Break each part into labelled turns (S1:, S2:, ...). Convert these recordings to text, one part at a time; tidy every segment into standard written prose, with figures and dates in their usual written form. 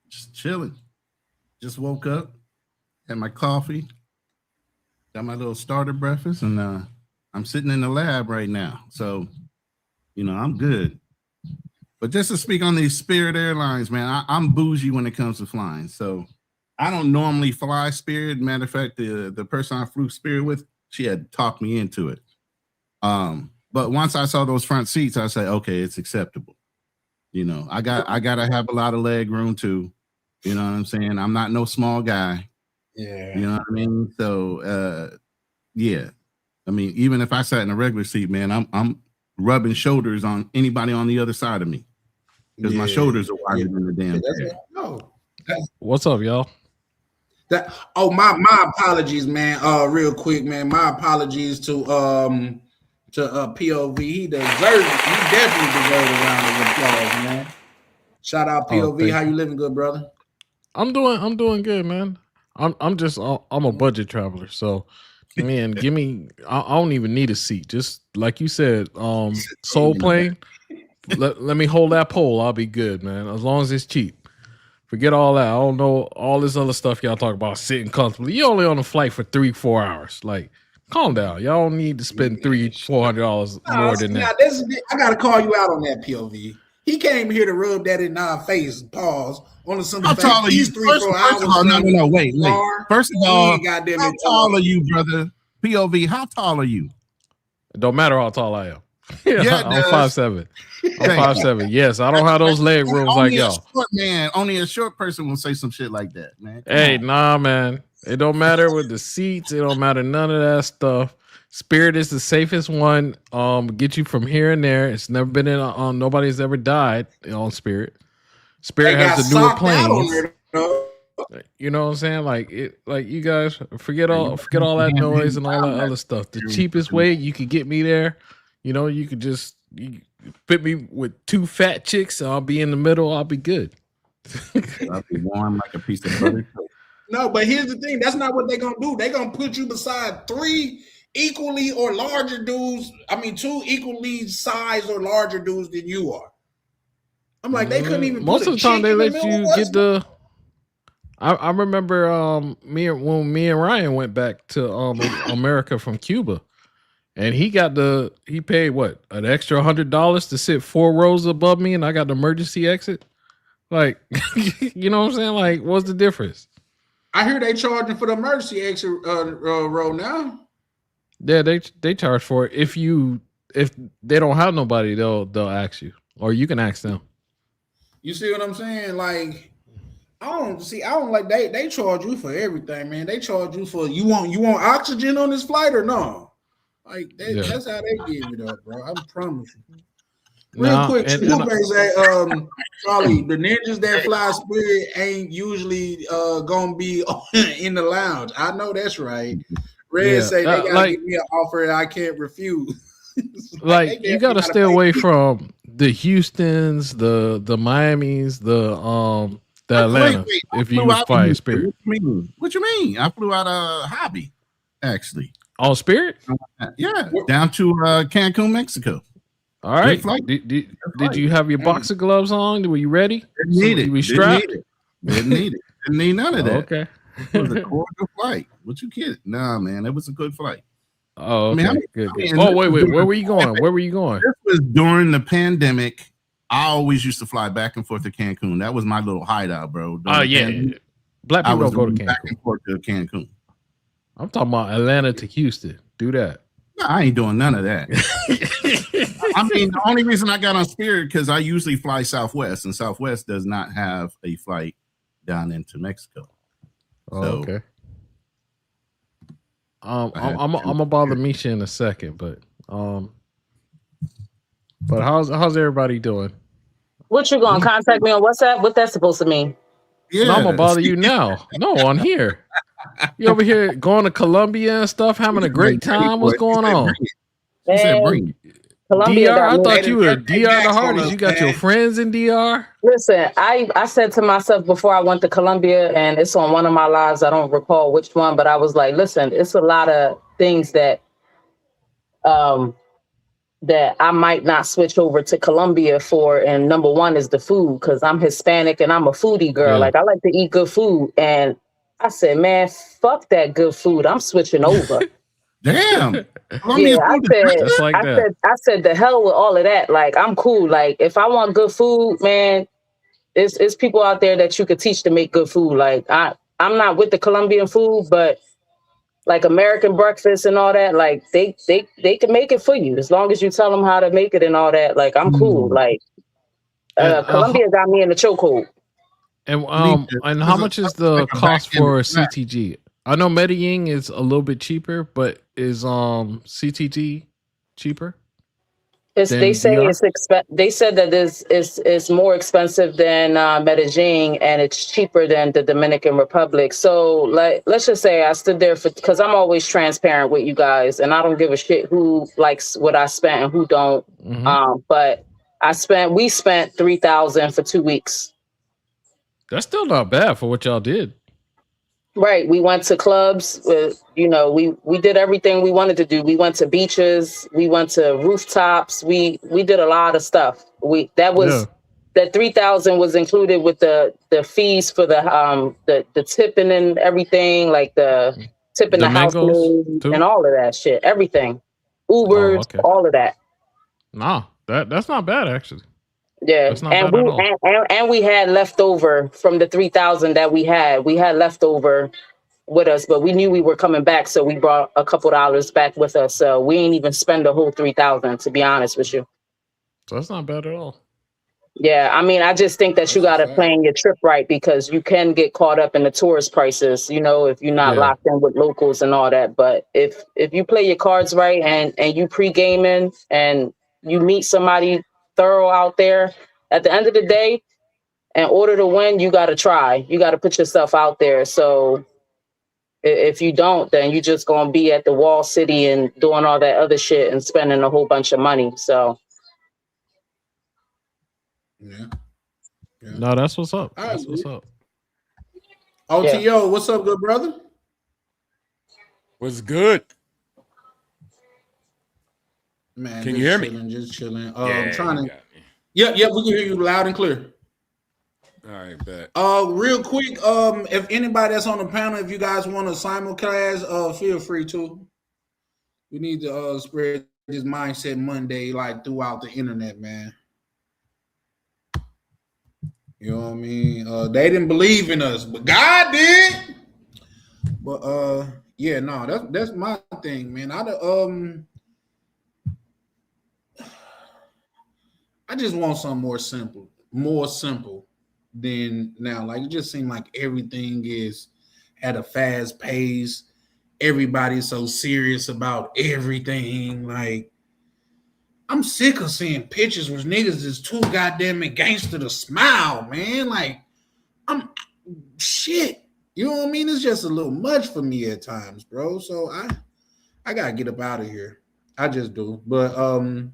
S1: Just chilling. Just woke up, had my coffee, got my little starter breakfast, and I'm sitting in the lab right now. So, I'm good. But just to speak on these Spirit Airlines, man, I'm bougie when it comes to flying. So I don't normally fly Spirit. Matter of fact, the person I flew Spirit with, she had talked me into it. But once I saw those front seats, I said, okay, it's acceptable. I gotta have a lot of leg room too. You know what I'm saying? I'm not no small guy.
S2: Yeah.
S1: You know what I mean? So yeah. I mean, even if I sat in a regular seat, man, I'm rubbing shoulders on anybody on the other side of me. Because my shoulders are wider than the damn chair.
S3: What's up, y'all?
S2: My apologies, man. Real quick, man. My apologies to POV. He definitely deserves a round of applause, man. Shout out POV. How you living, good brother?
S3: I'm doing good, man. I'm a budget traveler, so man, I don't even need a seat. Just like you said, Soul Plane. Let me hold that pole. I'll be good, man. As long as it's cheap. Forget all that. I don't know all this other stuff y'all talk about sitting comfortably. You're only on a flight for 3-4 hours. Like, calm down. Y'all don't need to spend $300-$400 more than that.
S2: I gotta call you out on that, POV. He came here to rub that in our face. Pause. On the simple fact,
S1: tall are you?
S2: 3-4 hours.
S1: No, wait. First of all, how tall are you, brother? POV, how tall are you?
S3: It don't matter how tall I am. Yeah, I'm 5'7". I'm 5'7". Yes, I don't have those leg rooms like y'all.
S1: Only a short person will say some shit like that, man.
S3: Nah, man. It don't matter with the seats. It don't matter none of that stuff. Spirit is the safest one. Get you from here and there. It's never been in. Nobody's ever died on Spirit. Spirit has the newer planes. You know what I'm saying? Like you guys forget all that noise and all that other stuff. The cheapest way you could get me there. You could just put me with 2 fat chicks. I'll be in the middle. I'll be good.
S1: I'll be warm like a piece of butter.
S2: No, but here's the thing. That's not what they're going to do. They're going to put you beside 3 equally or larger dudes. 2 equally sized or larger dudes than you are. I'm like, they couldn't even.
S3: Most of the time, they let you get the. I remember when me and Ryan went back to America from Cuba. And he paid what, an extra $100 to sit 4 rows above me, and I got the emergency exit. Like, you know what I'm saying? Like, what's the difference?
S2: I hear they charging for the emergency exit row now.
S3: Yeah, they charge for it. If they don't have nobody, they'll ask you, or you can ask them.
S2: You see what I'm saying? Like, I don't like they charge you for everything, man. They charge you for you want oxygen on this flight or no? Like that's how they give it up, bro. I promise you. Real quick, Charlie, the ninjas that fly Spirit ain't usually gonna be in the lounge. I know that's right. Red say they gotta give me an offer that I can't refuse.
S3: Like you gotta stay away from the Houstons, the Miamis, the Atlanta. If you fly Spirit,
S1: what you mean? I flew out of Hobby, actually.
S3: On Spirit?
S1: Yeah, down to Cancun, Mexico.
S3: All right. Did you have your boxer gloves on? Were you ready?
S1: Didn't need it. Didn't need none of that.
S3: Okay.
S1: It was a cordial flight. What you kidding? Nah, man, it was a good flight.
S3: Oh, okay. Good. Oh, wait. Where were you going?
S1: This was during the pandemic. I always used to fly back and forth to Cancun. That was my little hideout, bro.
S3: Oh, yeah. Black people don't go to Cancun.
S1: Back and forth to Cancun.
S3: I'm talking about Atlanta to Houston. Do that.
S1: No, I ain't doing none of that. The only reason I got on Spirit because I usually fly Southwest, and Southwest does not have a flight down into Mexico.
S3: Oh, so, okay. I'm gonna bother Misha in a second, but how's everybody doing?
S4: What you gonna contact me on WhatsApp? What that's supposed to mean?
S3: Yeah, no, I'm gonna bother you now. No, on here. You over here going to Colombia and stuff, having a great time. What's going on?
S4: Colombia,
S3: DR, I thought you were DR the hardest. You got your friends in DR?
S4: Listen, I said to myself before I went to Colombia, and it's on one of my lives, I don't recall which one, but I was like, listen, it's a lot of things that that I might not switch over to Colombia for. And number one is the food, because I'm Hispanic and I'm a foodie girl.
S3: Yeah.
S4: Like, I like to eat good food. And I said, man, fuck that good food. I'm switching over.
S1: Damn.
S4: Yeah,
S1: Colombian
S4: I
S1: food is
S4: said,
S3: Just like that.
S4: I said, the hell with all of that. Like, I'm cool. Like, if I want good food, man, it's people out there that you could teach to make good food. Like, I'm not with the Colombian food, but like American breakfast and all that, like they can make it for you as long as you tell them how to make it and all that. Like, I'm cool. Like, Colombia got me in the chokehold.
S3: And
S1: too.
S3: and how much is the
S1: Like a
S3: cost
S1: back-end
S3: for
S1: snack.
S3: CTG? I know Medellin is a little bit cheaper, but is CTG cheaper?
S4: They say
S3: DR?
S4: they said that it's more expensive than Medellin, and it's cheaper than the Dominican Republic. So, like, let's just say I stood there because I'm always transparent with you guys, and I don't give a shit who likes what I spent and who don't.
S3: Mhm.
S4: But we spent $3,000 for 2 weeks.
S3: That's still not bad for what y'all did.
S4: Right. We went to clubs. We did everything we wanted to do. We went to beaches. We went to rooftops. We did a lot of stuff. That 3,000 was included with the fees for the tipping and everything, like the tipping the house
S3: Domingos,
S4: maid
S3: too?
S4: and all of that shit. Everything. Ubers,
S3: okay.
S4: all of that.
S3: Nah, that's not bad actually.
S4: Yeah,
S3: That's not
S4: and
S3: bad at all.
S4: and we had leftover from the 3,000 that we had. We had leftover with us, but we knew we were coming back, so we brought a couple dollars back with us. So we ain't even spend the whole 3,000, to be honest with you.
S3: So that's not bad at all.
S4: Yeah, I mean, I just think that you got to plan your trip right, because you can get caught up in the tourist prices, if you're not locked in with locals and all that. But if you play your cards right and you pre-gaming and you meet somebody thorough out there, at the end of the day, in order to win, you got to try. You got to put yourself out there. So if you don't, then you just going to be at the wall city and doing all that other shit and spending a whole bunch of money. So
S2: Yeah.
S3: No, that's what's up.
S2: I
S3: That's
S2: agree.
S3: what's up.
S2: OTO, what's up, good brother?
S5: What's good?
S2: Man,
S5: Can
S2: just
S5: you hear me?
S2: chilling, just chilling.
S5: Yeah,
S2: I'm trying
S5: you
S2: to.
S5: got me.
S2: Yeah, we can hear you loud and clear.
S5: All right, bet.
S2: Real quick, if anybody that's on the panel, if you guys want to simulcast, feel free to. We need to spread this mindset Monday like throughout the internet, man. You know what I mean? They didn't believe in us, but God did. But yeah, no, that's my thing, man. I just want something more simple than now. Like, it just seems like everything is at a fast pace. Everybody's so serious about everything. Like, I'm sick of seeing pictures where niggas is too goddamn gangster to smile, man. Like, I'm shit. You know what I mean? It's just a little much for me at times, bro. So I gotta get up out of here. I just do. But I'm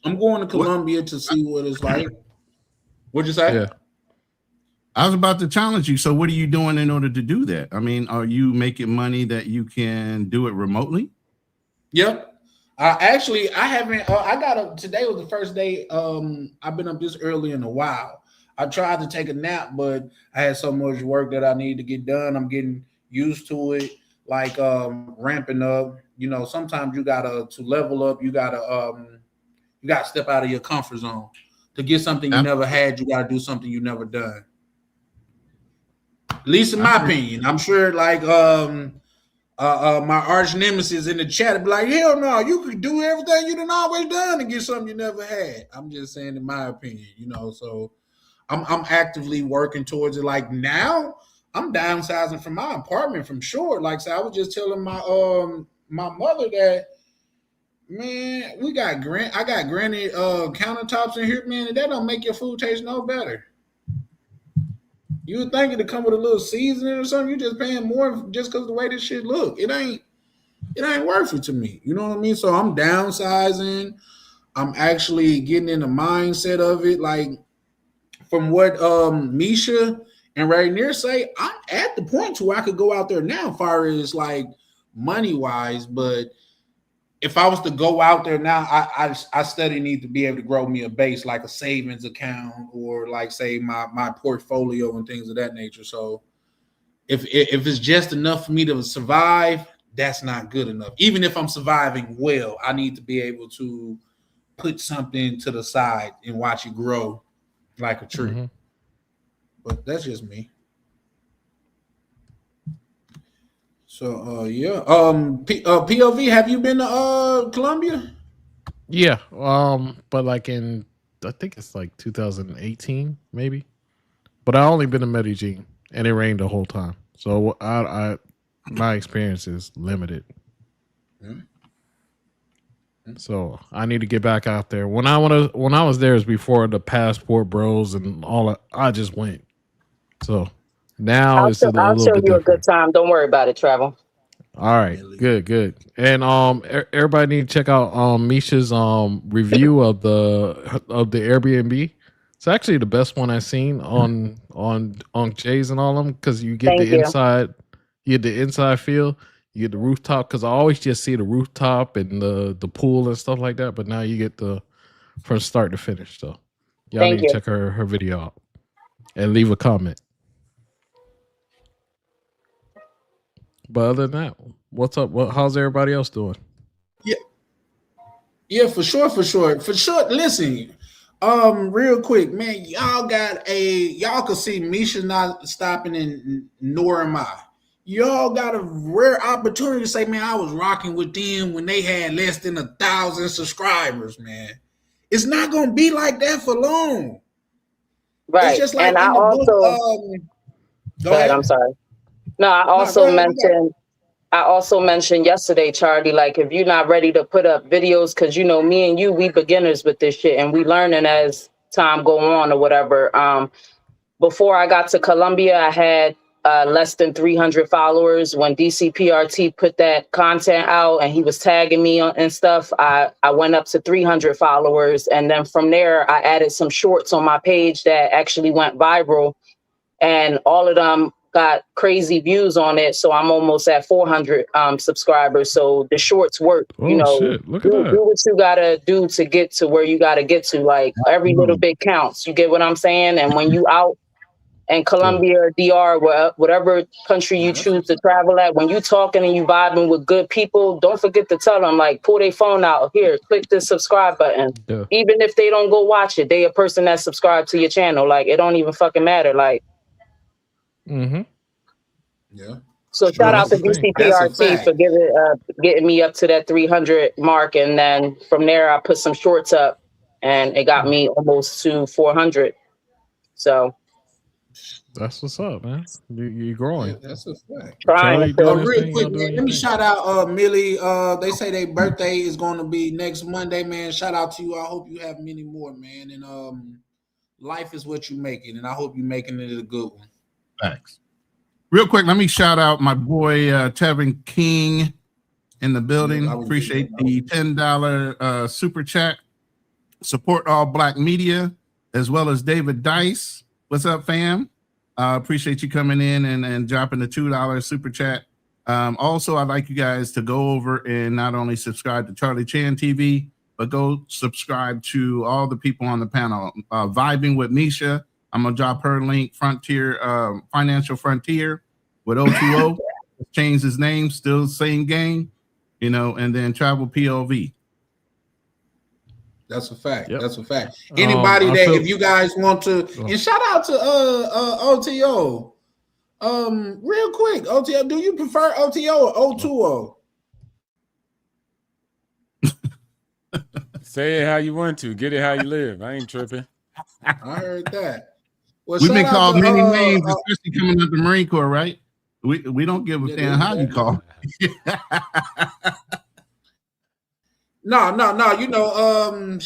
S2: going to Colombia to see what it's like. What'd you say?
S3: Yeah.
S1: I was about to challenge you. So what are you doing in order to do that? I mean, are you making money that you can do it remotely?
S2: Yep. Actually, I haven't. I got up today was the first day. I've been up this early in a while. I tried to take a nap, but I had so much work that I need to get done. I'm getting used to it, like ramping up. Sometimes you gotta to level up. You gotta step out of your comfort zone to get something you never had. You gotta do something you never done. At least in my opinion. I'm sure, like my arch nemesis in the chat be like, hell no, you could do everything you done always done to get something you never had. I'm just saying, in my opinion, so I'm actively working towards it. Like, now I'm downsizing from my apartment from short. Like, so I was just telling my my mother that, man, I got granite countertops in here, man, and that don't make your food taste no better. You would think it'd come with a little seasoning or something. You're just paying more just because of the way this shit look. It ain't worth it to me. You know what I mean? So I'm downsizing. I'm actually getting in the mindset of it. Like, from what Misha and Rainier say, I'm at the point to where I could go out there now, as far as like money wise, but if I was to go out there now, I study need to be able to grow me a base like a savings account or like say my portfolio and things of that nature. So if it's just enough for me to survive, that's not good enough. Even if I'm surviving well, I need to be able to put something to the side and watch it grow like a tree.
S3: Mm-hmm.
S2: But that's just me. So yeah. POV, have you been to Colombia?
S3: Yeah. But like in I think it's like 2018, maybe. But I only been to Medellin and it rained the whole time. So I my experience is limited. So I need to get back out there. When I was there is before the passport bros and all that. I just went. So now it's a
S4: I'll
S3: little
S4: show
S3: bit
S4: you a
S3: different.
S4: good time. Don't worry about it, Travel.
S3: All right, good. And everybody need to check out Misha's review of the Airbnb. It's actually the best one I've seen on Jay's and all of them because you get
S4: Thank
S3: the
S4: you.
S3: inside, you get the inside feel, you get the rooftop. Because I always just see the rooftop and the pool and stuff like that, but now you get the from start to finish. So y'all
S4: Thank
S3: need to
S4: you.
S3: check her video out and leave a comment. But other than that, what's up? How's everybody else doing?
S2: Yeah, for sure. Listen, real quick, man, y'all can see Misha not stopping in, nor am I. Y'all got a rare opportunity to say, man, I was rocking with them when they had less than 1,000 subscribers, man. It's not gonna be like that for long.
S4: Right.
S2: It's just like
S4: And I
S2: in the
S4: also
S2: book. Go ahead.
S4: I'm sorry. No, I
S2: go
S4: also
S2: ahead.
S4: mentioned yesterday, Charlie, like if you're not ready to put up videos, because you know, me and you, we beginners with this shit and we learning as time go on or whatever. Before I got to Colombia, I had less than 300 followers. When DCPRT put that content out and he was tagging me and stuff, I went up to 300 followers. And then from there, I added some shorts on my page that actually went viral. And all of them got crazy views on it. So I'm almost at 400 subscribers. So the shorts work,
S3: Oh
S4: you know,
S3: shit! Look at
S4: do
S3: that.
S4: what you gotta do to get to where you gotta get to. Like every little bit counts. You get what I'm saying? And when you out in Colombia or DR, whatever country you choose to travel at, when you talking and you vibing with good people, don't forget to tell them, like, pull their phone out. Here, click the subscribe button.
S3: Yeah.
S4: Even if they don't go watch it, they a person that subscribed to your channel. Like, it don't even fucking matter. Like,
S3: Mm-hmm.
S2: Yeah.
S4: so shout out to
S3: That's a thing.
S4: DCPRT for getting me up to that 300 mark. And then from there, I put some shorts up and it got me almost to 400. So
S3: That's what's up, man. You're growing.
S2: Yeah, that's a fact.
S3: Charlie
S4: trying
S3: doing his
S2: Real
S3: thing,
S2: quick,
S3: y'all doing
S2: man,
S3: your
S2: let me
S3: thing.
S2: shout out Millie. They say their birthday is going to be next Monday, man. Shout out to you. I hope you have many more, man. And life is what you make it, and I hope you're making it a good one.
S1: Thanks. Real quick, let me shout out my boy Tevin King in the building.
S2: Yeah, I was
S1: Appreciate
S2: thinking
S1: the $10 super chat. Support all Black media, as well as David Dice. What's up, fam? Appreciate you coming in and dropping the $2 super chat. Also, I'd like you guys to go over and not only subscribe to Charlie Chan TV, but go subscribe to all the people on the panel. Vibing with Misha. I'm going to drop her link, Frontier, Financial Frontier with O2O. Changed his name, still same game, you know, and then Travel POV.
S2: That's a fact.
S3: Yep.
S2: That's a fact. Anybody if you guys want to, and shout out to OTO. Real quick, OTO, do you prefer OTO or O2O?
S5: Say it how you want to. Get it how you live. I ain't tripping.
S2: I heard that. Well,
S1: We've been
S2: shout out
S1: called
S2: to,
S1: many names, especially coming out the Marine Corps, right? We don't give a damn how you call.
S2: No. You know,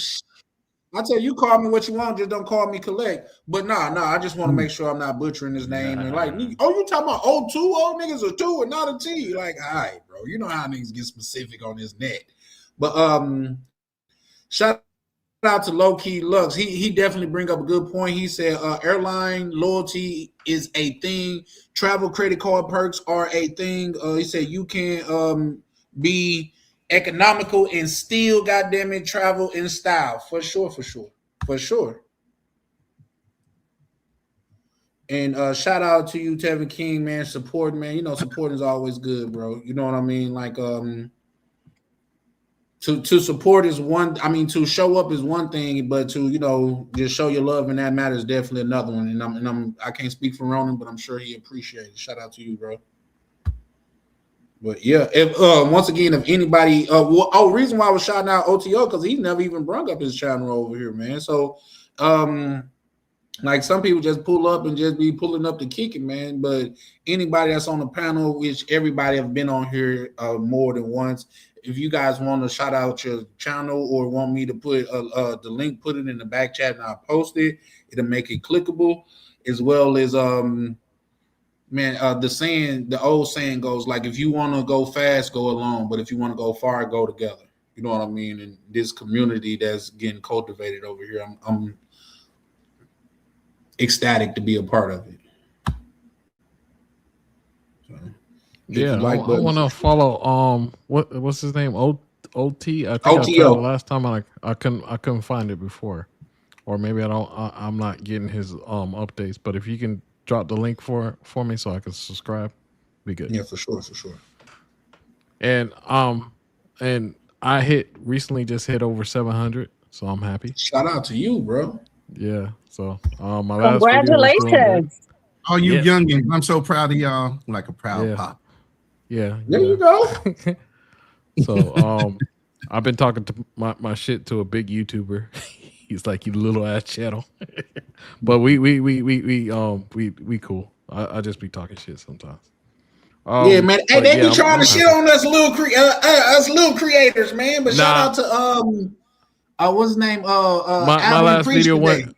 S2: I tell you, call me what you want, just don't call me collect. But no, I just want to make sure I'm not butchering his name. And like, oh, you talking about O2? Oh, niggas are two and not a T. Like, all right, bro. You know how niggas get specific on this net. But shout out to Low Key Lux. He definitely bring up a good point. He said airline loyalty is a thing. Travel credit card perks are a thing. He said you can be economical, and still, goddamn it, travel in style. For sure. And shout out to you, Tevin King, man. Support, man. You know, supporting is always good, bro. You know what I mean? Like, to support is one. I mean, to show up is one thing, but to, you know, just show your love in that matter is definitely another one. And I can't speak for Ronan, but I'm sure he appreciates it. Shout out to you, bro. But yeah, if once again, if anybody, reason why I was shouting out OTO because he never even brought up his channel over here, man. So, like some people just pull up and just be pulling up to kick it, man. But anybody that's on the panel, which everybody have been on here more than once, if you guys want to shout out your channel or want me to put the link, put it in the back chat and I'll post it. It'll make it clickable, as well as the old saying goes like, if you want to go fast, go alone, but if you want to go far, go together. You know what I mean? And this community that's getting cultivated over here, I'm ecstatic to be a part of it. So,
S3: yeah, I want to follow what's his name? OT. I think
S2: OTO.
S3: I tried the last time I couldn't find it before, or maybe I'm not getting his updates. But if you can drop the link for me so I can subscribe, be good.
S2: Yeah, for sure.
S3: And I recently just hit over 700, so I'm happy.
S2: Shout out to you, bro.
S3: Yeah. So my last
S4: congratulations.
S1: All you youngins, I'm so proud of y'all. Like a proud pop.
S3: Yeah.
S2: There you go.
S3: So I've been talking to my shit to a big YouTuber. He's like, you little ass channel. But we cool. I just be talking shit sometimes.
S2: Yeah, man. Hey, they be trying to shit on us little creators, man. But shout out to what's his name?
S3: My last video went.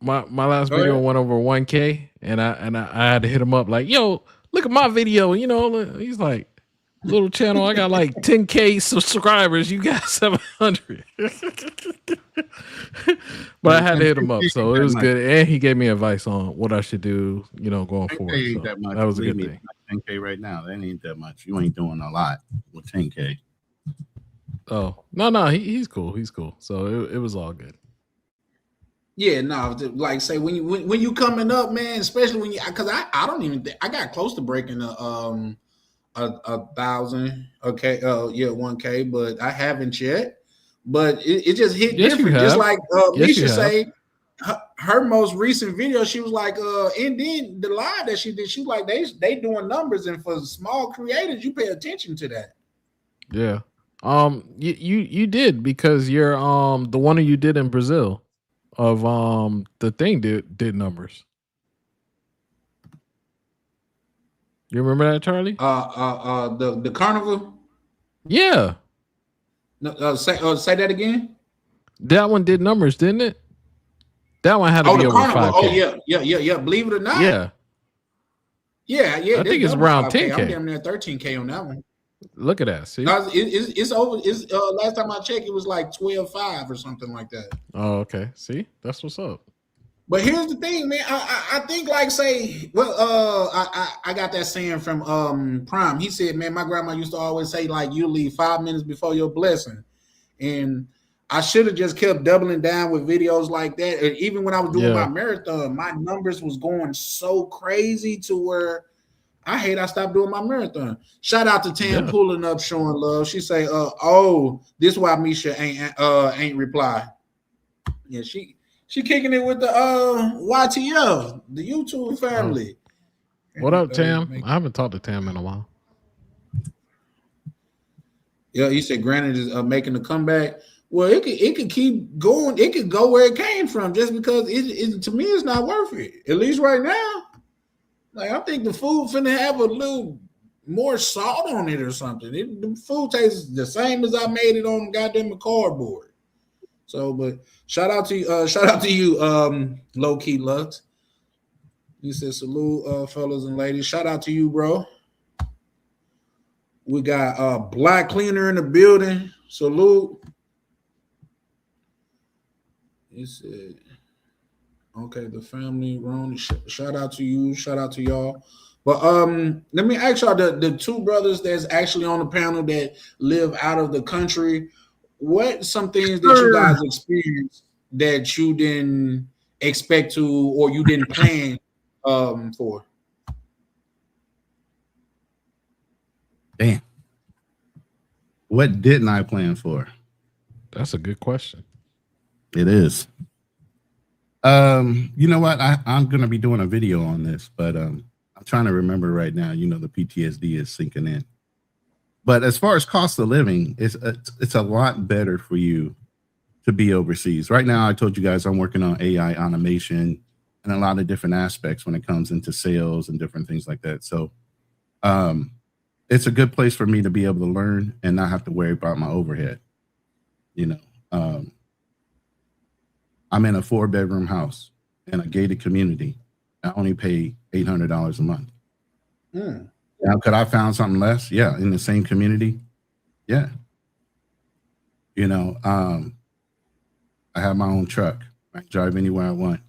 S3: My last video went over 1K, and I had to hit him up like, yo, look at my video. You know, he's like, little channel, I got like 10K subscribers. You got 700. But I had to hit him up, so it was good. And he gave me advice on what I should do, you know, going forward. So that was a good thing.
S1: 10K right now, that ain't that much. You ain't doing a lot with 10K.
S3: Oh no, he's cool. He's cool. So it was all good.
S2: Yeah, no, like say when you coming up, man, especially when you, because I don't even think I got close to breaking a 1,000. Okay, 1K, but I haven't yet. But it just hit different. Just like Misha say, her most recent video, she was like, and then the live that she did, she was like, they doing numbers, and for small creators, you pay attention to that.
S3: Yeah. You did, because you're the one you did in Brazil of the thing did numbers. You remember that, Charlie?
S2: The carnival.
S3: Yeah.
S2: No, say that again.
S3: That one did numbers, didn't it? That one had to be over 5K.
S2: Oh yeah. Believe it or not.
S3: Yeah.
S2: Yeah.
S3: I think it's around 10K.
S2: I'm damn near 13K on that one.
S3: Look at that. See,
S2: it's over. It's last time I checked, it was like 12.5 or something like that.
S3: Oh, okay. See, that's what's up.
S2: But here's the thing, man. I think like say, I got that saying from Prime. He said, man, my grandma used to always say, like, you leave 5 minutes before your blessing. And I should have just kept doubling down with videos like that. And even when I was doing my marathon, my numbers was going so crazy to where I stopped doing my marathon. Shout out to Tam pulling up, showing love. She say, this is why Misha ain't reply. Yeah, she kicking it with the YTL, the YouTube family.
S3: What up, Tam? I haven't talked to Tam in a while.
S2: Yeah, you said Granite is making a comeback. Well, it could keep going. It could go where it came from, just because it to me it's not worth it. At least right now. Like, I think the food finna have a little more salt on it or something. The food tastes the same as I made it on goddamn cardboard. So, but shout out to you, Low Key Lux. He said, salute, fellas and ladies. Shout out to you, bro. We got Black Cleaner in the building. Salute. He said, okay, the family, Ron. Shout out to you. Shout out to y'all. But let me ask y'all the two brothers that's actually on the panel that live out of the country. What some things that you guys experienced that you didn't expect to or you didn't plan for?
S1: Damn. What didn't I plan for?
S3: That's a good question.
S1: It is. You know what? I'm gonna be doing a video on this, but I'm trying to remember right now. You know, the PTSD is sinking in. But as far as cost of living, it's a lot better for you to be overseas. Right now, I told you guys I'm working on AI automation and a lot of different aspects when it comes into sales and different things like that. So it's a good place for me to be able to learn and not have to worry about my overhead. You know, I'm in a 4-bedroom house in a gated community. I only pay $800 a month. Now, could I found something less? Yeah, in the same community. Yeah. You know, I have my own truck. I can drive anywhere I want.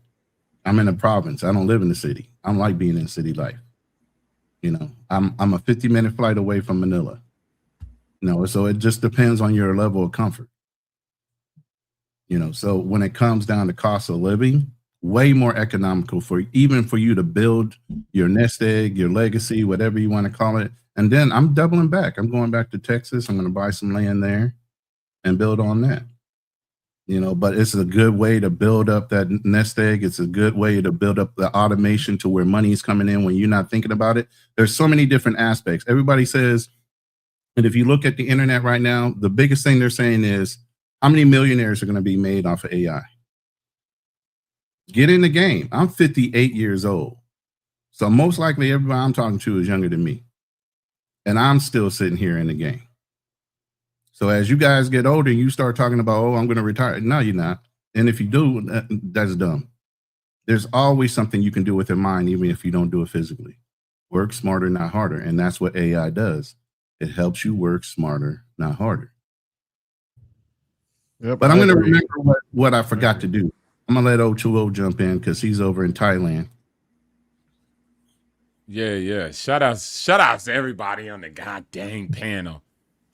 S1: I'm in a province. I don't live in the city. I don't like being in city life. You know, I'm a 50-minute flight away from Manila. You know, so it just depends on your level of comfort. You know, so when it comes down to cost of living, way more economical for you to build your nest egg, your legacy, whatever you want to call it. And then I'm doubling back. I'm going back to Texas. I'm going to buy some land there and build on that. You know, but it's a good way to build up that nest egg. It's a good way to build up the automation to where money is coming in when you're not thinking about it. There's so many different aspects. Everybody says, and if you look at the internet right now, the biggest thing they're saying is how many millionaires are going to be made off of AI? Get in the game. I'm 58 years old. So most likely everybody I'm talking to is younger than me. And I'm still sitting here in the game. So as you guys get older, you start talking about, oh, I'm going to retire. No, you're not. And if you do, that's dumb. There's always something you can do with your mind, even if you don't do it physically. Work smarter, not harder. And that's what AI does. It helps you work smarter, not harder.
S3: Yep,
S1: but I'm going to remember what I forgot to do. I'm going to let Ochuo jump in because he's over in Thailand.
S5: Yeah. Shout outs to everybody on the goddamn panel.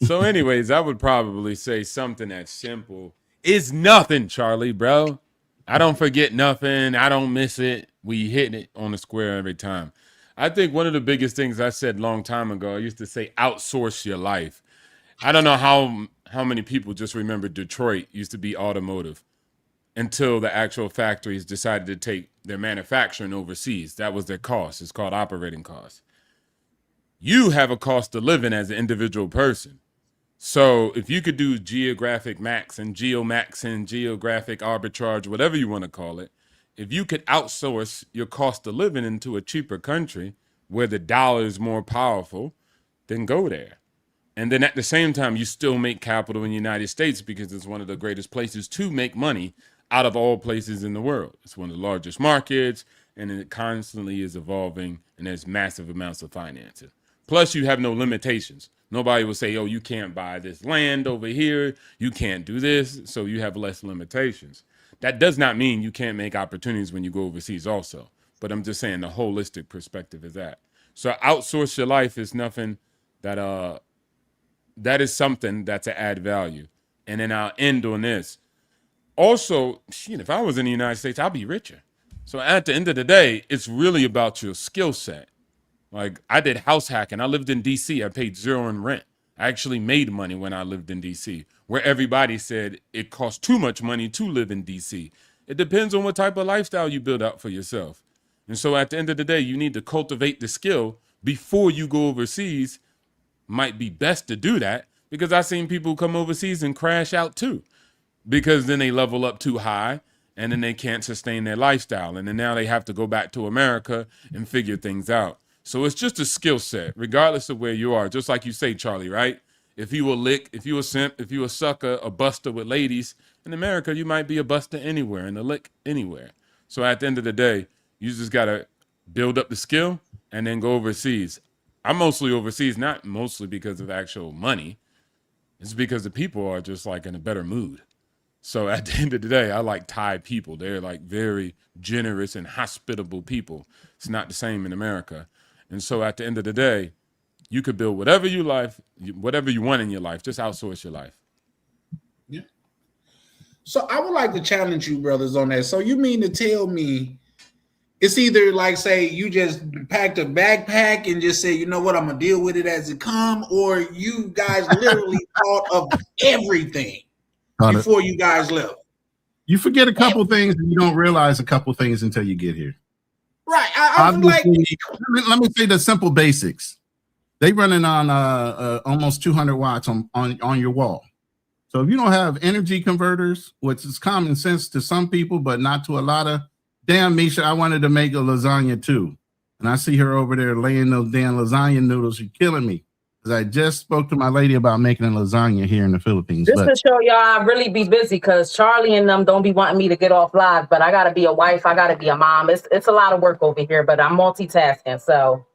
S5: So anyways, I would probably say something that's simple. It's nothing, Charlie, bro. I don't forget nothing. I don't miss it. We hit it on the square every time. I think one of the biggest things I said a long time ago, I used to say outsource your life. I don't know how many people just remember Detroit used to be automotive until the actual factories decided to take their manufacturing overseas. That was their cost. It's called operating costs. You have a cost of living as an individual person. So if you could do geographic max and geomax and geographic arbitrage, whatever you want to call it, if you could outsource your cost of living into a cheaper country where the dollar is more powerful, then go there. And then at the same time, you still make capital in the United States because it's one of the greatest places to make money out of all places in the world. It's one of the largest markets, and it constantly is evolving, and there's massive amounts of financing. Plus, you have no limitations. Nobody will say, oh, you can't buy this land over here. You can't do this. So you have less limitations. That does not mean you can't make opportunities when you go overseas also. But I'm just saying the holistic perspective is that. So outsource your life is nothing that is something that's an add value. And then I'll end on this. Also, if I was in the United States, I'd be richer. So at the end of the day, it's really about your skill set. Like I did house hacking. I lived in DC. I paid zero in rent. I actually made money when I lived in DC, where everybody said it costs too much money to live in DC. It depends on what type of lifestyle you build out for yourself. And so at the end of the day, you need to cultivate the skill before you go overseas. Might be best to do that because I've seen people come overseas and crash out too, because then they level up too high and then they can't sustain their lifestyle. And then now they have to go back to America and figure things out. So it's just a skill set, regardless of where you are. Just like you say, Charlie, right? If you a lick, if you a simp, if you a sucker, a buster with ladies, in America, you might be a buster anywhere and a lick anywhere. So at the end of the day, you just got to build up the skill and then go overseas. I'm mostly overseas, not mostly because of actual money. It's because the people are just like in a better mood. So at the end of the day, I like Thai people. They're like very generous and hospitable people. It's not the same in America. And so at the end of the day, you could build whatever you want in your life. Just outsource your life.
S2: Yeah. So I would like to challenge you brothers on that. So you mean to tell me it's either like, say, you just packed a backpack and just say, you know what, I'm gonna deal with it as it come, or you guys literally thought of everything before you guys left?
S1: You forget a couple things and you don't realize a couple things until you get here.
S2: Right. I'm like,
S1: let me say the simple basics. They running on almost 200 watts on your wall. So if you don't have energy converters, which is common sense to some people, but not to a lot of, damn, Misha, I wanted to make a lasagna too. And I see her over there laying those damn lasagna noodles. You're killing me. Because I just spoke to my lady about making a lasagna here in the Philippines.
S4: Just to show y'all I really be busy, because Charlie and them don't be wanting me to get off live, but I got to be a wife. I got to be a mom. It's a lot of work over here, but I'm multitasking. So.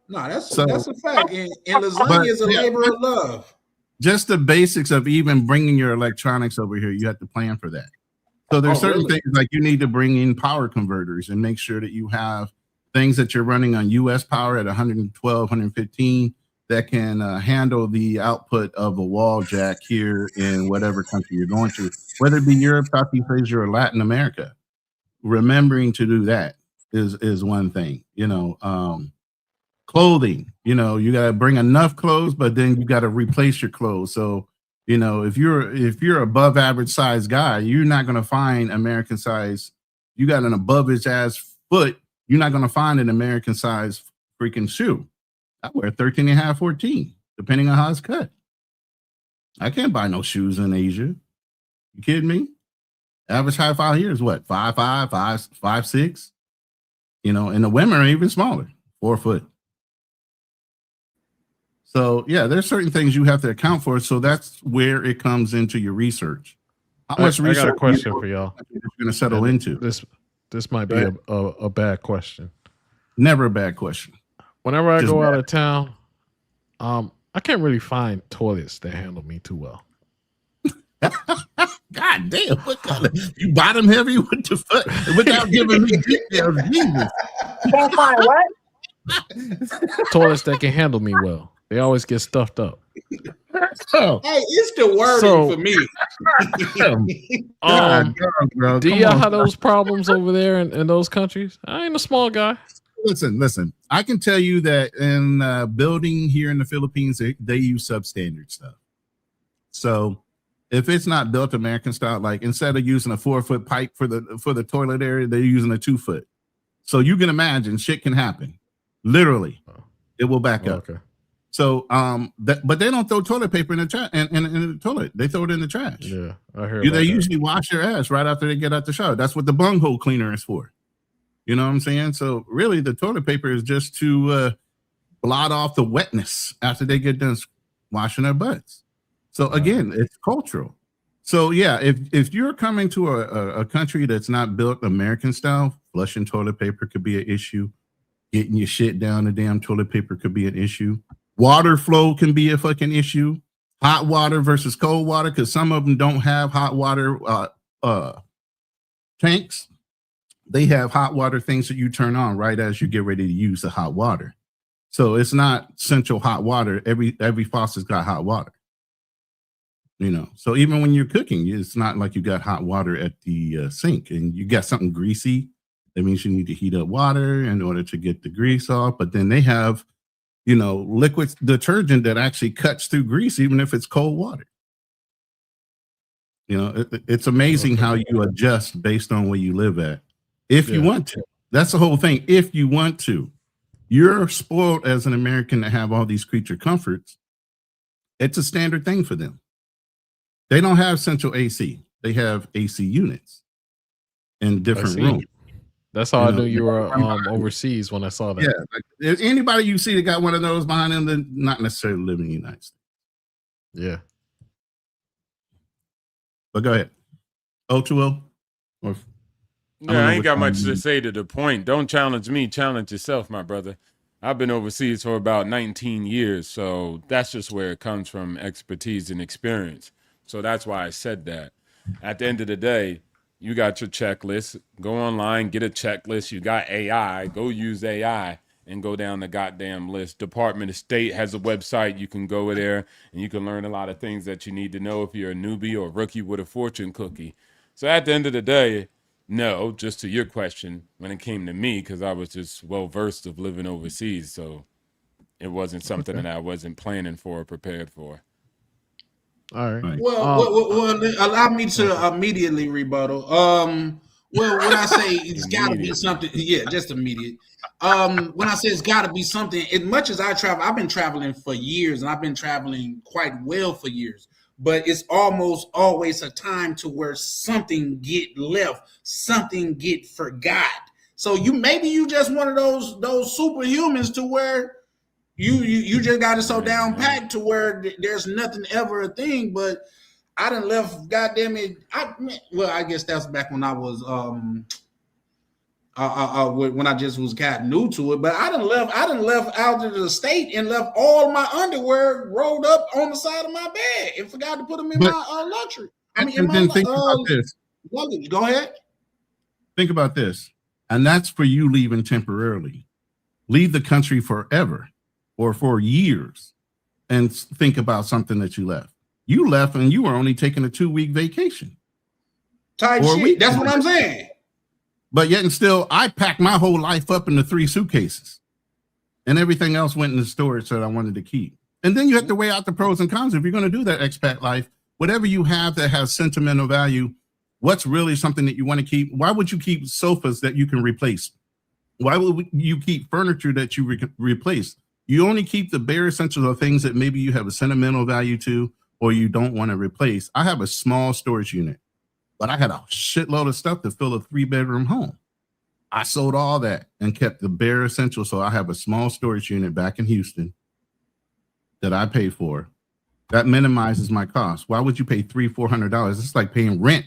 S2: No, that's a fact. And lasagna is a labor of love.
S1: Just the basics of even bringing your electronics over here, you have to plan for that. So there's certain things like you need to bring in power converters and make sure that you have things that you're running on US power at 112, 115 that can handle the output of a wall jack here in whatever country you're going to, whether it be Europe, Southeast Asia, or Latin America. Remembering to do that is one thing, clothing, you got to bring enough clothes, but then you got to replace your clothes. So, if you're above average size guy, you're not going to find American size. You got an above ass foot. You're not going to find an American size freaking shoe. I wear 13 and a half, 14, depending on how it's cut. I can't buy no shoes in Asia. You kidding me? Average height out here is what? 5'5", 5'6". And the women are even smaller, 4 foot. So yeah, there's certain things you have to account for. So that's where it comes into your research. How much research?
S3: I got a question for y'all.
S1: You're going to settle into
S3: this might be a bad question.
S1: Never a bad question.
S3: Whenever I go out of town, I can't really find toilets that handle me too well.
S1: God damn! What kind of you bottom heavy with the foot without giving me details? Jesus.
S4: Can't find what?
S3: Toilets that can handle me well. They always get stuffed up.
S1: Oh.
S2: Hey, it's the wording for me.
S3: Do y'all have those problems over there in those countries? I ain't a small guy.
S1: Listen. I can tell you that in building here in the Philippines, they use substandard stuff. So if it's not built American style, like instead of using a 4-foot pipe for the toilet area, they're using a 2-foot. So you can imagine shit can happen. Literally, it will back up. Okay. So but they don't throw toilet paper in the trash in the toilet. They throw it in the trash.
S3: Yeah, I heard.
S1: They usually wash their ass right after they get out the shower. That's what the bunghole cleaner is for. You know what I'm saying? So really, the toilet paper is just to blot off the wetness after they get done washing their butts. So again, it's cultural. So yeah, if you're coming to a country that's not built American style, flushing toilet paper could be an issue. Getting your shit down the damn toilet paper could be an issue. Water flow can be a fucking issue. Hot water versus cold water, because some of them don't have hot water tanks. They have hot water things that you turn on right as you get ready to use the hot water. So it's not central hot water. Every faucet's got hot water. So even when you're cooking, it's not like you got hot water at the sink and you got something greasy. That means you need to heat up water in order to get the grease off. But then they have, liquid detergent that actually cuts through grease, even if it's cold water. It's amazing how you adjust based on where you live at. If you want to, that's the whole thing. If you want to, you're spoiled as an American to have all these creature comforts. It's a standard thing for them. They don't have central AC. They have AC units in different rooms.
S3: That's how I knew you were overseas when I saw that.
S1: Yeah, like, anybody you see that got one of those behind them, they're not necessarily living in the United States.
S3: Yeah.
S1: But go ahead. O2O?
S5: I ain't got much to say to the point. Don't challenge me. Challenge yourself, my brother. I've been overseas for about 19 years, so that's just where it comes from, expertise and experience. So that's why I said that. At the end of the day, you got your checklist. Go online, get a checklist. You got AI. Go use AI and go down the goddamn list. Department of State has a website. You can go there and you can learn a lot of things that you need to know if you're a newbie or rookie with a fortune cookie. So at the end of the day, no, just to your question, when it came to me, because I was just well versed of living overseas, so it wasn't something that I wasn't planning for or prepared for.
S3: All right.
S2: Well, allow me to immediately rebuttal. Well, when I say it's got to be something, yeah, just immediate. When I say it's got to be something, as much as I travel, I've been traveling for years, and I've been traveling quite well for years. But it's almost always a time to where something get left, something get forgot. So you just one of those superhumans to where you just got it so down packed to where there's nothing ever a thing. But I done left, goddamn it. I guess that's back when I was when I just was kind of new to it. But I done left out of the state and left all my underwear rolled up on the side of my bed and forgot to put them in my luxury. I mean,
S1: think about this.
S2: Luggage. Go ahead.
S1: Think about this, and that's for you leaving temporarily. Leave the country forever or for years, and think about something that you left. You left and you were only taking a 2-week vacation.
S2: Type shit. That's what I'm saying.
S1: But yet and still, I packed my whole life up into 3 suitcases. And everything else went in the storage that I wanted to keep. And then you have to weigh out the pros and cons. If you're going to do that expat life, whatever you have that has sentimental value, what's really something that you want to keep? Why would you keep sofas that you can replace? Why would you keep furniture that you replace? You only keep the bare essentials of things that maybe you have a sentimental value to, or you don't want to replace. I have a small storage unit, but I had a shitload of stuff to fill a 3-bedroom home. I sold all that and kept the bare essentials. So I have a small storage unit back in Houston that I pay for. That minimizes my cost. Why would you pay $300-400? It's like paying rent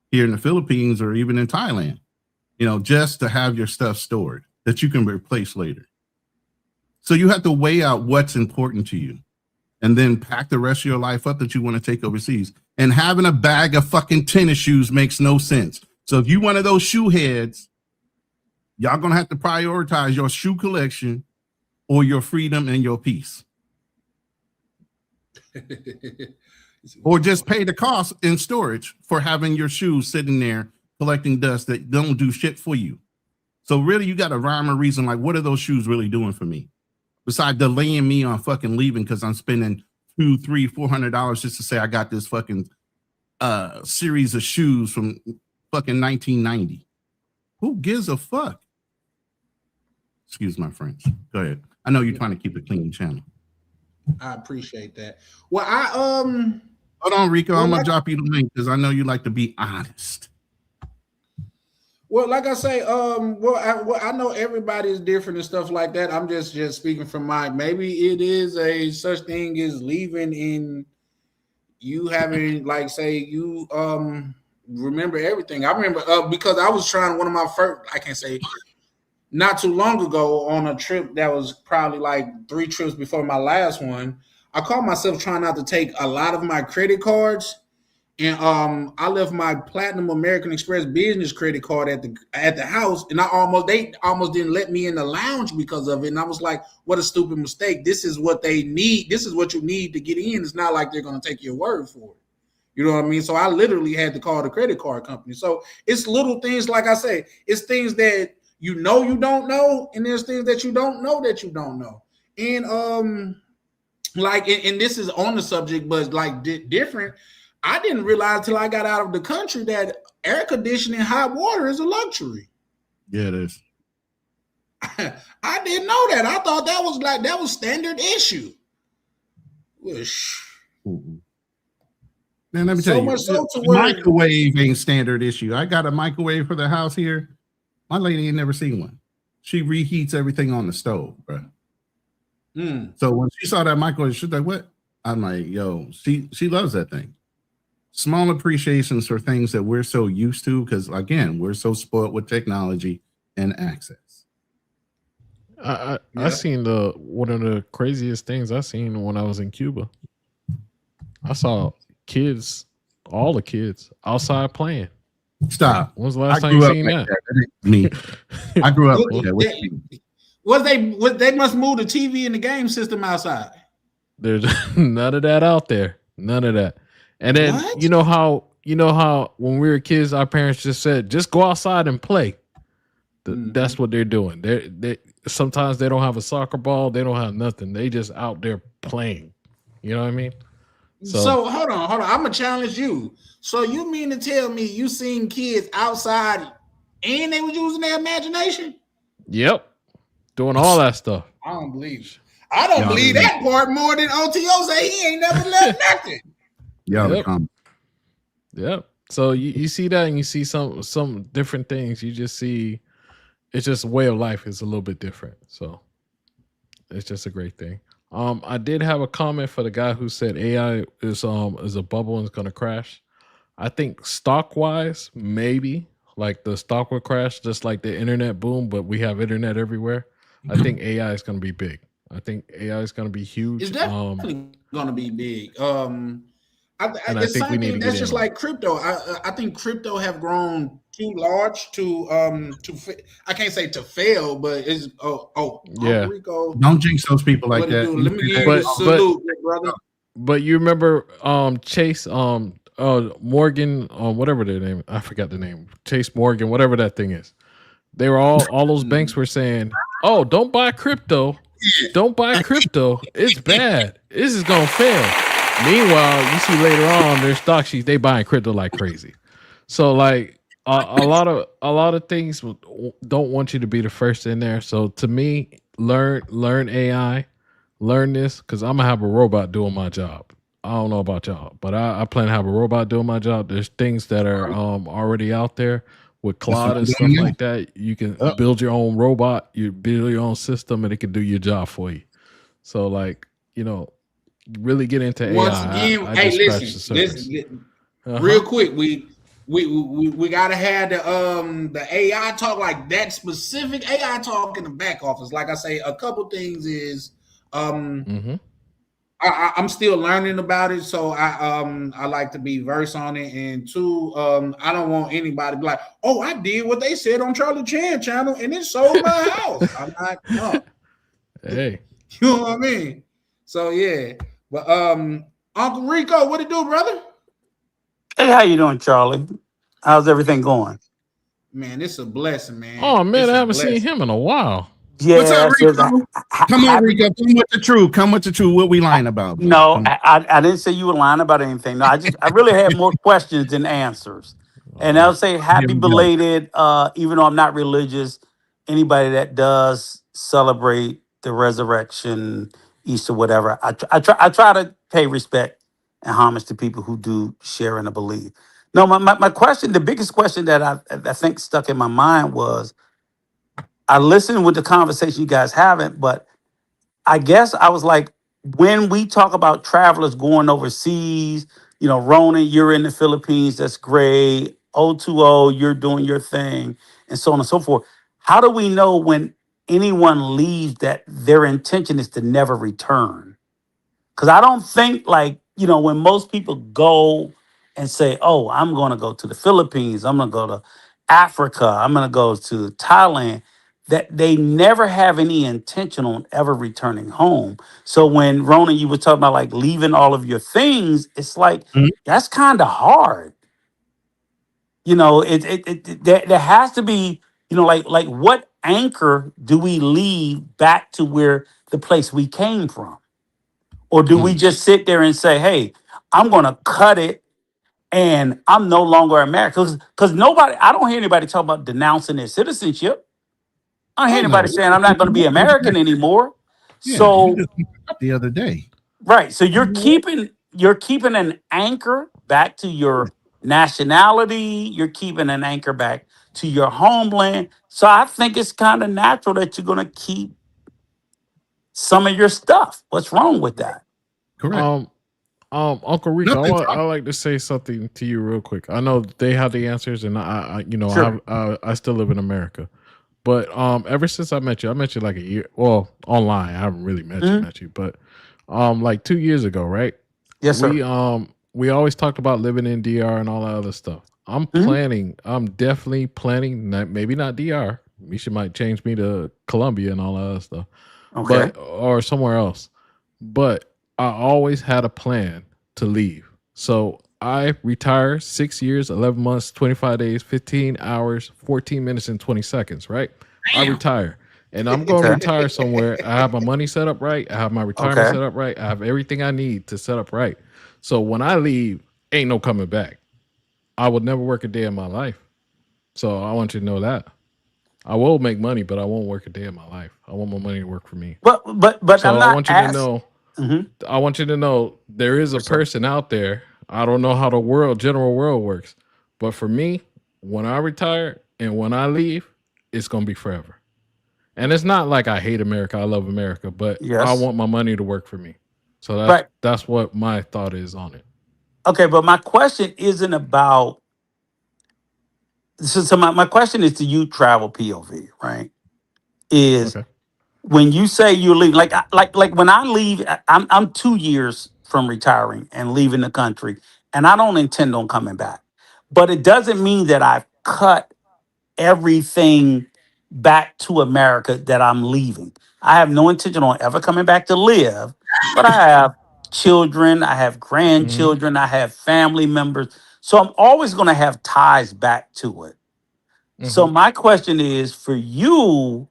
S1: here in the Philippines or even in Thailand, just to have your stuff stored that you can replace later. So you have to weigh out what's important to you, and then pack the rest of your life up that you want to take overseas. And having a bag of fucking tennis shoes makes no sense. So if you're one of those shoe heads, y'all going to have to prioritize your shoe collection or your freedom and your peace. Or just pay the cost in storage for having your shoes sitting there collecting dust that don't do shit for you. So really, you got a rhyme or reason, like, what are those shoes really doing for me? Besides delaying me on fucking leaving because I'm spending $200, $300, $400 just to say I got this fucking series of shoes from fucking 1990. Who gives a fuck? Excuse my French. Go ahead. I know you're trying to keep a clean channel.
S2: I appreciate that. Well,
S1: hold on, Rico. I'm gonna drop you the link because I know you like to be honest.
S2: Well, like I say, I know everybody's different and stuff like that. I'm just speaking from maybe it is a such thing as leaving in you having, like, say you remember everything. I remember because I was trying one of my first, I can't say not too long ago on a trip that was probably like 3 trips before my last one. I caught myself trying not to take a lot of my credit cards. And I left my Platinum American Express business credit card at the house, and they almost didn't let me in the lounge because of it. And I was like, "What a stupid mistake! This is what they need. This is what you need to get in. It's not like they're going to take your word for it." You know what I mean? So I literally had to call the credit card company. So it's little things, like I say, it's things that you don't know, and there's things that you don't know that you don't know. And like, and this is on the subject, but like different. I didn't realize till I got out of the country that air conditioning hot water is a luxury.
S1: Yeah, it is.
S2: I didn't know that. I thought that was standard issue.
S1: Man, let me tell you, microwave ain't standard issue. I got a microwave for the house here. My lady ain't never seen one. She reheats everything on the stove, bro. So when she saw that microwave, she's like, "What?" I'm like, "Yo, she loves that thing." Small appreciations for things that we're so used to, because again, we're so spoiled with technology and access.
S3: I seen one of the craziest things I seen when I was in Cuba. I saw all the kids outside playing.
S1: Stop.
S3: When was the last time you seen that?
S1: Me. I grew up with that.
S2: They must move the TV and the game system outside.
S3: There's none of that out there. None of that. And then
S2: What?
S3: you know how when we were kids, our parents just said, just go outside and play. That's what they're doing. They sometimes they don't have a soccer ball, they don't have nothing. They just out there playing. You know what I mean?
S2: So hold on. I'm gonna challenge you. So you mean to tell me you seen kids outside and they was using their imagination?
S3: Yep. Doing all that stuff.
S2: I don't believe. I don't believe that part more than OTO say he ain't never left nothing.
S3: Yep. So you see that, and you see some different things. You just see it's just way of life is a little bit different. So it's just a great thing. I did have a comment for the guy who said AI is a bubble and it's gonna crash. I think stock wise, maybe like the stock would crash, just like the internet boom, but we have internet everywhere. I think AI is gonna be big. I think AI is gonna be huge.
S2: It's definitely gonna be big. I
S3: think we need to
S2: that's
S3: get
S2: just
S3: in on
S2: like crypto. I think crypto have grown too large to I can't say to fail, but it's
S3: Yeah.
S2: Rico,
S1: Don't jinx those people like that.
S2: Let me give you a salute, brother.
S3: But you remember Chase Morgan, whatever their name, I forgot the name. Chase Morgan, whatever that thing is. They were all those banks were saying, "Oh, don't buy crypto. Don't buy crypto. It's bad. This is gonna fail." Meanwhile, you see later on their stock sheets, they buying crypto like crazy. So like a lot of things don't want you to be the first in there. So to me, learn AI, learn this, because I'm gonna have a robot doing my job. I don't know about y'all, but I plan to have a robot doing my job. There's things that are already out there with Claude and stuff like that. You can build your own robot, you build your own system, and it can do your job for you. So like, really get into AI.
S2: Once again, hey, listen, real quick, we gotta have the AI talk, like that specific AI talk in the back office. Like I say, a couple things is I'm still learning about it, so I like to be versed on it. And two, I don't want anybody to be like, "Oh, I did what they said on Charlie Chan channel, and it sold my house." I'm not. No.
S3: Hey,
S2: you know what I mean? So yeah, but Uncle Rico, what it do, brother?
S6: Hey, how you doing, Charlie? How's everything going?
S2: Man, it's a blessing, man.
S3: Oh man, I haven't seen him in a while.
S6: Yeah,
S1: what's up, Rico? Come on, Rico. Come with the truth. Come with the truth. What we lying about? Bro?
S6: No, I didn't say you were lying about anything. No, I really had more questions than answers. And I'll say happy belated, even though I'm not religious, anybody that does celebrate the resurrection, Easter, whatever, I try to pay respect and homage to people who do share in the belief. No, my question, the biggest question that I think stuck in my mind was, I listened with the conversation you guys having, but I guess I was like, when we talk about travelers going overseas, Ronan, you're in the Philippines, that's great. O2O, you're doing your thing, and so on and so forth. How do we know when anyone leaves that their intention is to never return? Because I don't think when most people go and say, "Oh, I'm going to go to the Philippines, I'm going to go to Africa, I'm going to go to Thailand," that they never have any intention on ever returning home. So when Ronan, you were talking about like leaving all of your things, it's like that's kind of hard. There has to be, like what anchor do we leave back to where the place we came from? Or do we just sit there and say, "Hey, I'm going to cut it and I'm no longer American"? Because I don't hear anybody talk about denouncing their citizenship. I don't hear anybody saying I'm not going to be American anymore.
S1: Yeah,
S6: So
S1: the other day,
S6: right. So you're keeping an anchor back to your nationality. You're keeping an anchor back to your homeland. So I think it's kind of natural that you're going to keep some of your stuff. What's wrong with that?
S1: correct.
S3: Uncle Rico,
S1: Nothing.
S3: I like to say something to you real quick. I know they have the answers, and
S6: Sure.
S3: I still live in America. But ever since I met you like a year. Well, online, I haven't really met you, but like 2 years ago, right?
S6: Yes, sir.
S3: We always talked about living in DR and all that other stuff. I'm definitely planning, maybe not DR, Misha might change me to Colombia and all that other stuff,
S6: Okay.
S3: but or somewhere else. But I always had a plan to leave. So I retired 6 years, 11 months, 25 days, 15 hours, 14 minutes, and 20 seconds, right? I retire. And I'm going to
S6: Okay.
S3: retire somewhere. I have my money set up right. I have my retirement
S6: Okay.
S3: set up right. I have everything I need to set up right. So when I leave, ain't no coming back. I would never work a day in my life. So I want you to know that. I will make money, but I won't work a day in my life. I want my money to work for me.
S6: But
S3: So
S6: I'm
S3: I
S6: not
S3: want you to
S6: asking.
S3: know,
S6: Mhm.
S3: I want you to know there is a
S6: What's up?
S3: person out there. I don't know how the general world works, but for me, when I retire and when I leave, it's gonna be forever. And it's not like I hate America. I love America, but I
S6: Yes.
S3: want my money to work for me. So
S6: Right.
S3: that's what my thought is on it.
S6: Okay, but my question isn't about. So my question is to you, travel POV, right? Is
S3: Okay.
S6: when you say you leave, like when I leave, I'm 2 years from retiring and leaving the country, and I don't intend on coming back. But it doesn't mean that I've cut everything back to America that I'm leaving. I have no intention on ever coming back to live, but I have children, I have
S3: hmm
S6: grandchildren, I have family members. So I'm always going to have ties back to it. So
S3: hmm
S6: my question is for you,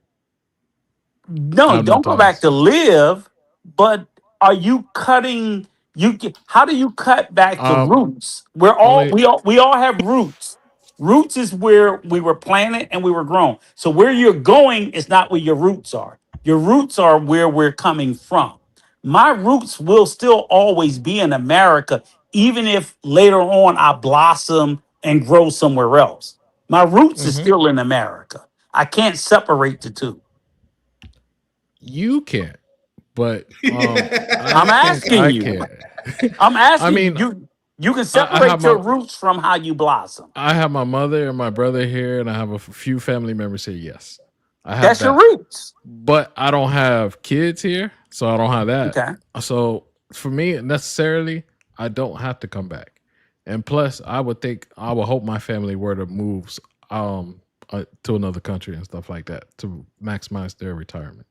S3: I
S6: no,
S3: have no
S6: don't go back
S3: ties.
S6: to live, but are you cutting how do you cut back to
S3: Um,
S6: roots?
S3: only
S6: We all have roots. Roots is where we were planted and we were grown. So where you're going is not where your roots are. Your roots are where we're coming from. My roots will still always be in America, even if later on I blossom and grow somewhere else. My roots is
S3: mhm.
S6: still in America. I can't separate the two.
S3: You can't, but I
S6: I'm
S3: think
S6: asking
S3: I
S6: you.
S3: can.
S6: I'm
S3: I
S6: asking you.
S3: mean,
S6: You can
S3: I have
S6: separate your roots from how you blossom.
S3: my mother and my brother here, and I have a few family members here. Yes, I have
S6: That's your
S3: that,
S6: roots.
S3: but I don't have kids here, so I don't have that.
S6: Okay.
S3: So for me, necessarily, I don't have to come back. And plus, I would hope my family were to move to another country and stuff like that to maximize their retirement.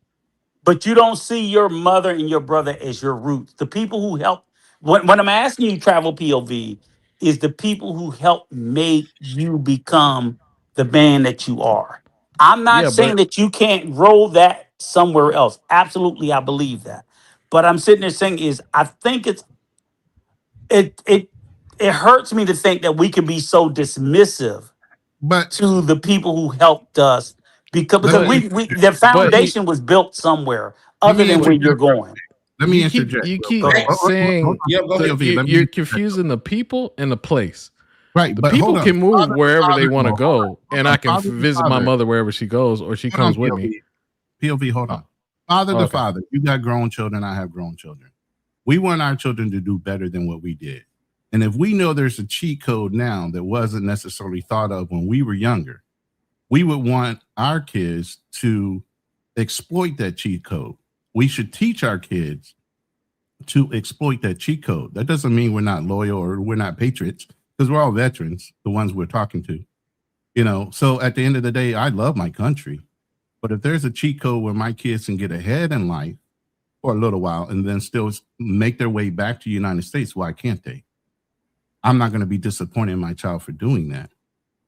S6: But you don't see your mother and your brother as your roots. The people who help, when I'm asking you, travel POV, is the people who help make you become the man that you are. I'm not
S3: Yeah,
S6: saying
S3: but
S6: that you can't grow that somewhere else. Absolutely, I believe that. But I'm sitting there saying is I think it it it hurts me to think that we can be so dismissive
S1: But
S6: to the people who helped us
S1: let
S6: because
S1: me
S3: but
S6: we
S1: interject.
S6: the
S3: but
S6: foundation was built somewhere
S1: Let
S6: other
S1: me
S6: than where
S1: interject.
S6: you're going.
S1: Let me interject.
S3: you
S1: Real
S6: Go
S3: keep
S1: quick.
S6: ahead.
S1: Hold
S3: saying
S1: on.
S2: Yeah, go ahead.
S1: POV, let me
S3: you're
S1: interject.
S3: confusing the people and the place.
S1: Right,
S3: The
S1: but hold
S3: people
S1: on.
S3: can move wherever they want to
S1: No, hold on.
S3: go, and I can
S1: Father to
S3: visit my
S1: father.
S3: mother wherever she goes, or she
S1: Hold on,
S3: comes with me.
S1: POV. POV, hold on. Father to
S3: Okay.
S1: father. You got grown children. I have grown children. We want our children to do better than what we did. And if we know there's a cheat code now that wasn't necessarily thought of when we were younger, we would want our kids to exploit that cheat code. We should teach our kids to exploit that cheat code. That doesn't mean we're not loyal or we're not patriots, because we're all veterans, the ones we're talking to. So at the end of the day, I love my country. But if there's a cheat code where my kids can get ahead in life for a little while and then still make their way back to the United States, why can't they? I'm not going to be disappointed in my child for doing that.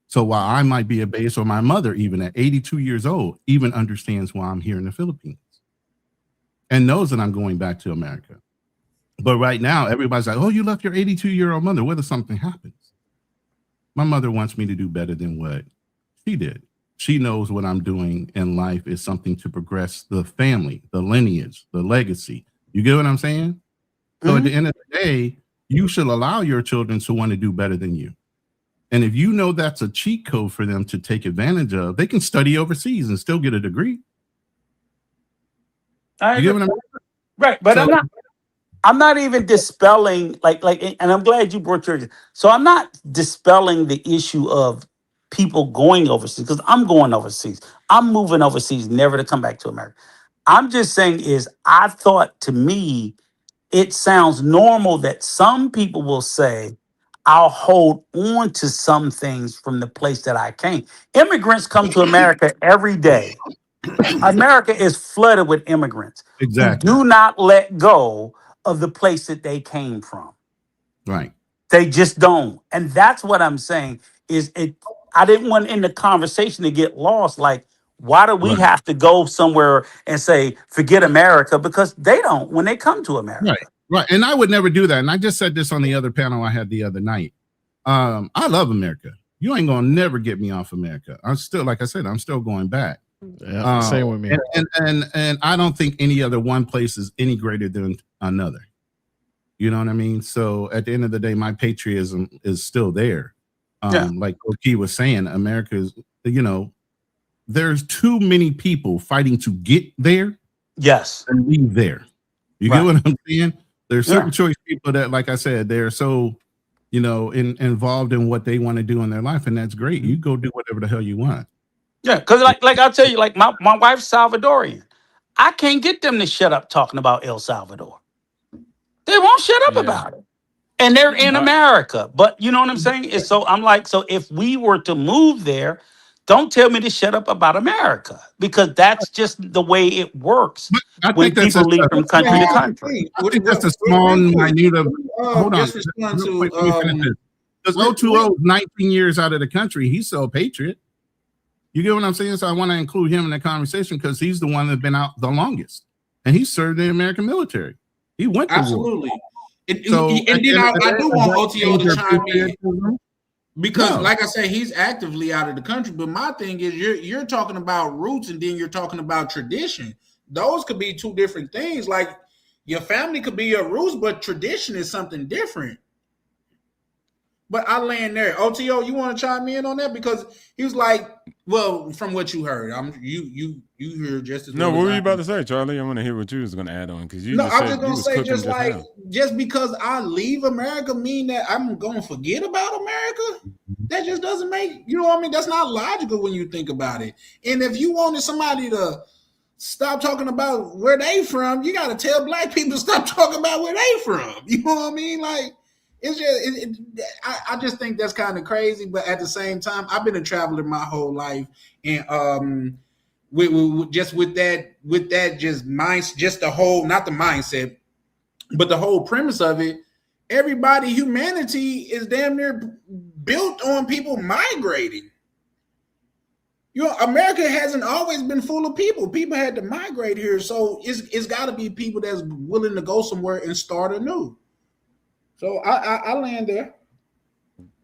S1: So while I might be a base, or my mother, even at 82 years old, even understands why I'm here in the Philippines and knows that I'm going back to America. But right now, everybody's like, oh, you left your 82-year-old mother. What if something happens? My mother wants me to do better than what she did. She knows what I'm doing in life is something to progress the family, the lineage, the legacy. You get what I'm saying? So at
S6: Mhm.
S1: the end of the day, you should allow your children to want to do better than you. And if you know that's a cheat code for them to take advantage of, they can study overseas and still get a degree.
S6: I
S1: You get
S6: agree.
S1: what I mean?
S6: Right, but
S1: So
S6: I'm not even dispelling and I'm glad you brought your so I'm not dispelling the issue of people going overseas because I'm going overseas. I'm moving overseas never to come back to America. I'm just saying is I thought to me it sounds normal that some people will say I'll hold on to some things from the place that I came. Immigrants come to America every day. America is flooded with immigrants who
S1: Exactly.
S6: do not let go of the place that they came from.
S1: Right.
S6: They just don't. And that's what I'm saying is it. I didn't want in the conversation to get lost. Like, why do we
S1: Right.
S6: have to go somewhere and say, forget America? Because they don't when they come to America.
S1: Right. Right. And I would never do that. And I just said this on the other panel I had the other night. I love America. You ain't gonna never get me off America. I'm still, like I said, I'm still going back.
S3: Yeah, same with me.
S1: And I don't think any other one place is any greater than another. You know what I mean? So at the end of the day, my patriotism is still there. Like Oki was saying, America is, there's too many people fighting to get there
S6: Yes.
S1: and leave there. You
S6: Right.
S1: get what I'm saying? There's certain
S6: Yeah.
S1: choice people that, like I said, they're so, involved in what they want to do in their life, and that's great. You go do whatever the hell you want.
S6: Yeah. Because like I'll tell you, like my wife's Salvadorian. I can't get them to shut up talking about El Salvador. They won't shut up
S5: Yeah.
S6: about it. And they're in America. But you know what I'm saying? It's so I'm like, so if we were to move there, don't tell me to shut up about America because that's just the way it works
S1: I
S6: when
S1: think that's
S6: people leave
S1: a
S6: from country to country.
S1: I think that's a small minute of. Hold on.
S2: Just respond
S1: Real quick, let me finish
S2: to
S1: this. Because 020 is 19 years out of the country. He's still a patriot. You get what I'm saying? So I want to include him in the conversation because he's the one that's been out the longest. And he served in the American military. He went to war.
S2: absolutely.
S1: So
S2: And
S1: at the
S2: then
S1: end of the
S2: I
S1: day,
S2: do want
S1: does that
S2: OTO to
S1: change
S2: chime
S1: your
S2: in
S1: patriotism?
S2: because,
S1: No.
S2: like I said, he's actively out of the country. But my thing is, you're talking about roots, and then you're talking about tradition. Those could be two different things. Like your family could be your roots, but tradition is something different. But I land there. OTO, you want to chime in on that? Because he was like, well, from what you heard, you hear just as
S5: No,
S2: well
S5: what
S2: as
S5: were
S2: I
S5: you about
S2: do.
S5: to say, Charlie? I want to hear what you was going to add on because you
S2: No,
S5: just
S2: I'm
S5: said
S2: just
S5: you
S2: gonna
S5: was
S2: say,
S5: cooking
S2: just like,
S5: now.
S2: just because I leave America, mean that I'm gonna forget about America? That just doesn't make, you know what I mean? That's not logical when you think about it. And if you wanted somebody to stop talking about where they from, you got to tell black people to stop talking about where they from. You know what I mean? Like, it's just, I just think that's kind of crazy. But at the same time, I've been a traveler my whole life, and with that just mind, just the whole, not the mindset, but the whole premise of it. Everybody, humanity is damn near built on people migrating. You know, America hasn't always been full of people. People had to migrate here, so it's got to be people that's willing to go somewhere and start anew. So I land there.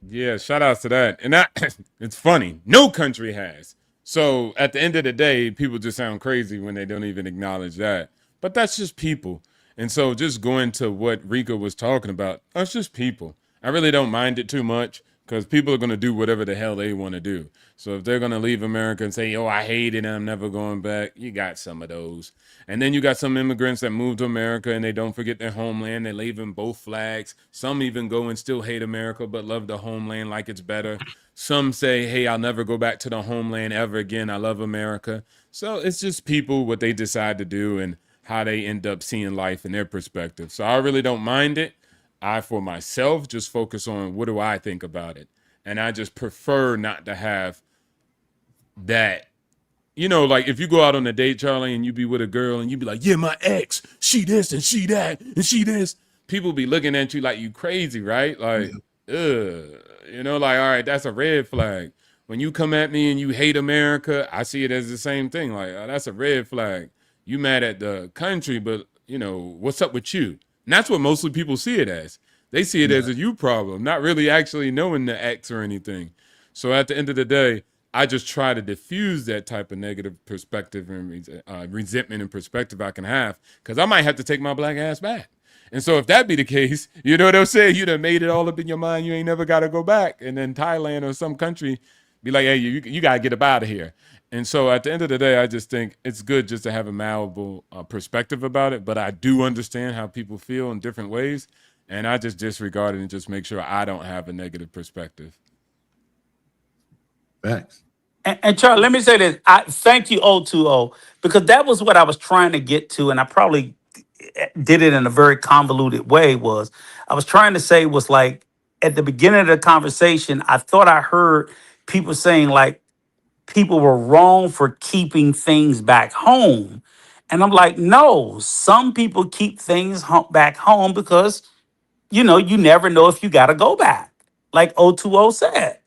S5: Yeah, shout outs to that. And that it's funny. No country has. So at the end of the day, people just sound crazy when they don't even acknowledge that. But that's just people. And so just going to what Rika was talking about, that's just people. I really don't mind it too much because people are going to do whatever the hell they want to do. So if they're going to leave America and say, oh, I hate it and I'm never going back, you got some of those. And then you got some immigrants that move to America and they don't forget their homeland. They leave in both flags. Some even go and still hate America but love the homeland like it's better. Some say, hey, I'll never go back to the homeland ever again. I love America. So it's just people, what they decide to do and how they end up seeing life in their perspective. So I really don't mind it. I, for myself, just focus on what do I think about it. And I just prefer not to have that. You know, like if you go out on a date, Charlie, and you be with a girl and you be like, yeah, my ex, she this and she that and she this. People be looking at you like you crazy, right? Like, you know, like, all right, that's a red flag. When you come at me and you hate America, I see it as the same thing. Like, oh, that's a red flag. You mad at the country, but, you know, what's up with you? And that's what mostly people see it as. They see it as a you problem, not really actually knowing the ex or anything. So at the end of the day, I just try to diffuse that type of negative perspective and resentment and perspective I can have because I might have to take my black ass back. And so if that be the case, you know what I'm saying? You done made it all up in your mind. You ain't never got to go back. And then Thailand or some country be like, hey, you got to get up out of here. And so at the end of the day, I just think it's good just to have a malleable perspective about it. But I do understand how people feel in different ways. And I just disregard it and just make sure I don't have a negative perspective.
S1: Facts.
S6: And Charlie, let me say this. I thank you, O2O, because that was what I was trying to get to, and I probably did it in a very convoluted way. Was I was trying to say was like at the beginning of the conversation, I thought I heard people saying like people were wrong for keeping things back home. And I'm like, no, some people keep things back home because, you know, you never know if you got to go back, like O2O said.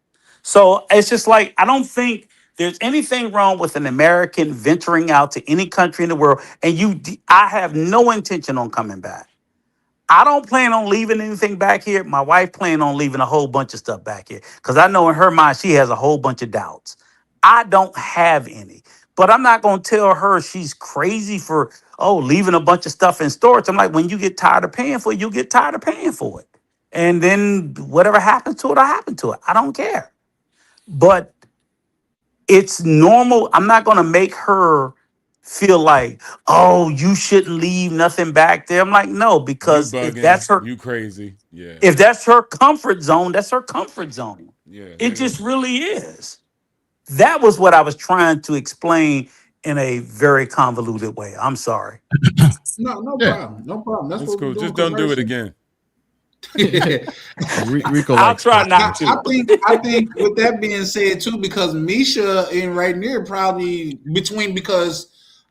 S6: So it's just like, I don't think there's anything wrong with an American venturing out to any country in the world. And I have no intention on coming back. I don't plan on leaving anything back here. My wife planned on leaving a whole bunch of stuff back here because I know in her mind she has a whole bunch of doubts. I don't have any, but I'm not going to tell her she's crazy for, leaving a bunch of stuff in storage. I'm like, when you get tired of paying for it, you'll get tired of paying for it. And then whatever happens to it, will happen to it. I don't care. But it's normal. I'm not going to make her feel like, oh, you shouldn't leave nothing back there. I'm like, no, because
S5: You
S6: if
S5: bugging.
S6: that's her,
S5: You crazy. Yeah.
S6: if that's her comfort zone, that's her comfort zone.
S5: Yeah.
S6: It just really is. That was what I was trying to explain in a very convoluted way. I'm sorry.
S2: No
S1: Yeah.
S2: problem. No problem. That's
S5: That's
S2: what
S5: cool.
S2: we're doing.
S5: Just don't do it again.
S3: Rico
S6: I'll
S3: likes
S6: try
S3: that.
S6: not to.
S2: I think with that being said too, because Misha and right near probably between, because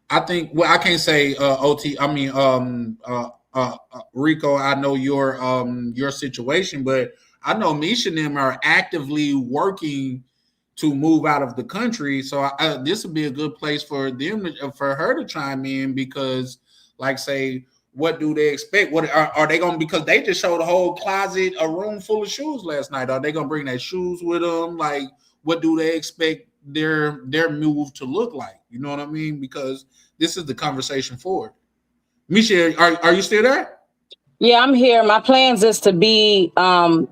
S2: I think, well, I can't say OT. I mean Rico. I know your situation, but I know Misha and them are actively working to move out of the country. So this would be a good place for them for her to chime in, because, like, say, what do they expect? What are they going to, because they just showed a whole closet, a room full of shoes last night. Are they going to bring their shoes with them? Like, what do they expect their move to look like? You know what I mean? Because this is the conversation for it. Misha, are you still there?
S4: Yeah, I'm here. My plans is to be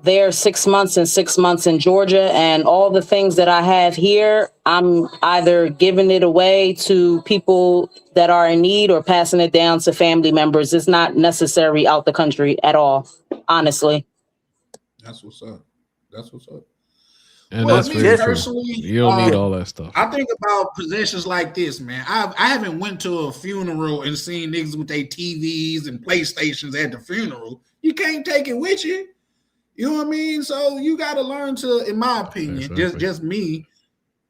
S4: there 6 months and 6 months in Georgia, and all the things that I have here, I'm either giving it away to people that are in need or passing it down to family members. It's not necessary out the country at all, honestly.
S2: That's what's up. That's what's up.
S3: And
S2: Well,
S3: that's
S2: me
S3: very true.
S2: personally,
S3: You don't need all that stuff.
S2: I think about positions like this, man. I haven't went to a funeral and seen niggas with their TVs and PlayStations at the funeral. You can't take it with you. You know what I mean? So you got to learn to, in my opinion,
S3: Exactly.
S2: just me,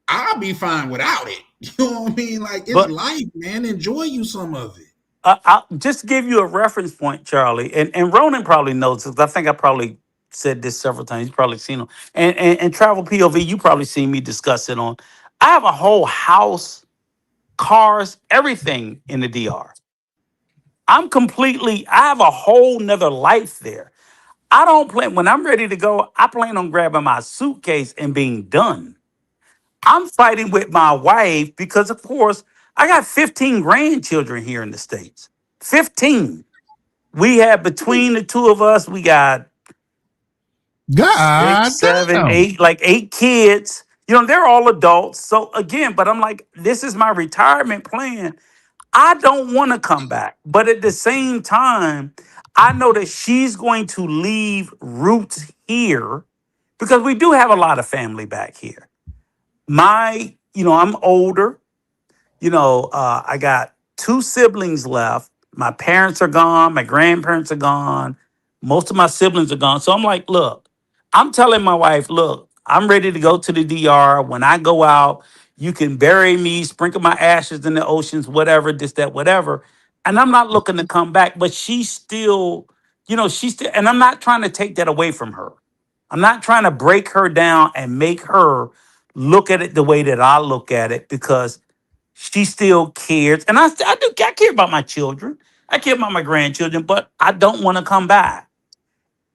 S2: I'll be fine without it. You know what I mean? Like, it's life, man. Enjoy you some of it.
S6: I'll just give you a reference point, Charlie, and Ronan probably knows this. I think I probably said this several times. He's probably seen them. And Travel POV, you probably seen me discuss it on. I have a whole house, cars, everything in the DR. I have a whole nother life there. I don't plan, when I'm ready to go, I plan on grabbing my suitcase and being done. I'm fighting with my wife because, of course, I got 15 grandchildren here in the States. 15. We have, between the two of us, we got
S1: God,
S6: 6, 7,
S1: damn.
S6: 8, like 8 kids. You know, they're all adults. So again, but I'm like, this is my retirement plan. I don't want to come back. But at the same time, I know that she's going to leave roots here because we do have a lot of family back here. I'm older. I got 2 siblings left. My parents are gone. My grandparents are gone. Most of my siblings are gone. So I'm like, look, I'm telling my wife, look, I'm ready to go to the DR. When I go out, you can bury me, sprinkle my ashes in the oceans, whatever, this, that, whatever. And I'm not looking to come back, but she's still, and I'm not trying to take that away from her. I'm not trying to break her down and make her look at it the way that I look at it, because she still cares. And I care about my children. I care about my grandchildren, but I don't want to come back.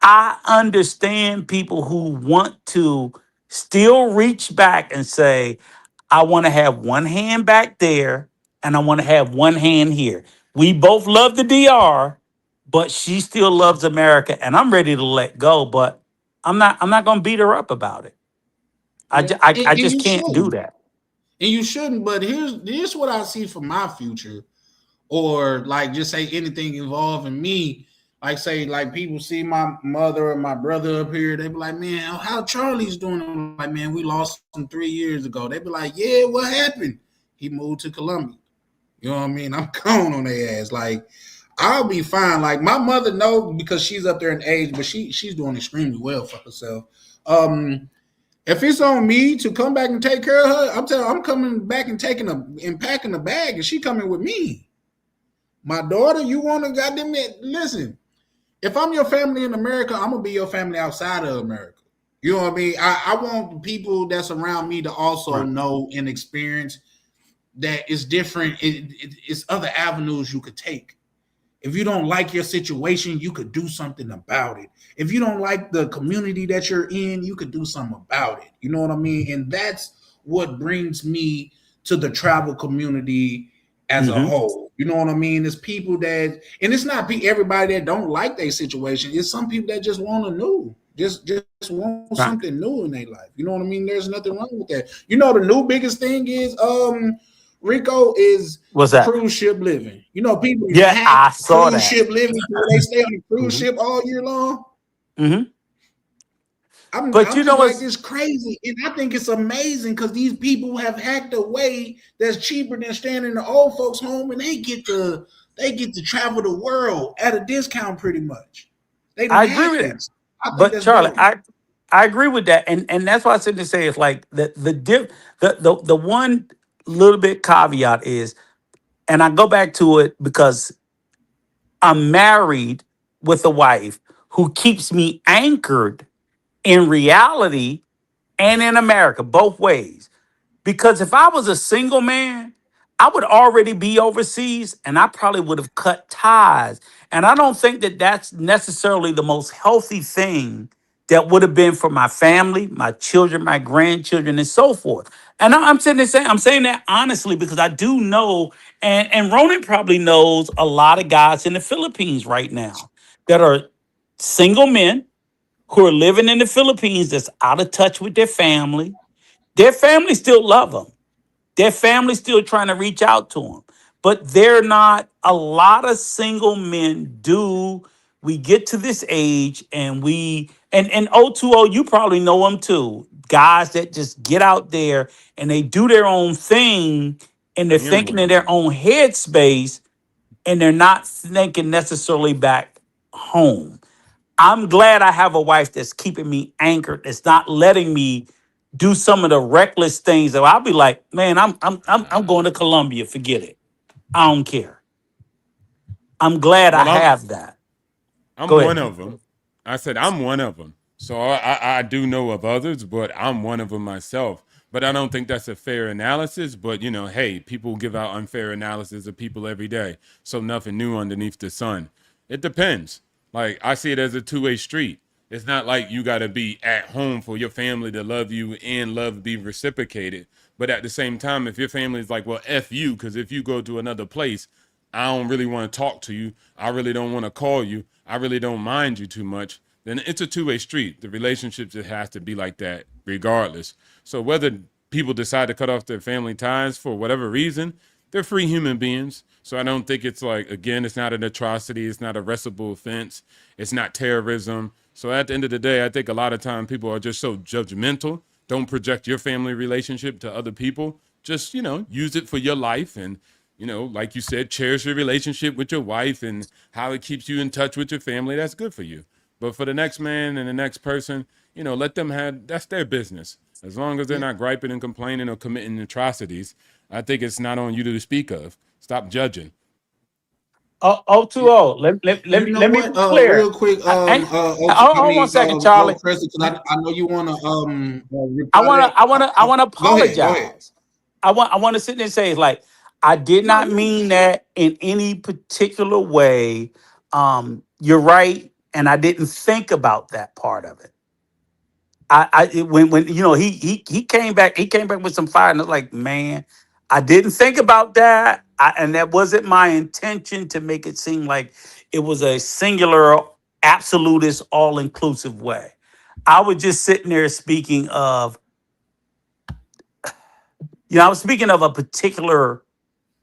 S6: I understand people who want to still reach back and say, I want to have one hand back there and I want to have one hand here. We both love the DR, but she still loves America, and I'm ready to let go, but I'm not going to beat her up about it. I just can't do that.
S2: And you shouldn't, but here's what I see for my future, or like just say anything involving me. Like, say, like, people see my mother or my brother up here, they be like, man, how Charlie's doing? I'm like, man, we lost him 3 years ago. They be like, yeah, what happened? He moved to Colombia. You know what I mean? I'm gone on their ass. Like, I'll be fine. Like my mother knows because she's up there in age, but she's doing extremely well for herself. If it's on me to come back and take care of her, I'm telling her, I'm coming back and packing a bag, and she coming with me. My daughter, you want to goddamn it? Listen, if I'm your family in America, I'm gonna be your family outside of America. You know what I mean? I want the people that's around me to also know and experience that it's different. It's other avenues you could take. If you don't like your situation, you could do something about it. If you don't like the community that you're in, you could do something about it. You know what I mean? And that's what brings me to the travel community as a whole. You know what I mean? It's people that, and it's not everybody that don't like their situation. It's some people that just want to know, just want something new in their life. You know what I mean? There's nothing wrong with that. You know, the new biggest thing is, Rico, is
S6: What's that?
S2: Cruise ship living. You know, people
S6: I saw
S2: cruise
S6: that.
S2: ship living. They stay on the cruise ship all year long.
S6: But you know
S2: like, it's crazy, and I think it's amazing because these people have hacked a way that's cheaper than staying in the old folks' home, and they get to travel the world at a discount, pretty much.
S6: I agree with it. But Charlie, I agree with that, and that's why I said to say it's like the one little bit caveat is, and I go back to it because I'm married with a wife who keeps me anchored in reality and in America, both ways. Because if I was a single man, I would already be overseas and I probably would have cut ties. And I don't think that that's necessarily the most healthy thing that would have been for my family, my children, my grandchildren, and so forth. And I'm sitting there saying, I'm saying that honestly because I do know, and Ronan probably knows a lot of guys in the Philippines right now that are single men who are living in the Philippines that's out of touch with their family. Their family still love them. Their family's still trying to reach out to them, but they're not. A lot of single men do. We get to this age and and O2O, you probably know them too. Guys that just get out there and they do their own thing and they're thinking in their own headspace and they're not thinking necessarily back home. I'm glad I have a wife that's keeping me anchored. That's not letting me do some of the reckless things that I'll be like, man, I'm going to Colombia. Forget it. I don't care. I'm glad I have that.
S5: I'm one of them. I said I'm one of them. So I do know of others, but I'm one of them myself. But I don't think that's a fair analysis. But, you know, hey, people give out unfair analysis of people every day. So nothing new underneath the sun. It depends. Like, I see it as a two-way street. It's not like you got to be at home for your family to love you and love be reciprocated. But at the same time, if your family is like, well, F you, because if you go to another place, I don't really want to talk to you. I really don't want to call you. I really don't mind you too much. Then it's a two-way street. The relationship just has to be like that regardless. So whether people decide to cut off their family ties for whatever reason, they're free human beings. So I don't think it's like, again, it's not an atrocity. It's not a arrestable offense. It's not terrorism. So at the end of the day, I think a lot of time people are just so judgmental. Don't project your family relationship to other people. Just, you know, use it for your life and, you know, like you said, cherish your relationship with your wife and how it keeps you in touch with your family. That's good for you. But for the next man and the next person, you know, let them have, that's their business. As long as they're not griping and complaining or committing atrocities, I think it's not on you to speak of. Stop judging.
S6: O2O, let me be clear.
S2: Real quick,
S6: hold on 1 second, Charlie.
S2: I know you want to.
S6: I want to apologize. Go ahead. I want to sit there and say, like, I did not mean that in any particular way. You're right, and I didn't think about that part of it. When you know he came back with some fire, and I was like, man, I didn't think about that, and that wasn't my intention to make it seem like it was a singular, absolutist, all-inclusive way. I was just sitting there speaking of, you know, I was speaking of a particular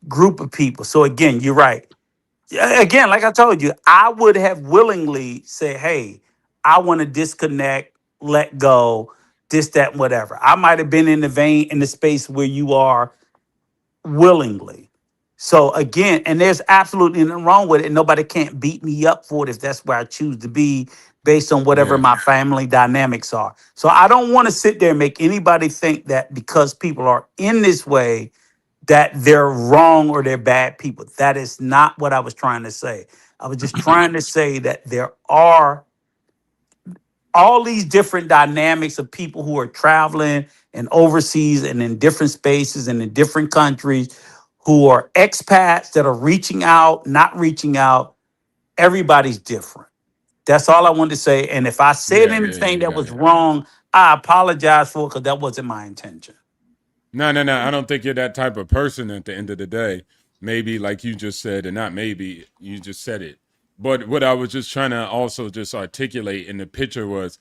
S6: group of people. So again, you're right. Again, like I told you, I would have willingly said, hey, I want to disconnect, let go, this, that, whatever. I might have been in the space where you are willingly. So again, and there's absolutely nothing wrong with it. Nobody can't beat me up for it if that's where I choose to be based on whatever
S5: Yeah.
S6: my family dynamics are. So I don't want to sit there and make anybody think that because people are in this way that they're wrong or they're bad people. That is not what I was trying to say. I was just trying to say that there are all these different dynamics of people who are traveling and overseas and in different spaces and in different countries who are expats that are reaching out, not reaching out. Everybody's different. That's all I wanted to say. And if I said
S5: Yeah,
S6: anything that
S5: yeah,
S6: was
S5: yeah.
S6: wrong, I apologize for it because that wasn't my intention.
S5: No. I don't think you're that type of person at the end of the day. Maybe like you just said, and not maybe, you just said it. But what I was just trying to also just articulate in the picture was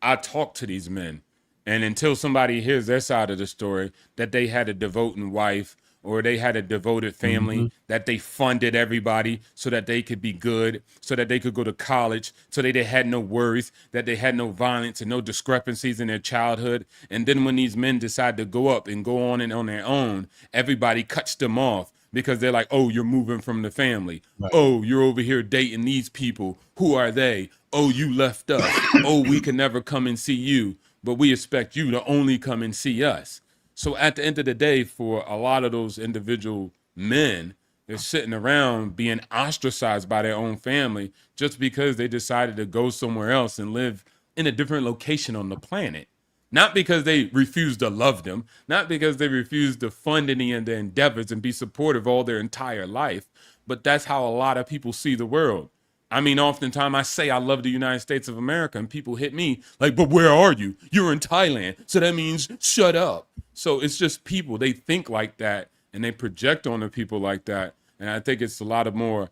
S5: I talk to these men, and until somebody hears their side of the story, that they had a devoting wife or they had a devoted family, that they funded everybody so that they could be good, so that they could go to college, so that they had no worries, that they had no violence and no discrepancies in their childhood. And then when these men decide to go up and go on and on their own, everybody cuts them off because they're like, oh, you're moving from the family.
S1: Right.
S5: Oh, you're over here dating these people. Who are they? Oh, you left us. Oh, we can never come and see you, but we expect you to only come and see us. So at the end of the day, for a lot of those individual men, they're sitting around being ostracized by their own family just because they decided to go somewhere else and live in a different location on the planet. Not because they refuse to love them, not because they refuse to fund any of their endeavors and be supportive all their entire life, but that's how a lot of people see the world. I mean, oftentimes I say I love the United States of America, and people hit me like, but where are you? You're in Thailand. So that means shut up. So it's just people, they think like that and they project on the people like that. And I think it's a lot of more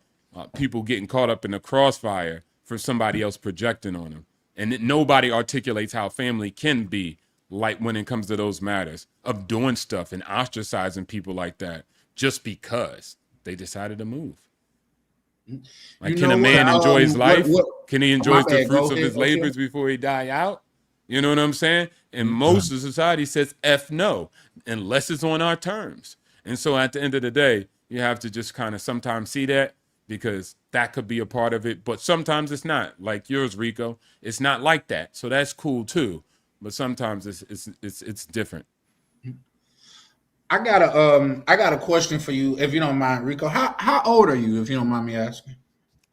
S5: people getting caught up in the crossfire for somebody else projecting on them. And nobody articulates how family can be like when it comes to those matters of doing stuff and ostracizing people like that just because they decided to move. Like,
S2: You
S5: can
S2: know
S5: a man
S2: what,
S5: enjoy his life? Can he enjoy
S2: my
S5: the
S2: bad,
S5: fruits
S2: go
S5: of his
S2: ahead,
S5: labors before he die out? You know what I'm saying? And most of society says F no, unless it's on our terms. And so at the end of the day, you have to just kind of sometimes see that because that could be a part of it. But sometimes it's not. Like yours, Rico, it's not like that. So that's cool too. But sometimes it's different.
S2: I got a question for you, if you don't mind, Rico. How old are you, if you don't mind me asking?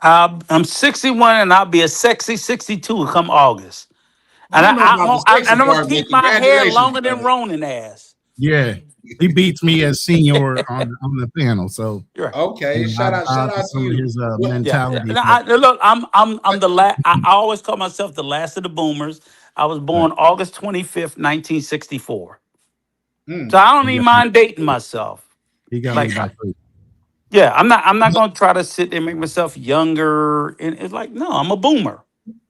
S6: I'm 61 and I'll be a sexy 62 come August.
S2: I
S6: And
S2: don't know about the sexy
S6: I'm gonna
S2: part, but
S6: keep my hair
S2: congratulations,
S6: longer than
S2: brother.
S6: Ronan ass.
S1: Yeah, he beats me as senior on the panel. So
S6: You're right.
S2: Okay, shout out to
S1: some of
S2: you.
S1: his
S2: What-
S6: Yeah.
S1: mentality.
S6: And look, I'm the last. I always call myself the last of the boomers. I was born August 25th, 1964.
S2: Mm.
S6: So I don't even mind dating myself.
S1: He got
S6: Like,
S1: me by three.
S6: yeah, I'm not gonna try to sit there and make myself younger. And it's like, no, I'm a boomer.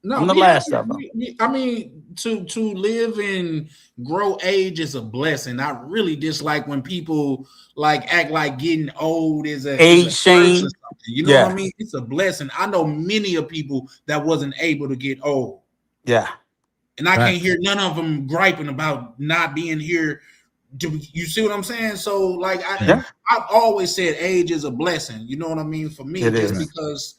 S2: No,
S6: I'm the last of them.
S2: I mean, to live and grow age is a blessing. I really dislike when people like act like getting old is a
S6: Age
S2: curse or
S6: shame.
S2: something. You know
S6: Yeah.
S2: what I mean? It's a blessing. I know many of people that wasn't able to get old,
S6: Yeah.
S2: and I
S1: Right.
S2: can't hear none of them griping about not being here. You see what I'm saying? So, like,
S6: Yeah.
S2: I've always said age is a blessing. You know what I mean? For me,
S6: It
S2: just
S6: is.
S2: because.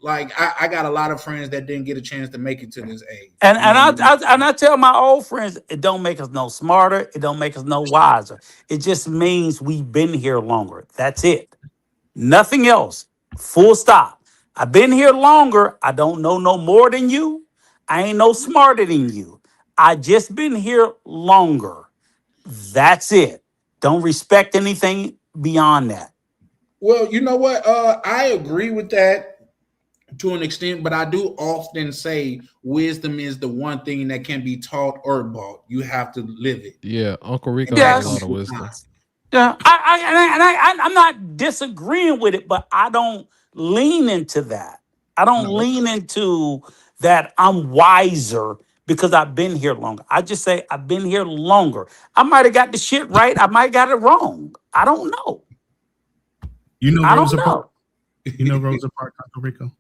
S2: Like I got a lot of friends that didn't get a chance to make it to this age.
S6: And
S2: You know what I mean?
S6: I tell my old friends, it don't make us no smarter. It don't make us no wiser. It just means we've been here longer. That's it. Nothing else. Full stop. I've been here longer. I don't know no more than you. I ain't no smarter than you. I just been here longer. That's it. Don't respect anything beyond that.
S2: Well, you know what? I agree with that to an extent, but I do often say wisdom is the one thing that can be taught or bought. You have to live it.
S3: Yeah, Uncle Rico
S6: Yes.
S3: has a lot of wisdom.
S6: Yeah, I'm not disagreeing with it, but I don't lean into that. I don't
S2: No.
S6: lean into that I'm wiser because I've been here longer. I just say I've been here longer. I might have got the shit right. I might have got it wrong. I don't know.
S1: You know
S6: I don't
S1: Rosa Parks?
S6: know.
S1: You know Rosa Parks, Uncle Rico?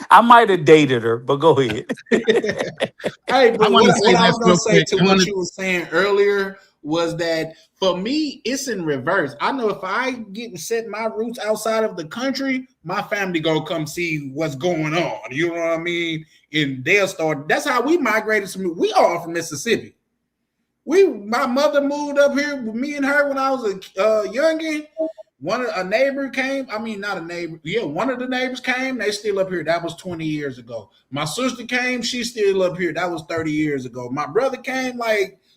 S6: I might have dated her, but go ahead.
S2: Hey, but
S1: I wanna
S2: what
S1: say
S2: I
S1: this
S2: was gonna
S1: real
S2: say
S1: quick.
S2: to
S1: I
S2: what
S1: wanna-
S2: you were saying earlier was that for me, it's in reverse. I know if I get and set my roots outside of the country, my family gonna come see what's going on. You know what I mean? And they'll start. That's how we migrated from. We all from Mississippi. My mother moved up here with me and her when I was a youngin. A neighbor came. I mean, not a neighbor. Yeah, one of the neighbors came. They still up here. That was 20 years ago. My sister came. She's still up here. That was 30 years ago. My brother came.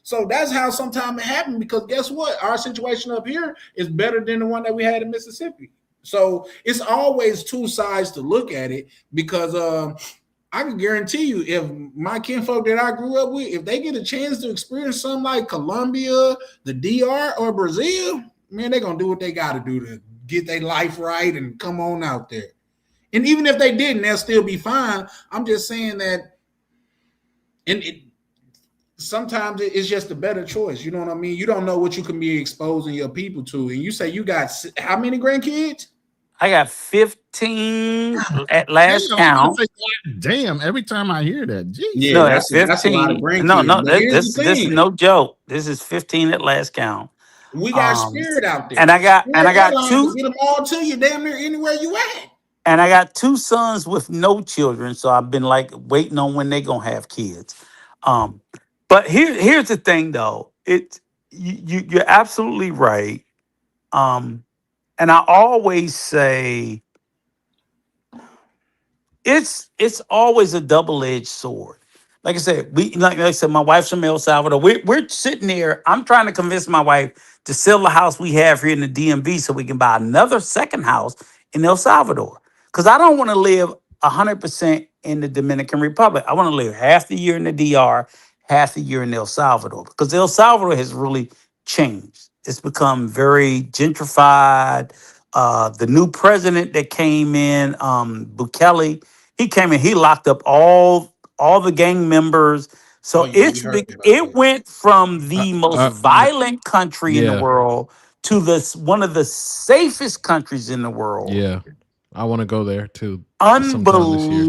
S2: So that's how sometimes it happened. Because guess what? Our situation up here is better than the one that we had in Mississippi. So it's always two sides to look at it. Because I can guarantee you, if my kinfolk that I grew up with, if they get a chance to experience something like Colombia, the DR, or Brazil, man, they're gonna do what they gotta do to get their life right and come on out there. And even if they didn't, they'll still be fine. I'm just saying that, and sometimes it's just a better choice. You know what I mean? You don't know what you can be exposing your people to. And you say you got how many grandkids?
S6: I got 15 at last count.
S1: Damn, every time I hear that, geez.
S2: Yeah,
S6: No,
S2: that's a lot of
S6: 15.
S2: grandkids.
S6: No,
S2: But here's the
S6: this is
S2: thing.
S6: no joke. This is 15 at last count.
S2: We got Spirit out there.
S6: And I got
S2: two. Get them all to you, damn near anywhere you at.
S6: And I got two sons with no children, so I've been like waiting on when they gonna have kids. But here's the thing, though. You're absolutely right. And I always say it's always a double-edged sword. Like I said, like I said, my wife's from El Salvador. We're sitting there. I'm trying to convince my wife to sell the house we have here in the DMV so we can buy another second house in El Salvador. Because I don't want to live 100% in the Dominican Republic. I want to live half the year in the DR, half the year in El Salvador. Because El Salvador has really changed. It's become very gentrified. The new president that came in, Bukele, he came in, he locked up all the gang members. So it went from the most violent country in the world to one of the safest countries in the world.
S3: Yeah, I want to go there too. Sometime this year.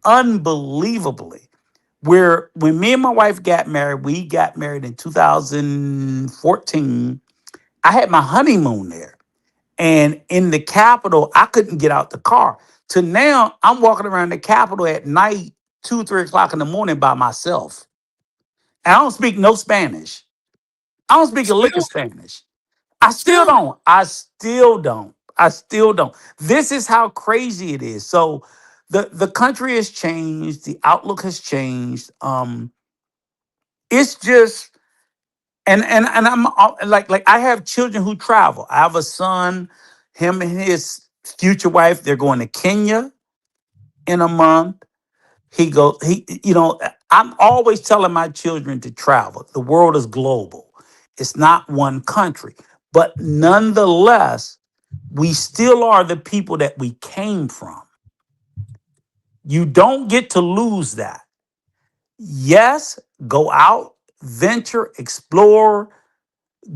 S6: Unbelievably. Where when me and my wife got married, we got married in 2014. I had my honeymoon there. And in the Capitol, I couldn't get out the car. To now, I'm walking around the Capitol at night, 2, 3 o'clock in the morning by myself. And I don't speak no Spanish. I don't speak a lick of Spanish. I still don't. This is how crazy it is. So the country has changed. The outlook has changed. It's just, and I'm like I have children who travel. I have a son, him and his future wife, they're going to Kenya in a month. I'm always telling my children to travel. The world is global. It's not one country. But nonetheless, we still are the people that we came from. You don't get to lose that. Yes, go out, venture, explore,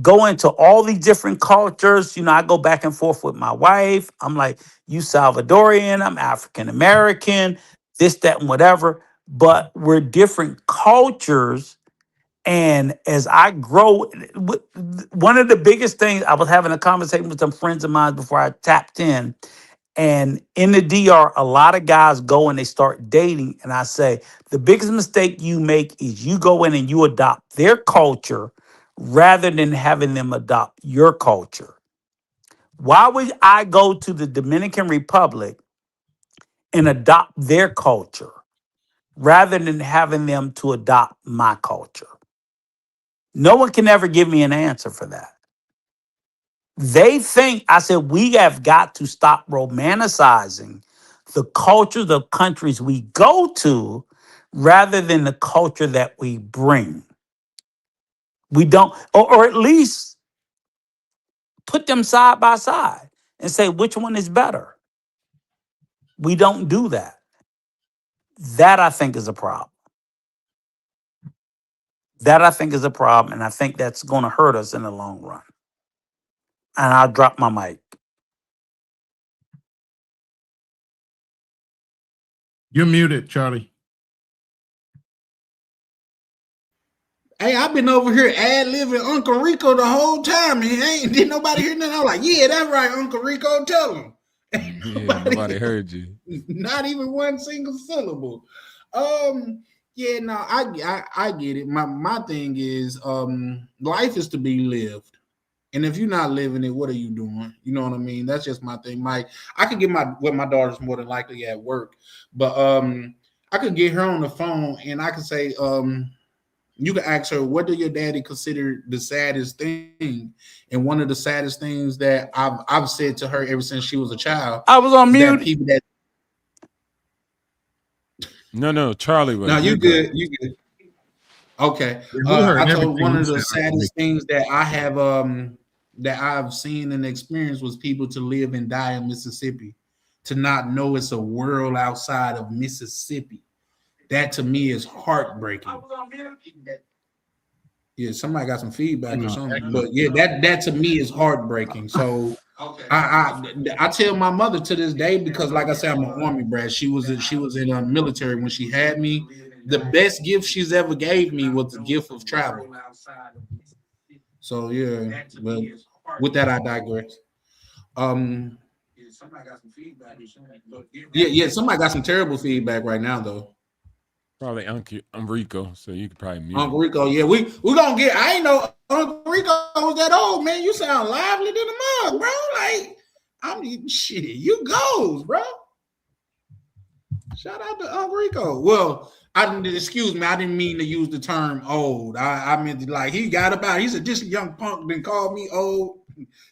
S6: go into all these different cultures. I go back and forth with my wife. I'm like, you Salvadorian, I'm African American, this, that, and whatever. But we're different cultures. And as I grow, one of the biggest things, I was having a conversation with some friends of mine before I tapped in. And in the DR, a lot of guys go and they start dating. And I say, the biggest mistake you make is you go in and you adopt their culture rather than having them adopt your culture. Why would I go to the Dominican Republic and adopt their culture rather than having them to adopt my culture? No one can ever give me an answer for that. They think, I said, we have got to stop romanticizing the cultures of countries we go to rather than the culture that we bring. We don't, or at least put them side by side and say which one is better. We don't do that. That I think is a problem. And I think that's going to hurt us in the long run. And I'll drop my mic.
S1: You're muted, Charlie.
S2: Hey, I've been over here ad-libbing Uncle Rico the whole time, and didn't nobody hear nothing. I'm like, yeah, that's right, Uncle Rico, tell him.
S5: Yeah, nobody heard you.
S2: Not even one single syllable. Yeah, no, I get it. My thing is, life is to be lived. And if you're not living it, what are you doing? You know what I mean? That's just my thing. I could get my daughter's more than likely at work, but I could get her on the phone and I could say, you can ask her, what do your daddy consider the saddest thing? And one of the saddest things that I've said to her ever since she was a child.
S6: I was on
S2: is that
S6: mute.
S2: people that
S5: No, Charlie was.
S2: no, you good. You good. Okay. I told one of the saddest things that I have that I've seen and experienced was people to live and die in Mississippi, to not know it's a world outside of Mississippi. That to me is heartbreaking. Yeah, somebody got some feedback or something, but yeah, that to me is heartbreaking. So I tell my mother to this day, because like I said, I'm an Army brat. She was in a military when she had me. The best gift she's ever gave me was the gift of travel. So yeah, but with that I digress. Somebody got some feedback. Yeah, somebody got some terrible feedback right now though.
S5: Probably Uncle Rico, so you could probably mute.
S2: Uncle Rico, yeah, we gonna get. I ain't know Uncle Rico was that old, man. You sound lively than a mug, bro. Like I'm shit. You goes, bro. Shout out to Uncle Rico. Well, excuse me, I didn't mean to use the term old. I meant like he got about. He said this young punk didn't call me old.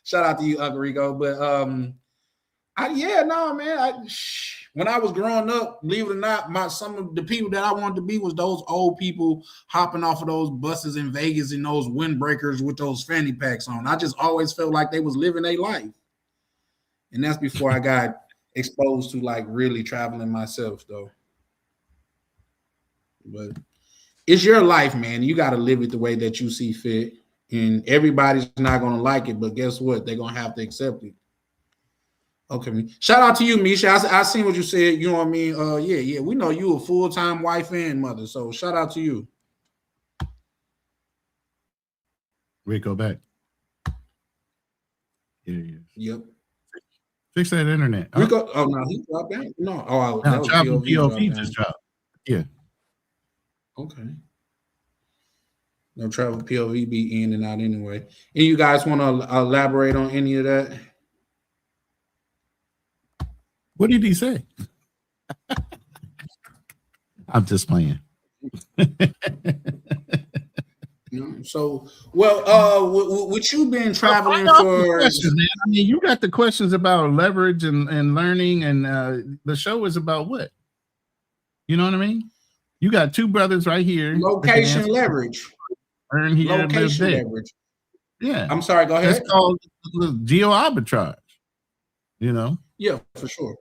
S2: Shout out to you, Uncle Rico. But when I was growing up, believe it or not, some of the people that I wanted to be was those old people hopping off of those buses in Vegas in those windbreakers with those fanny packs on. I just always felt like they was living their life. And that's before I got exposed to like really traveling myself though. But it's your life, man. You got to live it the way that you see fit. And everybody's not going to like it, but guess what? They're going to have to accept it. Okay, shout out to you, Misha. I seen what you said. You know what I mean? Yeah. We know you a full-time wife and mother, so shout out to you.
S1: Rico back. Yeah.
S2: Yep.
S1: Fix that internet.
S2: Rico. Oh no, he dropped out. No. Oh,
S1: no, travel POV just dropped. Yeah.
S2: Okay. No, travel POV be in and out anyway. And you guys want to elaborate on any of that?
S1: What did he say? I'm just playing.
S2: So, well, what you been traveling for?
S1: I mean, you got the questions about leverage and learning, and the show is about what? You know what I mean? You got two brothers right here.
S2: Location leverage.
S1: Earn here,
S2: location
S1: live there.
S2: leverage.
S1: Yeah.
S2: I'm sorry. Go ahead.
S1: It's called geo arbitrage. You know.
S2: Yeah, for sure.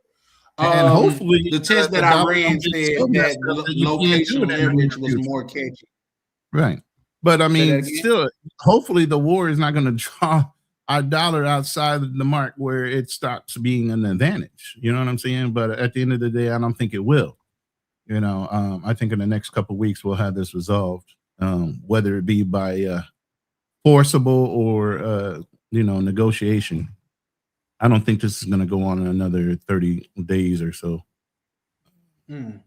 S1: And hopefully,
S2: the test that I ran said that location leverage was more catchy.
S1: Right. But I mean, still, hopefully the war is not going to draw our dollar outside of the mark where it stops being an advantage. You know what I'm saying? But at the end of the day, I don't think it will. You know, I think in the next couple of weeks, we'll have this resolved, whether it be by forcible or, negotiation. I don't think this is going to go on another 30 days or so. And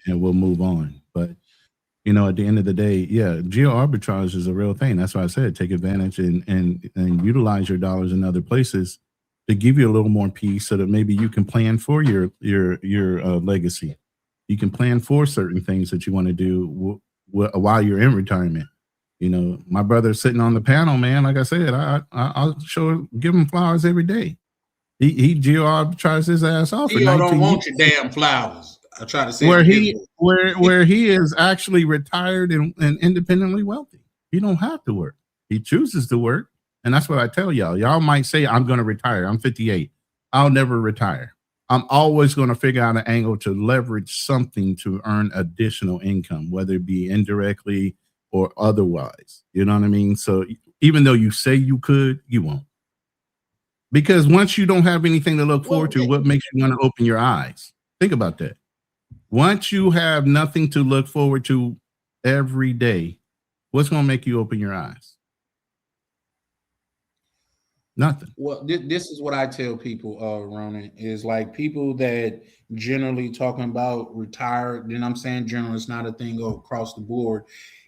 S1: we'll move on. But, at the end of the day, yeah, geo arbitrage is a real thing. That's why I said take advantage and utilize your dollars in other places to give you a little more peace so that maybe you can plan for your legacy. You can plan for certain things that you want to do while you're in retirement. My brother's sitting on the panel, man. Like I said, I'll give him flowers every day. He geo arbitraged his ass off.
S2: You don't want your damn flowers. I try to say
S1: where he is actually retired and independently wealthy. He don't have to work. He chooses to work, and that's what I tell y'all. Y'all might say I'm going to retire. I'm 58. I'll never retire. I'm always going to figure out an angle to leverage something to earn additional income, whether it be indirectly or otherwise. You know what I mean? So even though you say you could, you won't. Because once you don't have anything to look forward to, what makes you want to open your eyes? Think about that. Once you have nothing to look forward to every day, What's going to make you open your eyes? Nothing.
S2: Well, this is what I tell people, Ronan, is like people that generally talking about retired, then I'm saying general, it's not a thing across the board,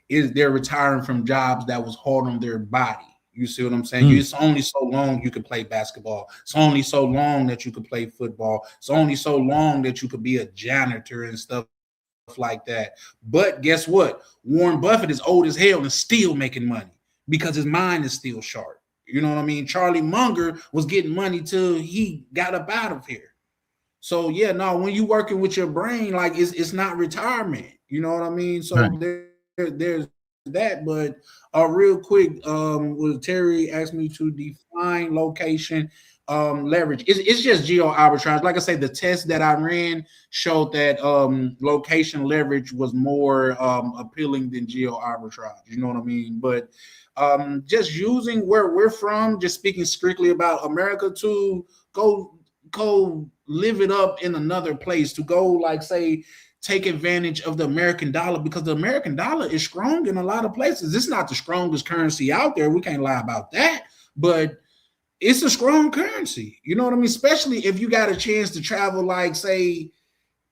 S2: is they're retiring from jobs that was hard on their body. You see what I'm saying? It's only so long you could play basketball. It's only so long that you could play football. It's only so long that you could be a janitor and stuff like that. But guess what? Warren Buffett is old as hell and still making money because his mind is still sharp. You know what I mean? Charlie Munger was getting money till he got up out of here. So yeah, no, when you working with your brain, like it's not retirement. You know what I mean? So
S1: Right.
S2: there's that. But real quick, Terry asked me to define location leverage. It's just geo arbitrage. Like I say, the test that I ran showed that location leverage was more appealing than geo arbitrage. You know what I mean? But just using where we're from, just speaking strictly about America, to go live it up in another place, to go like say take advantage of the American dollar, because the American dollar is strong in a lot of places. It's not the strongest currency out there. We can't lie about that, but it's a strong currency. You know what I mean? Especially if you got a chance to travel, like say,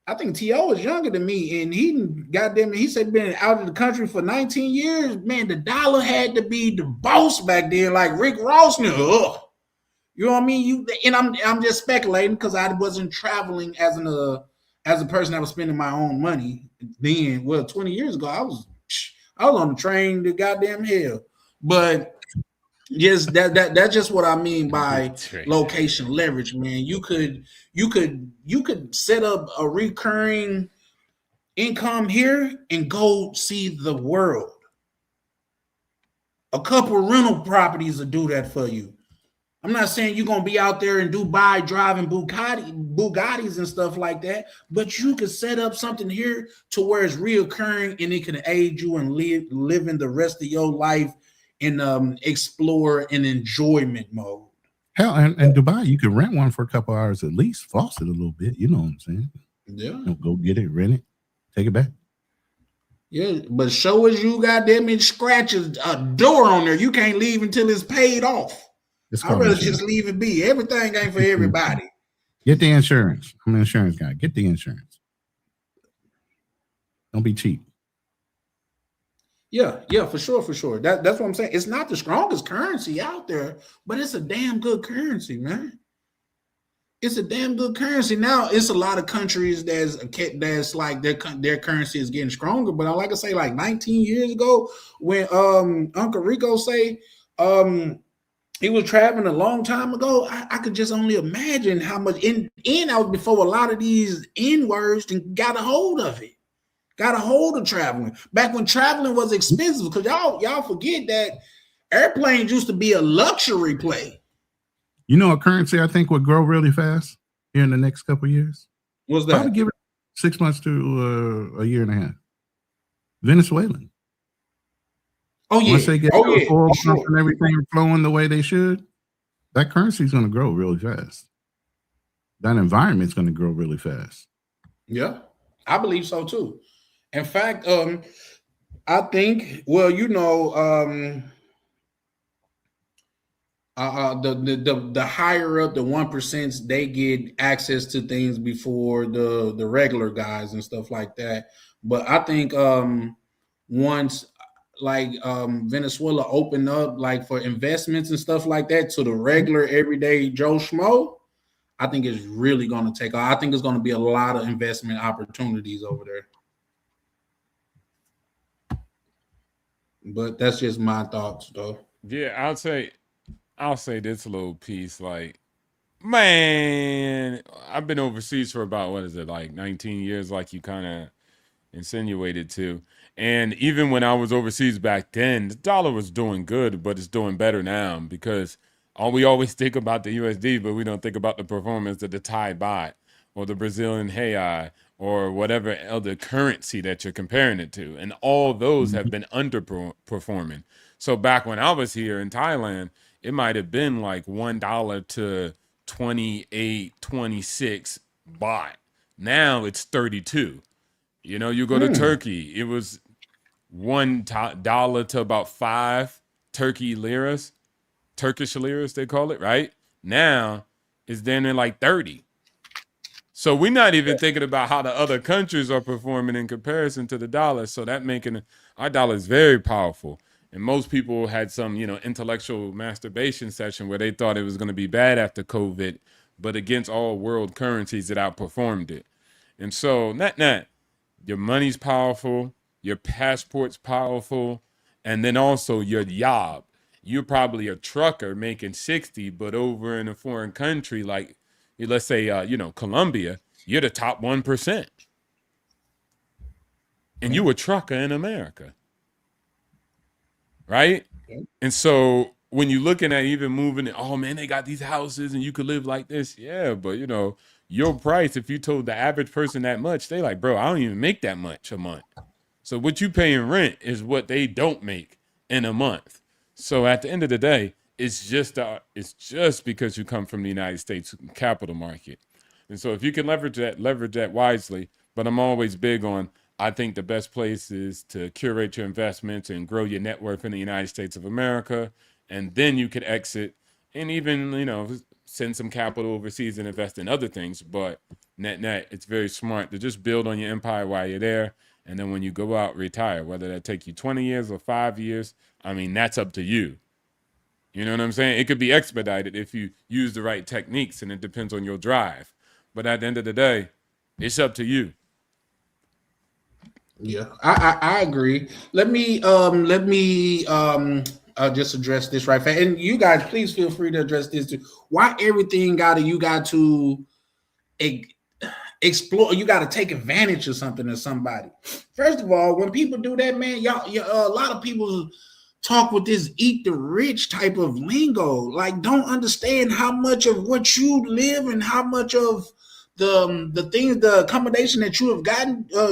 S2: I think T.O. is younger than me, and he said been out of the country for 19 years. Man, the dollar had to be the boss back then, like Rick Ross knew. Ugh. You know what I mean? I'm just speculating because I wasn't traveling as a person that was spending my own money then. Well, 20 years ago, I was on the train to goddamn hell. But just that's just what I mean by location leverage, man. You could set up a recurring income here and go see the world. A couple rental properties will do that for you. I'm not saying you're gonna be out there in Dubai driving Bugattis and stuff like that, but you could set up something here to where it's reoccurring and it can aid you in living the rest of your life in explore and enjoyment mode.
S1: Hell, and Dubai, you could rent one for a couple hours at least, floss it a little bit. You know what I'm saying?
S2: Yeah.
S1: You know, go get it, rent it, take it back.
S2: Yeah, but show as you goddamn it scratches a door on there, you can't leave until it's paid off. I'd rather just leave it be. Everything ain't for everybody.
S1: Get the insurance. I'm an insurance guy. Get the insurance. Don't be cheap.
S2: Yeah, for sure. That's what I'm saying. It's not the strongest currency out there, but it's a damn good currency, man. It's a damn good currency. Now, it's a lot of countries that's like their currency is getting stronger. But like I say, like 19 years ago, when Uncle Rico say he was traveling a long time ago, I could just only imagine how much in I was before a lot of these N-words and got a hold of it. Got a hold of traveling. Back when traveling was expensive, because y'all forget that airplanes used to be a luxury play.
S1: You know, a currency I think would grow really fast here in the next couple of years.
S2: What's that?
S1: Probably give it 6 months to a year and a half. Venezuelan.
S2: Oh yeah.
S1: Once they get oil and everything flowing the way they should, that currency is going to grow really fast. That environment's going to grow really fast.
S2: Yeah, I believe so too. In fact, I think, well, you know, the higher up the 1%, they get access to things before the regular guys and stuff like that. But I think once like Venezuela opened up like for investments and stuff like that to the regular everyday Joe Schmo, I think it's really going to take off. I think it's going to be a lot of investment opportunities over there. But that's just my thoughts, though.
S5: Yeah, I'll say this little piece. Like, man, I've been overseas for about, what is it, like 19 years, like you kind of insinuated to. And even when I was overseas back then, the dollar was doing good, but it's doing better now because we always think about the USD, but we don't think about the performance of the Thai baht or the Brazilian real or whatever other currency that you're comparing it to. And all those have been underperforming. So back when I was here in Thailand, it might have been like $1 to 28, 26 baht. Now it's 32. You know, you go to Turkey, it was $1 to about 5 Turkish liras, they call it, right? Now it's down in like 30. So we're not even thinking about how the other countries are performing in comparison to the dollar. So that making our dollar is very powerful. And most people had some, intellectual masturbation session where they thought it was going to be bad after COVID, but against all world currencies, it outperformed it. And so your money's powerful, your passport's powerful, and then also your job. You're probably a trucker making 60, but over in a foreign country, like let's say, Colombia, you're the top 1%. And you a trucker in America. Right? And so when you're looking at even moving, oh man, they got these houses and you could live like this. Yeah, but your price, if you told the average person that much, they like, bro, I don't even make that much a month. So what you pay in rent is what they don't make in a month. So at the end of the day, it's just because you come from the United States capital market. And so if you can leverage that wisely, but I'm always big on, I think the best place is to curate your investments and grow your net worth in the United States of America. And then you could exit and even, send some capital overseas and invest in other things. But net, it's very smart to just build on your empire while you're there. And then when you go out, retire, whether that take you 20 years or 5 years, that's up to you. You know what I'm saying? It could be expedited if you use the right techniques, and it depends on your drive. But at the end of the day, it's up to you.
S2: Yeah, I agree. Let me just address this right fast. And you guys, please feel free to address this too. Why everything you got to explore? You got to take advantage of something or somebody. First of all, when people do that, man, a lot of people talk with this eat the rich type of lingo, like don't understand how much of what you live and how much of the things, the accommodation that you have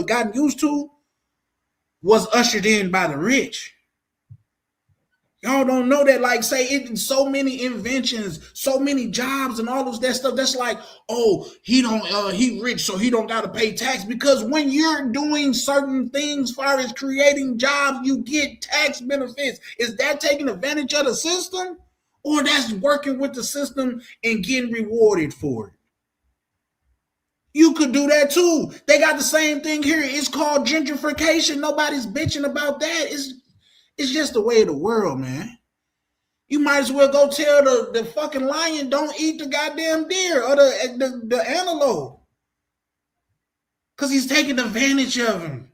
S2: gotten used to was ushered in by the rich. Y'all don't know that, like, say it, so many inventions, so many jobs and all of that stuff. That's like, oh, he rich, so he don't got to pay tax. Because when you're doing certain things, as far as creating jobs, you get tax benefits. Is that taking advantage of the system, or that's working with the system and getting rewarded for it? You could do that too. They got the same thing here. It's called gentrification. Nobody's bitching about that. It's just the way of the world, man. You might as well go tell the fucking lion don't eat the goddamn deer or the antelope, because he's taking advantage of him.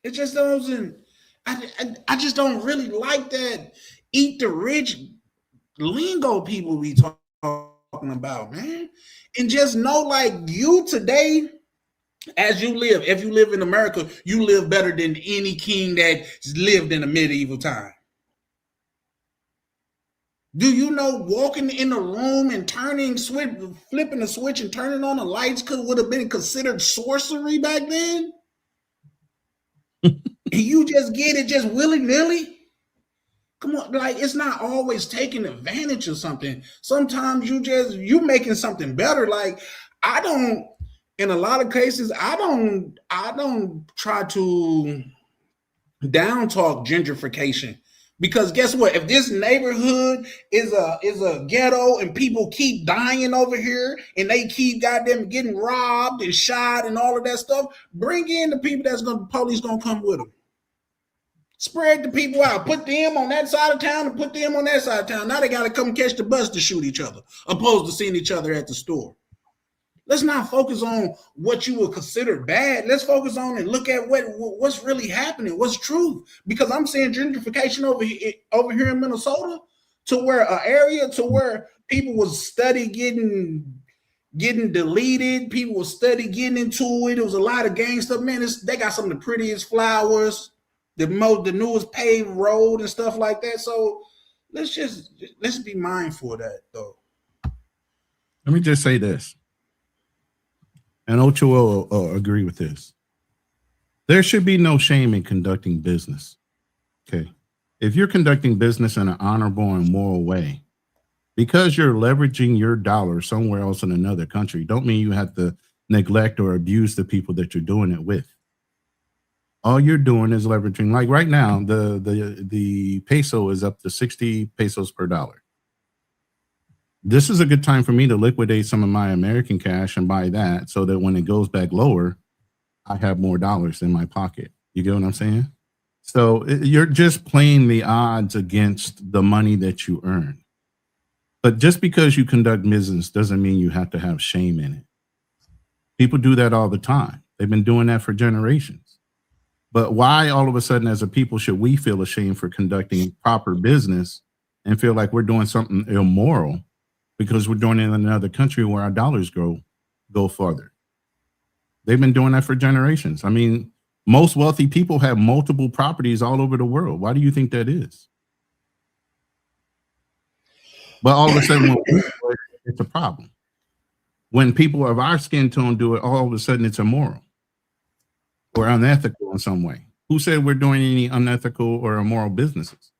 S2: It just doesn't. I just don't really like that eat the rich lingo people be talking about, man. And just know, like, you today, as you live, if you live in America, you live better than any king that lived in a medieval time. Do you know walking in a room and flipping a switch and turning on the lights would have been considered sorcery back then? And you just get it just willy-nilly? Come on, like, it's not always taking advantage of something. Sometimes you making something better. Like, in a lot of cases, I don't try to down talk gentrification, because guess what? If this neighborhood is a ghetto and people keep dying over here and they keep goddamn getting robbed and shot and all of that stuff, bring in the people police gonna come with them. Spread the people out. Put them on that side of town and put them on that side of town. Now they got to come catch the bus to shoot each other, opposed to seeing each other at the store. Let's not focus on what you would consider bad. Let's focus on and look at what's really happening, what's truth. Because I'm seeing gentrification over here in Minnesota, to where an area to where people was study getting deleted. People was study getting into it. It was a lot of gang stuff. Man, they got some of the prettiest flowers, the newest paved road and stuff like that. So let's be mindful of that, though.
S1: Let me just say this, and Ocho will agree with this. There should be no shame in conducting business. Okay. If you're conducting business in an honorable and moral way, because you're leveraging your dollar somewhere else in another country, don't mean you have to neglect or abuse the people that you're doing it with. All you're doing is leveraging. Like right now, the peso is up to 60 pesos per dollar. This is a good time for me to liquidate some of my American cash and buy that so that when it goes back lower, I have more dollars in my pocket. You get what I'm saying? So you're just playing the odds against the money that you earn. But just because you conduct business doesn't mean you have to have shame in it. People do that all the time. They've been doing that for generations. But why all of a sudden as a people should we feel ashamed for conducting proper business and feel like we're doing something immoral because we're doing it in another country where our dollars go farther? They've been doing that for generations. I mean, most wealthy people have multiple properties all over the world. Why do you think that is? But all of a sudden, when we do it, it's a problem. When people of our skin tone do it, all of a sudden it's immoral or unethical in some way. Who said we're doing any unethical or immoral businesses?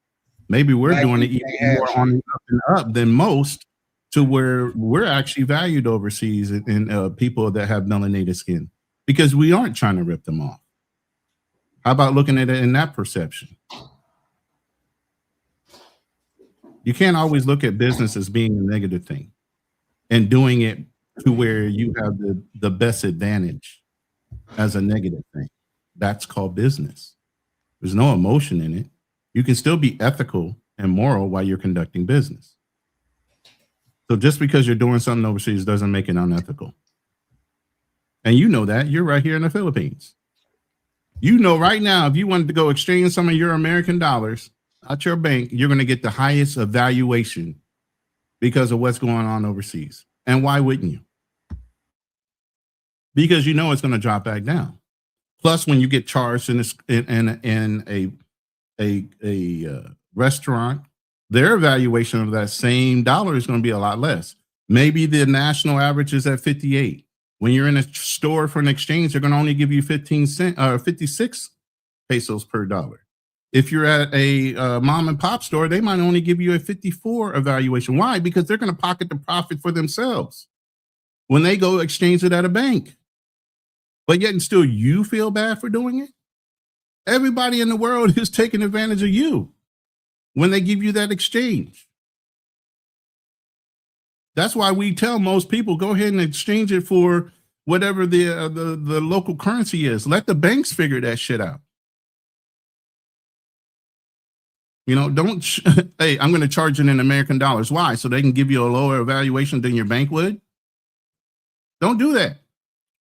S1: Maybe we're doing it even more on the up and up than most, to where we're actually valued overseas in people that have melanated skin because we aren't trying to rip them off. How about looking at it in that perception? You can't always look at business as being a negative thing and doing it to where you have the best advantage as a negative thing. That's called business. There's no emotion in it. You can still be ethical and moral while you're conducting business. So just because you're doing something overseas doesn't make it unethical. And you know that. You're right here in the Philippines. You know right now, if you wanted to go exchange some of your American dollars at your bank, you're going to get the highest evaluation because of what's going on overseas. And why wouldn't you? Because you know it's going to drop back down. Plus, when you get charged in a restaurant, their evaluation of that same dollar is going to be a lot less. Maybe the national average is at 58. When you're in a store for an exchange, they're going to only give you 56 pesos per dollar. If you're at a mom and pop store, they might only give you a 54 evaluation. Why? Because they're going to pocket the profit for themselves when they go exchange it at a bank. But yet and still you feel bad for doing it? Everybody in the world is taking advantage of you when they give you that exchange. That's why we tell most people, go ahead and exchange it for whatever the local currency is. Let the banks figure that shit out. You know, don't, hey, I'm going to charge it in American dollars. Why? So they can give you a lower evaluation than your bank would? Don't do that.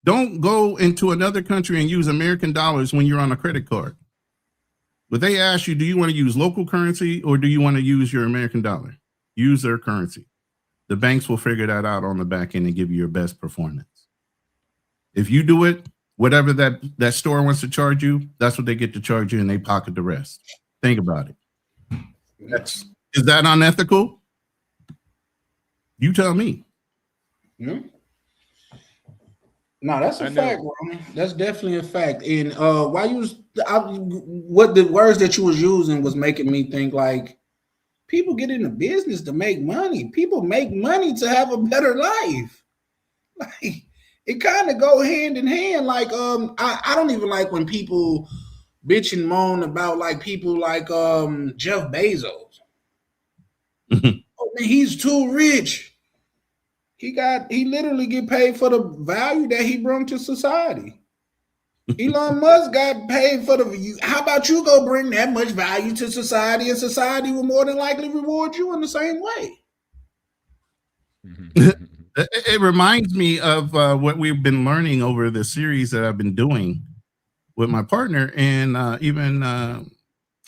S1: Don't go into another country and use American dollars when you're on a credit card. But they ask you, do you want to use local currency or do you want to use your American dollar? Use their currency. The banks will figure that out on the back end and give you your best performance. If you do it, whatever that store wants to charge you, that's what they get to charge you and they pocket the rest. Think about it. Is that unethical? You tell me.
S2: Yeah. No, that's a fact, bro. That's definitely a fact. And what the words that you was using was making me think like people get into business to make money. People make money to have a better life. Like it kind of go hand in hand. Like I don't even like when people bitch and moan about like people like Jeff Bezos. Oh man, he's too rich. He literally get paid for the value that he brought to society. Elon Musk got paid for how about you go bring that much value to society and society will more than likely reward you in the same way.
S1: It reminds me of what we've been learning over the series that I've been doing with my partner and even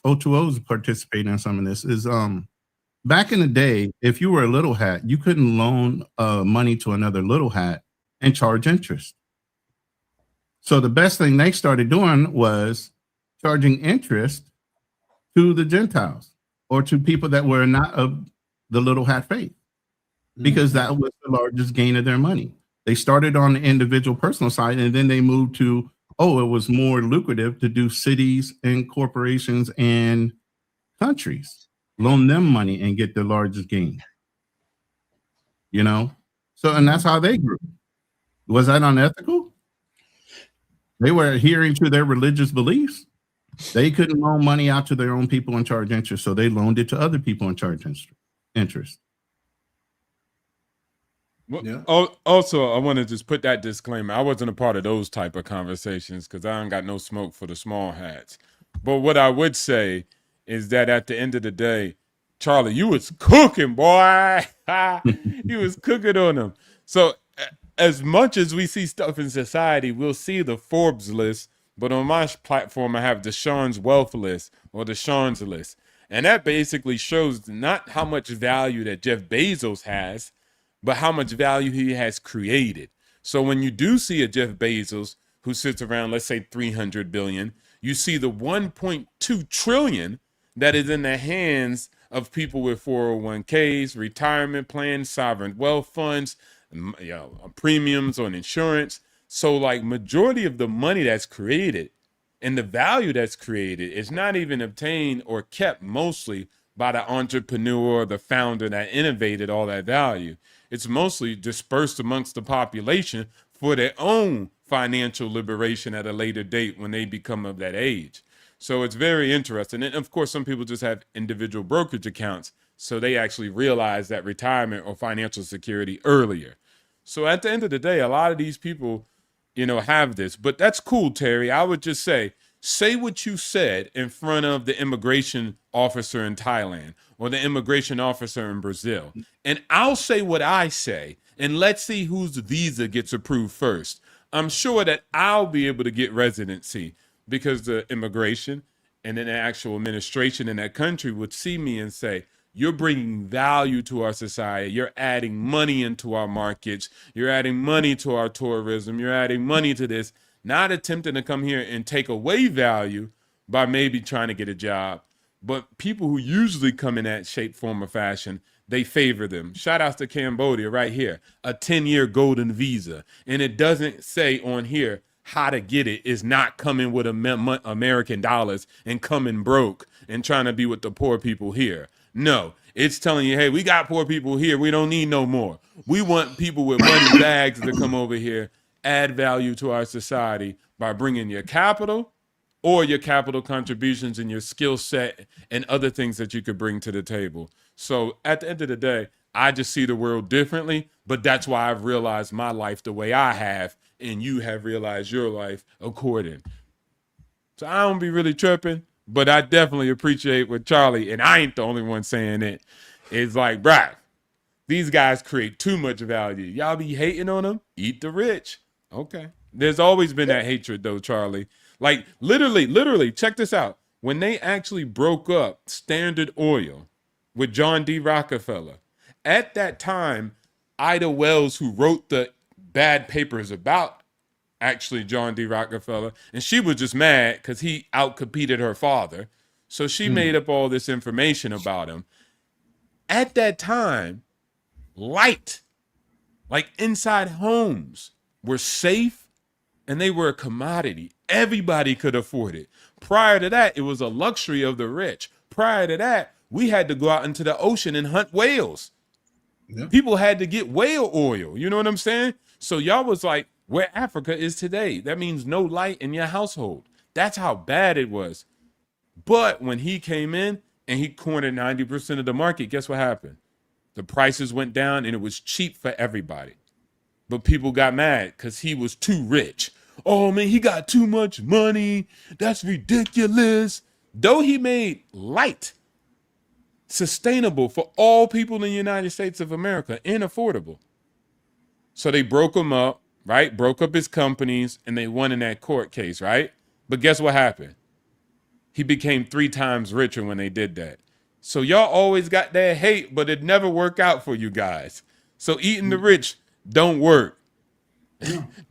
S1: O2O's participating in some of this is back in the day, if you were a little hat, you couldn't loan money to another little hat and charge interest. So the best thing they started doing was charging interest to the Gentiles or to people that were not of the little hat faith, because that was the largest gain of their money. They started on the individual personal side and then they moved to, it was more lucrative to do cities and corporations and countries. Loan them money and get the largest gain. You know? So, and that's how they grew. Was that unethical? They were adhering to their religious beliefs. They couldn't loan money out to their own people and charge interest, so they loaned it to other people and charge interest.
S5: Well,
S2: Yeah.
S5: Also, I want to just put that disclaimer. I wasn't a part of those type of conversations because I ain't got no smoke for the small hats. But what I would say is that at the end of the day, Charlie, you was cooking, boy. You was cooking on them. So as much as we see stuff in society, we'll see the Forbes list. But on my platform, I have Deshaun's wealth list or Deshaun's list. And that basically shows not how much value that Jeff Bezos has, but how much value he has created. So when you do see a Jeff Bezos who sits around, let's say 300 billion, you see the 1.2 trillion that is in the hands of people with 401ks, retirement plans, sovereign wealth funds, premiums on insurance. So like majority of the money that's created and the value that's created is not even obtained or kept mostly by the entrepreneur, the founder that innovated all that value. It's mostly dispersed amongst the population for their own financial liberation at a later date when they become of that age. So it's very interesting. And of course, some people just have individual brokerage accounts, so they actually realize that retirement or financial security earlier. So at the end of the day, a lot of these people, have this. But that's cool, Terry. I would just say what you said in front of the immigration officer in Thailand or the immigration officer in Brazil. And I'll say what I say, and let's see whose visa gets approved first. I'm sure that I'll be able to get residency because the immigration and then the actual administration in that country would see me and say, you're bringing value to our society. You're adding money into our markets. You're adding money to our tourism. You're adding money to this, not attempting to come here and take away value by maybe trying to get a job. But people who usually come in that shape, form, or fashion, they favor them. Shout out to Cambodia right here, a 10-year golden visa. And it doesn't say on here how to get it. Is not coming with American dollars and coming broke and trying to be with the poor people here. No, it's telling you, hey, we got poor people here. We don't need no more. We want people with money bags to come over here, add value to our society by bringing your capital or your capital contributions and your skill set and other things that you could bring to the table. So at the end of the day, I just see the world differently, but that's why I've realized my life the way I have, and you have realized your life according. So I don't be really tripping, but I definitely appreciate what Charlie, and I ain't the only one saying it, is like, bruh, these guys create too much value. Y'all be hating on them? Eat the rich. Okay. There's always been that hatred though, Charlie. Like literally, check this out. When they actually broke up Standard Oil with John D. Rockefeller, at that time, Ida Wells, who wrote the bad papers about actually John D. Rockefeller, and she was just mad because he outcompeted her father. So she made up all this information about him. At that time, light, like inside homes, were safe and they were a commodity. Everybody could afford it. Prior to that, it was a luxury of the rich. Prior to that, we had to go out into the ocean and hunt whales. Yeah. People had to get whale oil. You know what I'm saying? So y'all was like, where Africa is today. That means no light in your household. That's how bad it was. But when he came in and he cornered 90% of the market, guess what happened? The prices went down and it was cheap for everybody. But people got mad because he was too rich. Oh man, he got too much money. That's ridiculous. Though he made light sustainable for all people in the United States of America and affordable. So they broke him up. Right? Broke up his companies and they won in that court case, right? But guess what happened? He became 3 times richer when they did that. So y'all always got that hate, but it never worked out for you guys. So eating the rich don't work.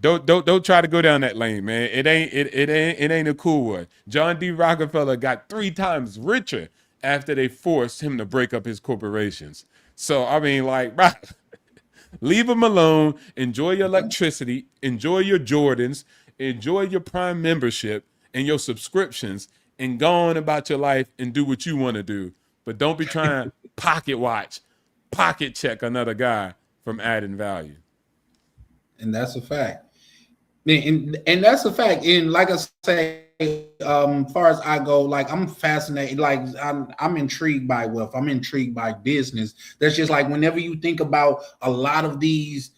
S5: Don't try to go down that lane, man. It ain't a cool one. John D. Rockefeller got 3 times richer after they forced him to break up his corporations. So I mean, like, right. Leave them alone. Enjoy your electricity. Enjoy your Jordans. Enjoy your Prime membership and your subscriptions and go on about your life and do what you want to do. But don't be trying to pocket check another guy from adding value.
S2: And that's a fact. And that's a fact. And like I say, far as I go, like I'm fascinated, like I'm intrigued by wealth. I'm intrigued by business. That's just like whenever you think about a lot of these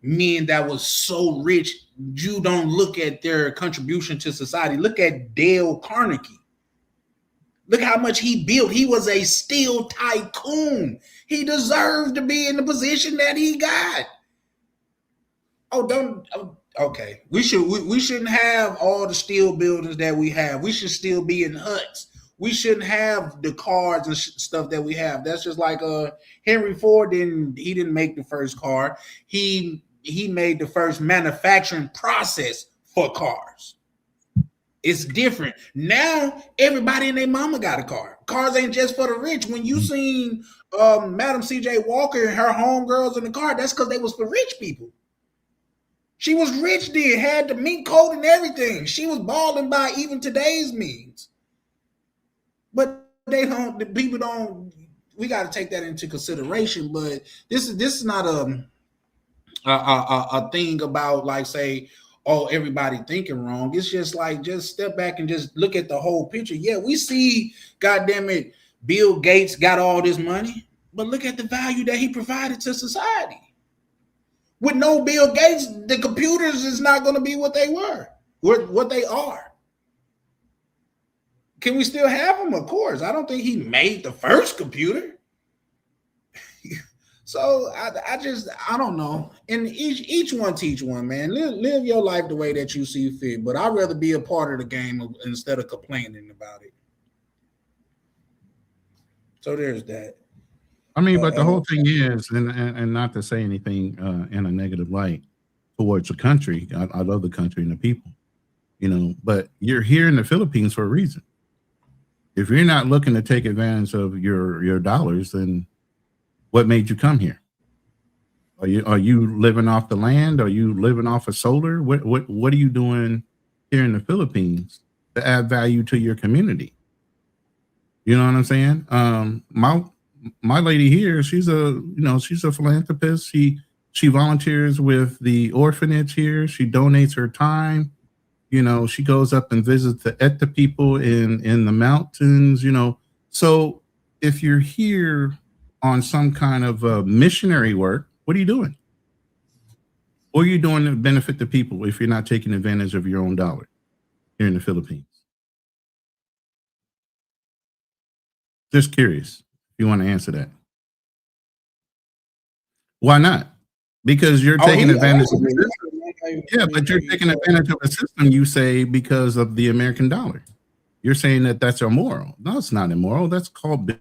S2: men that was so rich, you don't look at their contribution to society. Look at Dale Carnegie. Look how much he built. He was a steel tycoon. He deserved to be in the position that he got. Okay. We shouldn't have all the steel buildings that we have. We should still be in huts. We shouldn't have the cars and stuff that we have. That's just like Henry Ford didn't make the first car. He made the first manufacturing process for cars. It's different. Now everybody and their mama got a car. Cars ain't just for the rich. When you seen Madam C.J. Walker and her homegirls in the car, that's because they was for rich people. She was rich then, had the mink coat and everything. She was balling by even today's means. But we got to take that into consideration. But this is not a thing about like say, oh, everybody thinking wrong. It's just like, just step back and just look at the whole picture. Yeah, we see, goddamn it, Bill Gates got all this money, but look at the value that he provided to society. With no Bill Gates, the computers is not going to be what they were, what they are. Can we still have them? Of course. I don't think he made the first computer. So I don't know. And each one teach one, man. Live your life the way that you see fit. But I'd rather be a part of the game instead of complaining about it. So there's that.
S1: I mean, but the whole thing is, and not to say anything in a negative light towards the country. I love the country and the people, but you're here in the Philippines for a reason. If you're not looking to take advantage of your dollars, then what made you come here? Are you living off the land? Are you living off of solar? What are you doing here in the Philippines to add value to your community? You know what I'm saying? My lady here, she's a philanthropist. She volunteers with the orphanage here. She donates her time. She goes up and visits the Etta people in the mountains. So if you're here on some kind of missionary work, what are you doing? What are you doing to benefit the people if you're not taking advantage of your own dollar here in the Philippines? Just curious if you want to answer that. Why not? Because you're taking advantage of the system. Yeah, but you're taking advantage of the system, you say, because of the American dollar. You're saying that that's immoral. No, it's not immoral. That's called...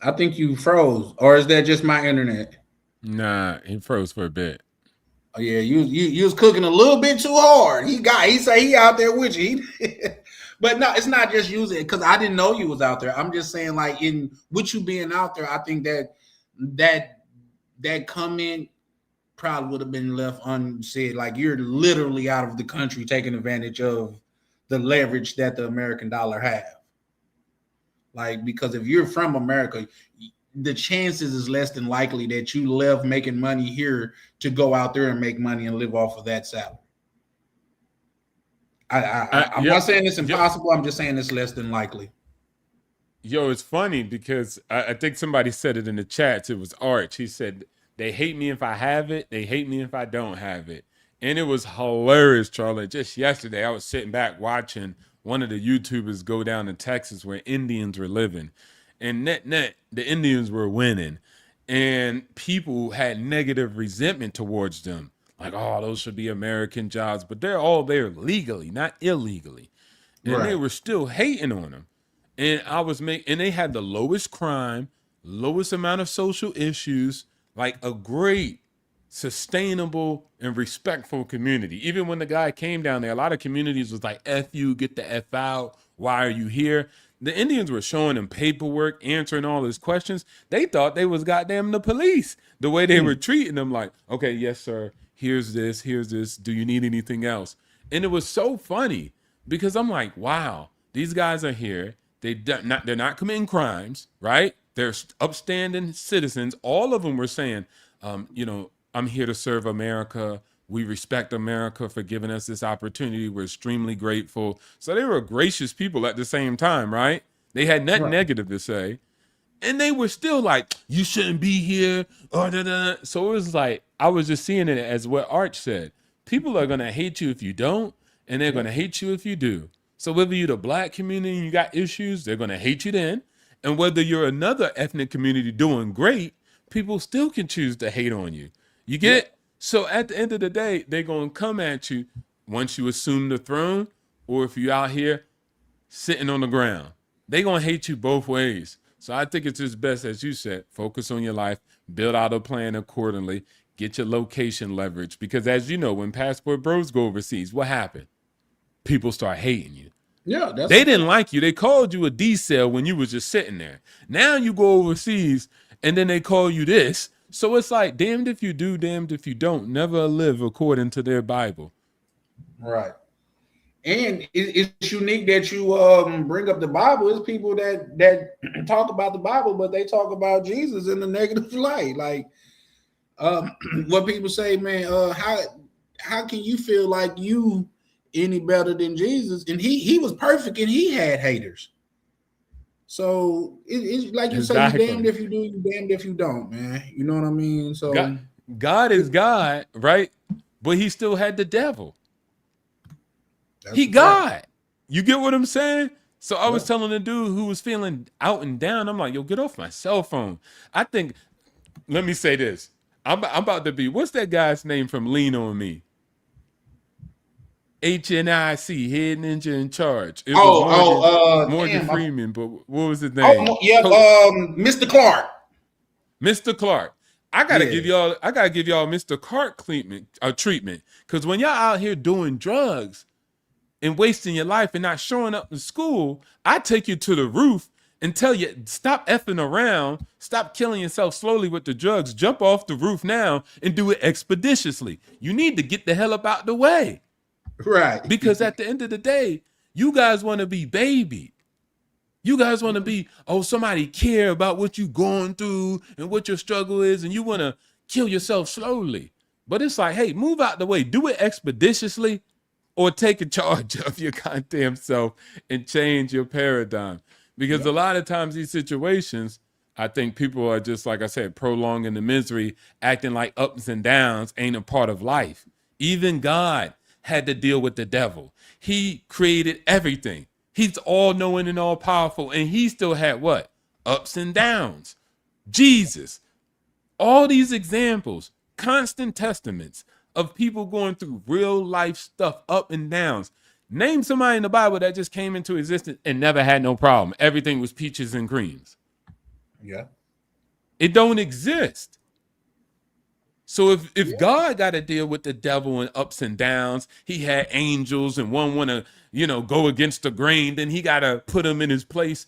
S2: I think you froze, or is that just my internet?
S5: Nah, he froze for a bit.
S2: Oh yeah, you was cooking a little bit too hard. He say he out there with you. But no, it's not just using it because I didn't know you was out there. I'm just saying, like, in with you being out there, I think that comment probably would have been left unsaid. Like, you're literally out of the country taking advantage of the leverage that the American dollar have. Like, because if you're from America, the chances is less than likely that you left making money here to go out there and make money and live off of that salary. I'm not saying it's impossible. I'm just saying it's less than likely.
S5: Yo, it's funny because I think somebody said it in the chats. It was Arch. He said, they hate me if I have it. They hate me if I don't have it. And it was hilarious, Charlie. Just yesterday, I was sitting back watching one of the YouTubers go down to Texas where Indians were living. And net, the Indians were winning. And people had negative resentment towards them. Like, oh, those should be American jobs. But they're all there legally, not illegally. And they were still hating on them. And and they had the lowest crime, lowest amount of social issues, like a great, sustainable, and respectful community. Even when the guy came down there, a lot of communities was like, F you, get the F out. Why are you here? The Indians were showing him paperwork, answering all his questions. They thought they was goddamn the police. The way they were treating them, like, okay, yes, sir. Here's this. Do you need anything else? And it was so funny because I'm like, wow, these guys are here. They're not committing crimes, right? They're upstanding citizens. All of them were saying, You know, I'm here to serve America. We respect America for giving us this opportunity. We're extremely grateful. So they were gracious people at the same time, right? They had nothing
S2: Right.
S5: negative to say. And they were still like, you shouldn't be here. Or da, da. So it was like, I was just seeing it as what Arch said. People are going to hate you if you don't, and they're going to hate you if you do. So whether you're the black community and you got issues, they're going to hate you then. And whether you're another ethnic community doing great, people still can choose to hate on you. You get it? So at the end of the day, they're going to come at you once you assume the throne, or if you're out here sitting on the ground. They're going to hate you both ways. So I think it's just best, as you said, focus on your life, build out a plan accordingly, get your location leverage. Because as you know, when Passport Bros go overseas, what happened? People start hating you.
S2: Yeah, that's
S5: They didn't like you. They called you a D-cell when you was just sitting there. Now you go overseas and then they call you this. So it's like, damned if you do, damned if you don't. Never live according to their Bible.
S2: right. And it's unique that you bring up the Bible. It's people that talk about the Bible, but they talk about Jesus in the negative light. Like what people say, man, how can you feel like you any better than Jesus? And he was perfect and he had haters. So it's like you say,
S5: Exactly.
S2: you damned if you do, you damned if you don't, man. You know what I mean? So
S5: God is God, right? But he still had the devil. He God. You get what I'm saying? So I was telling the dude who was feeling out and down, I'm like, yo, get off my cell phone. I think, let me say this. I'm about to be, what's that guy's name from Lean On Me? HNIC, Head Ninja in Charge. It was Morgan Freeman, but what was his name?
S2: Mr. Clark.
S5: Mr. Clark. I gotta give y'all Mr. Clark treatment. Because when y'all out here doing drugs and wasting your life and not showing up in school, I take you to the roof and tell you, stop effing around, stop killing yourself slowly with the drugs, jump off the roof now and do it expeditiously. You need to get the hell up out the way.
S2: Right.
S5: Because at the end of the day, you guys want to be babied. You guys want to be, somebody care about what you're going through and what your struggle is, and you want to kill yourself slowly. But it's like, hey, move out the way. Do it expeditiously or take a charge of your goddamn self and change your paradigm. Because a lot of times these situations, I think people are just, like I said, prolonging the misery, acting like ups and downs ain't a part of life. Even God had to deal with the devil. He created everything. He's all knowing and all powerful. And he still had what? Ups and downs. Jesus. All these examples, constant testaments of people going through real life stuff, up and downs. Name somebody in the Bible that just came into existence and never had no problem. Everything was peaches and creams.
S2: Yeah.
S5: It don't exist. So if God got to deal with the devil and ups and downs, he had angels and one want to, go against the grain, then he got to put him in his place.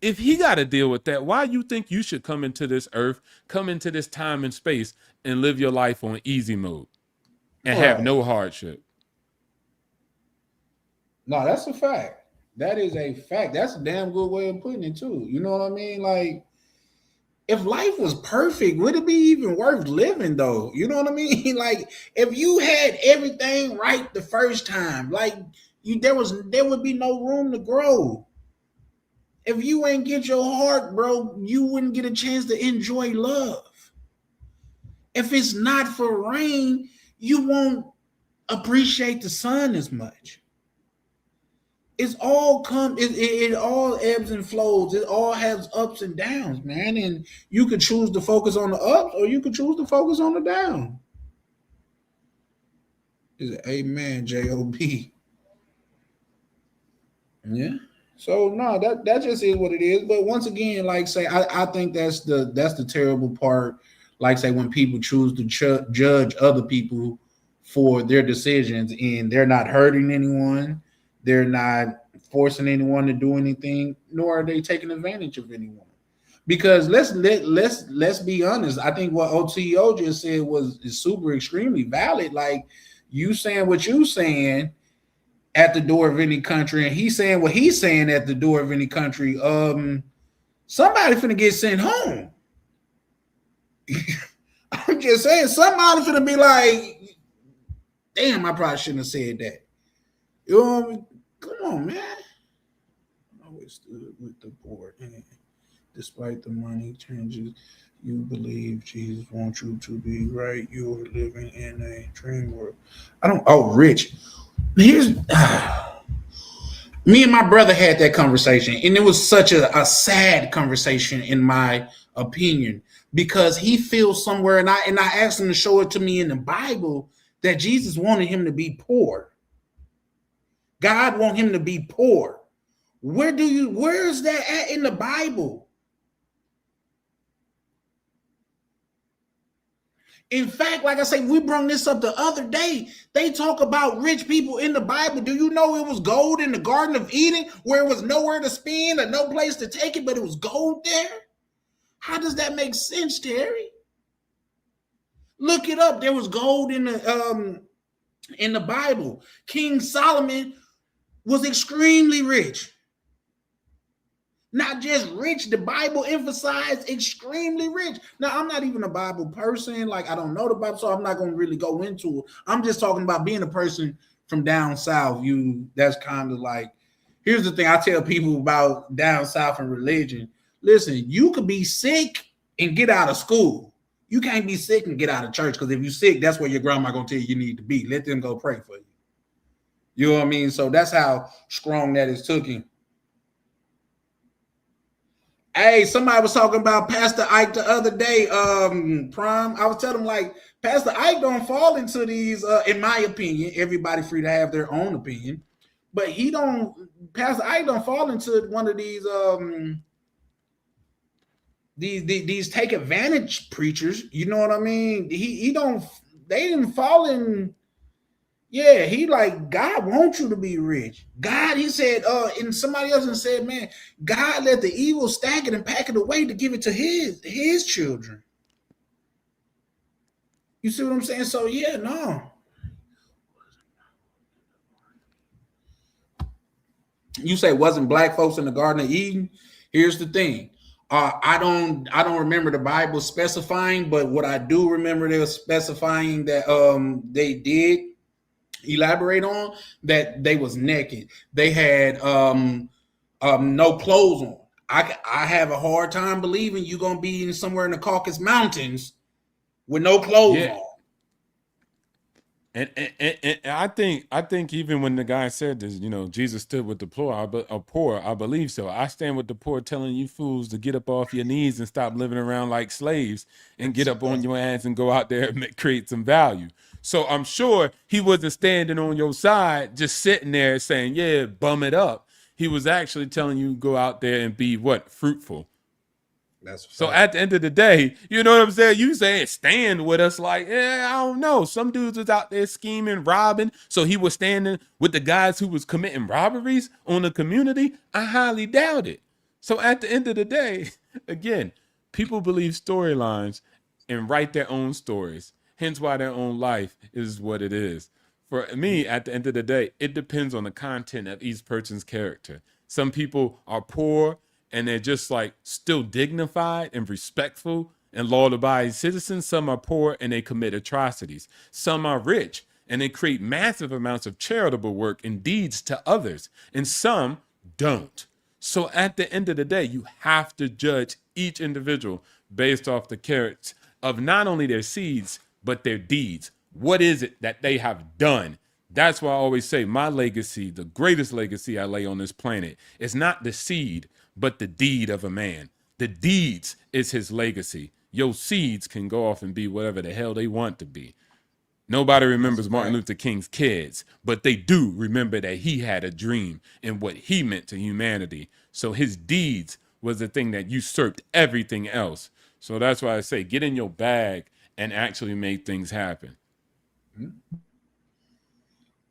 S5: If he got to deal with that, why you think you should come into this earth, come into this time and space and live your life on easy mode and have no hardship?
S2: No, that's a fact. That is a fact. That's a damn good way of putting it too. You know what I mean? Like, if life was perfect, would it be even worth living though? You know what I mean? Like, if you had everything right the first time, like there would be no room to grow. If you ain't get your heart, bro, you wouldn't get a chance to enjoy love. If it's not for rain, you won't appreciate the sun as much. It all ebbs and flows. It all has ups and downs, man. And you could choose to focus on the ups or you could choose to focus on the down. Is it amen, J-O-B? Yeah. So no, that just is what it is. But once again, like say, I think that's the terrible part. Like say when people choose to judge other people for their decisions and they're not hurting anyone. They're not forcing anyone to do anything, nor are they taking advantage of anyone. Because let's be honest. I think what OTO just said is super extremely valid. Like you saying what you saying at the door of any country, and he's saying what he's saying at the door of any country. Somebody finna get sent home. I'm just saying somebody finna be like, damn, I probably shouldn't have said that. You know what I mean? Come on, man. I always stood with the poor, and despite the money changes, you believe Jesus wants you to be right. You're living in a dream world. Rich. Here's me and my brother had that conversation, and it was such a sad conversation, in my opinion, because he feels somewhere, and I asked him to show it to me in the Bible that Jesus wanted him to be poor. God want him to be poor. Where is that at in the Bible? In fact, like I say, we brought this up the other day. They talk about rich people in the Bible. Do you know it was gold in the Garden of Eden, where it was nowhere to spend and no place to take it, but it was gold there? How does that make sense, Terry? Look it up. There was gold in the Bible. King Solomon was extremely rich. Not just rich, the Bible emphasized extremely rich. Now, I'm not even a Bible person. Like, I don't know the Bible, so I'm not going to really go into it. I'm just talking about being a person from down south. That's kind of like, here's the thing I tell people about down south and religion. Listen, you could be sick and get out of school. You can't be sick and get out of church, because if you're sick, that's where your grandma going to tell you need to be. Let them go pray for you. You know what I mean? So that's how strong that is taken. Hey, somebody was talking about Pastor Ike the other day, Prime. I was telling him, like, Pastor Ike don't fall into these, in my opinion, everybody free to have their own opinion, but Pastor Ike don't fall into one of these take advantage preachers. You know what I mean? They didn't fall in. Yeah, he like, God wants you to be rich. God, he said, and somebody else said, man, God let the evil stack it and pack it away to give it to his children. You see what I'm saying? So yeah, no. You say wasn't black folks in the Garden of Eden? Here's the thing. I don't remember the Bible specifying, but what I do remember, they were specifying that they did elaborate on that they was naked. They had no clothes on. I have a hard time believing you're gonna be somewhere in the Caucasus Mountains with no clothes on.
S5: And I think even when the guy said this, Jesus stood with the poor. I believe so. I stand with the poor, telling you fools to get up off your knees and stop living around like slaves and get up on your ass and go out there and create some value. So I'm sure he wasn't standing on your side, just sitting there saying, yeah, bum it up. He was actually telling you go out there and be fruitful. So at the end of the day, you know what I'm saying? You saying stand with us, like, I don't know. Some dudes was out there scheming, robbing. So he was standing with the guys who was committing robberies on the community. I highly doubt it. So at the end of the day, again, people believe storylines and write their own stories. Hence why their own life is what it is. For me, at the end of the day, it depends on the content of each person's character. Some people are poor and they're just like still dignified and respectful and law-abiding citizens. Some are poor and they commit atrocities. Some are rich and they create massive amounts of charitable work and deeds to others. And some don't. So at the end of the day, you have to judge each individual based off the character of not only their seeds, but their deeds. What is it that they have done? That's why I always say my legacy, the greatest legacy I lay on this planet, is not the seed, but the deed of a man. The deeds is his legacy. Your seeds can go off and be whatever the hell they want to be. Nobody remembers Martin Luther King's kids, but they do remember that he had a dream and what he meant to humanity. So his deeds was the thing that usurped everything else. So that's why I say get in your bag and actually make things happen.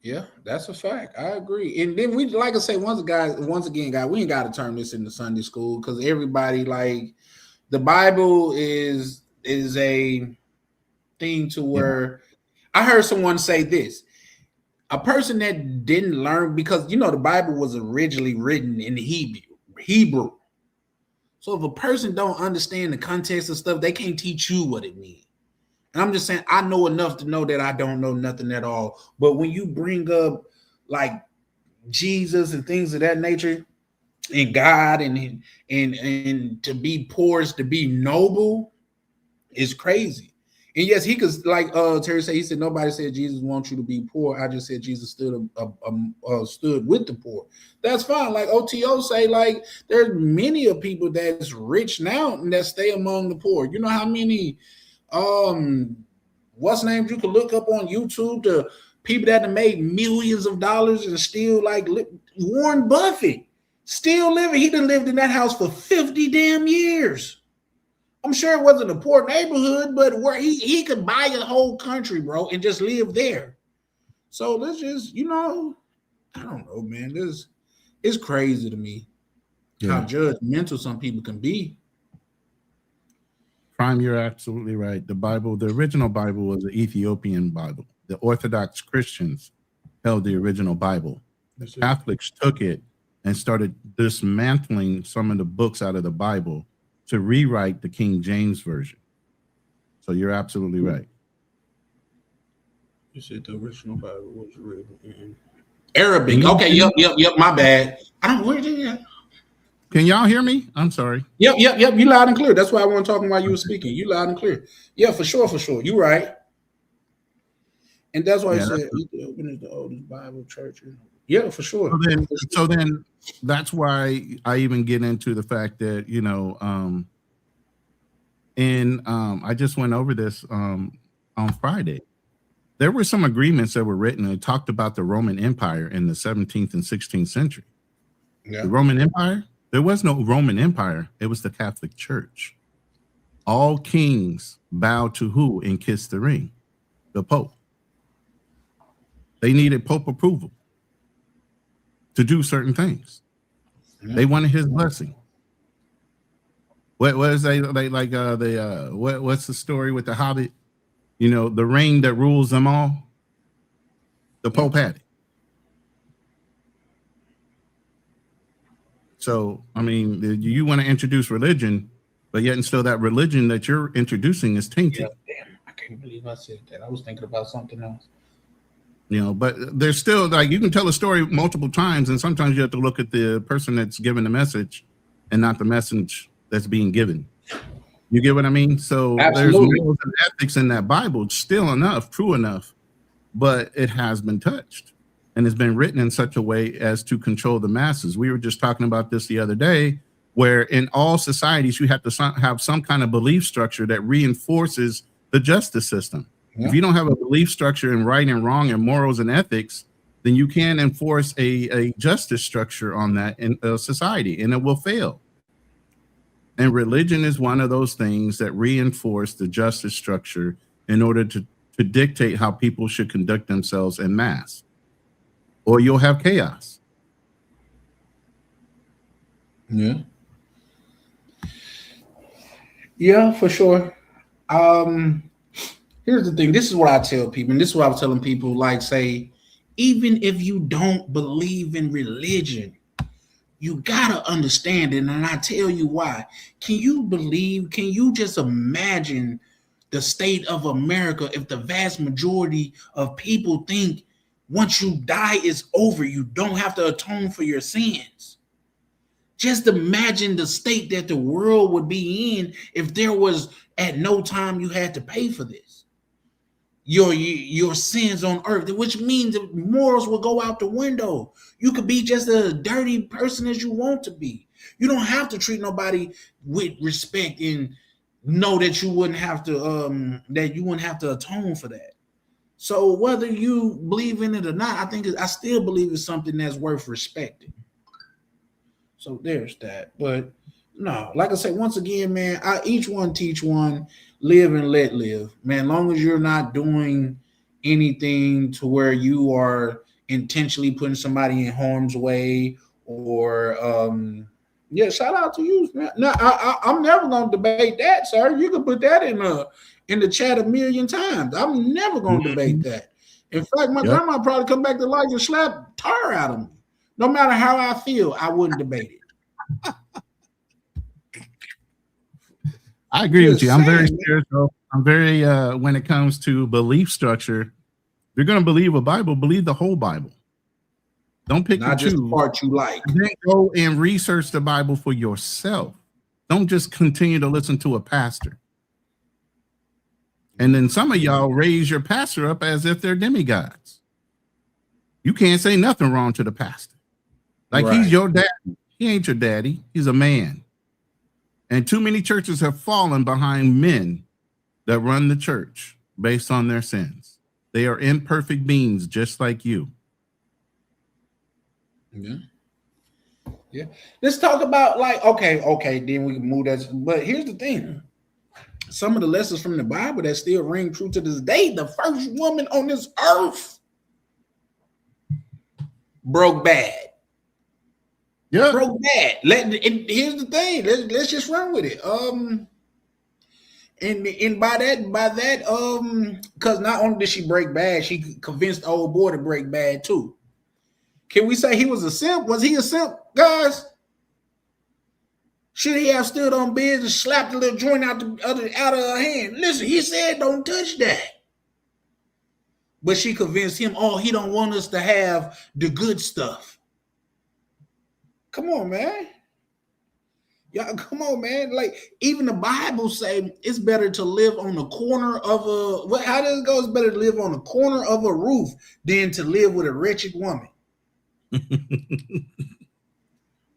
S2: Yeah, that's a fact. I agree. And then we, like I say, once again, guys, we ain't got to turn this into Sunday school, because everybody, like, the Bible is a thing to where I heard someone say this: a person that didn't learn, because the Bible was originally written in Hebrew. So if a person don't understand the context of stuff, they can't teach you what it means. And I'm just saying, I know enough to know that I don't know nothing at all. But when you bring up like Jesus and things of that nature, and God, and to be poor is to be noble, is crazy. And yes, he could, like Terry said, he said nobody said Jesus wants you to be poor. I just said Jesus stood stood with the poor. That's fine. Like OTO say, like there's many of people that's rich now and that stay among the poor. You know how many what's names you can look up on YouTube to people that have made millions of dollars and still like Warren Buffett still living. He done lived in that house for 50 damn years. I'm sure it wasn't a poor neighborhood, but where he could buy a whole country, bro, and just live there. So let's just, I don't know, man. This is crazy to me how judgmental some people can be.
S1: Prime, you're absolutely right. The Bible, the original Bible was the Ethiopian Bible. The Orthodox Christians held the original Bible. The Catholics took it and started dismantling some of the books out of the Bible to rewrite the King James Version. So you're absolutely right.
S2: You said the original Bible was written in Arabic. Okay, yep, my bad. I don't where did that?
S1: Can y'all hear me? I'm sorry.
S2: Yep. You loud and clear. That's why I wasn't talking while you were speaking. You loud and clear. Yeah, for sure. You right. And that's why I said Ethiopian is the oldest Bible church. Yeah, for sure.
S1: So then that's why I even get into the fact that, I just went over this on Friday. There were some agreements that were written and talked about the Roman Empire in the 17th and 16th century. Yeah. The Roman Empire, there was no Roman Empire. It was the Catholic Church. All kings bowed to who and kissed the ring? The Pope. They needed Pope approval to do certain things. They wanted his blessing. What is they like what's the story with the Hobbit? The ring that rules them all. The Pope had it. So I mean, you want to introduce religion, but yet and still that religion that you're introducing is tainted.
S2: Yeah, damn, I can't believe I said that. I was thinking about something else.
S1: But there's still like you can tell a story multiple times, and sometimes you have to look at the person that's giving the message and not the message that's being given. You get what I mean? So There's morals and ethics in that Bible, still true enough, but it has been touched and it's been written in such a way as to control the masses. We were just talking about this the other day, where in all societies, you have to have some kind of belief structure that reinforces the justice system. Yeah. If you don't have a belief structure in right and wrong and morals and ethics, then you can't enforce a justice structure on that in a society, and it will fail. And religion is one of those things that reinforce the justice structure in order to dictate how people should conduct themselves en masse, or you'll have chaos.
S2: Yeah, for sure. Here's the thing. This is what I tell people, and this is what I was telling people, like, say, even if you don't believe in religion, you gotta understand it, and I tell you why. Can you just imagine the state of America if the vast majority of people think once you die, it's over, you don't have to atone for your sins? Just imagine the state that the world would be in if there was at no time you had to pay for this. Your sins on earth, which means the morals will go out the window. You could be just a dirty person as you want to be. You don't have to treat nobody with respect and know that you wouldn't have to atone for that. So whether you believe in it or not, I still believe it's something that's worth respecting. So there's that. But no, like I said, once again, man, each one teach one, live and let live, man. Long as you're not doing anything to where you are intentionally putting somebody in harm's way, or shout out to you, man. No, I'm never gonna debate that, sir. You can put that in the chat a million times. I'm never gonna debate that. In fact, my grandma probably come back to life and slap tar out of me. No matter how I feel, I wouldn't debate it.
S1: I agree with you. I'm very spiritual. I'm very when it comes to belief structure, if you're going to believe a Bible, believe the whole Bible. Don't pick
S2: Not
S1: and
S2: just the
S1: choose.
S2: part you like.
S1: Then go and research the Bible for yourself. Don't just continue to listen to a pastor. And then some of y'all raise your pastor up as if they're demigods. You can't say nothing wrong to the pastor. Like
S2: Right.
S1: he's your daddy. He ain't your daddy. He's a man. And too many churches have fallen behind men that run the church based on their sins. They are imperfect beings just like you.
S2: Yeah. Yeah. Let's talk about like, okay, then we can move that. But here's the thing. Some of the lessons from the Bible that still ring true to this day. The first woman on this earth broke bad.
S1: Yeah.
S2: Broke bad. Here's the thing. Let's just run with it. And by that, because not only did she break bad, she convinced the old boy to break bad too. Can we say he was a simp? Was he a simp, guys? Should he have stood on beds and slapped the little joint out of her hand? Listen, he said, "Don't touch that." But she convinced him, "Oh, he don't want us to have the good stuff." Come on, man. Y'all, come on, man. Like even the Bible say it's better to live on the corner of a. How does it go? It's better to live on the corner of a roof than to live with a wretched woman.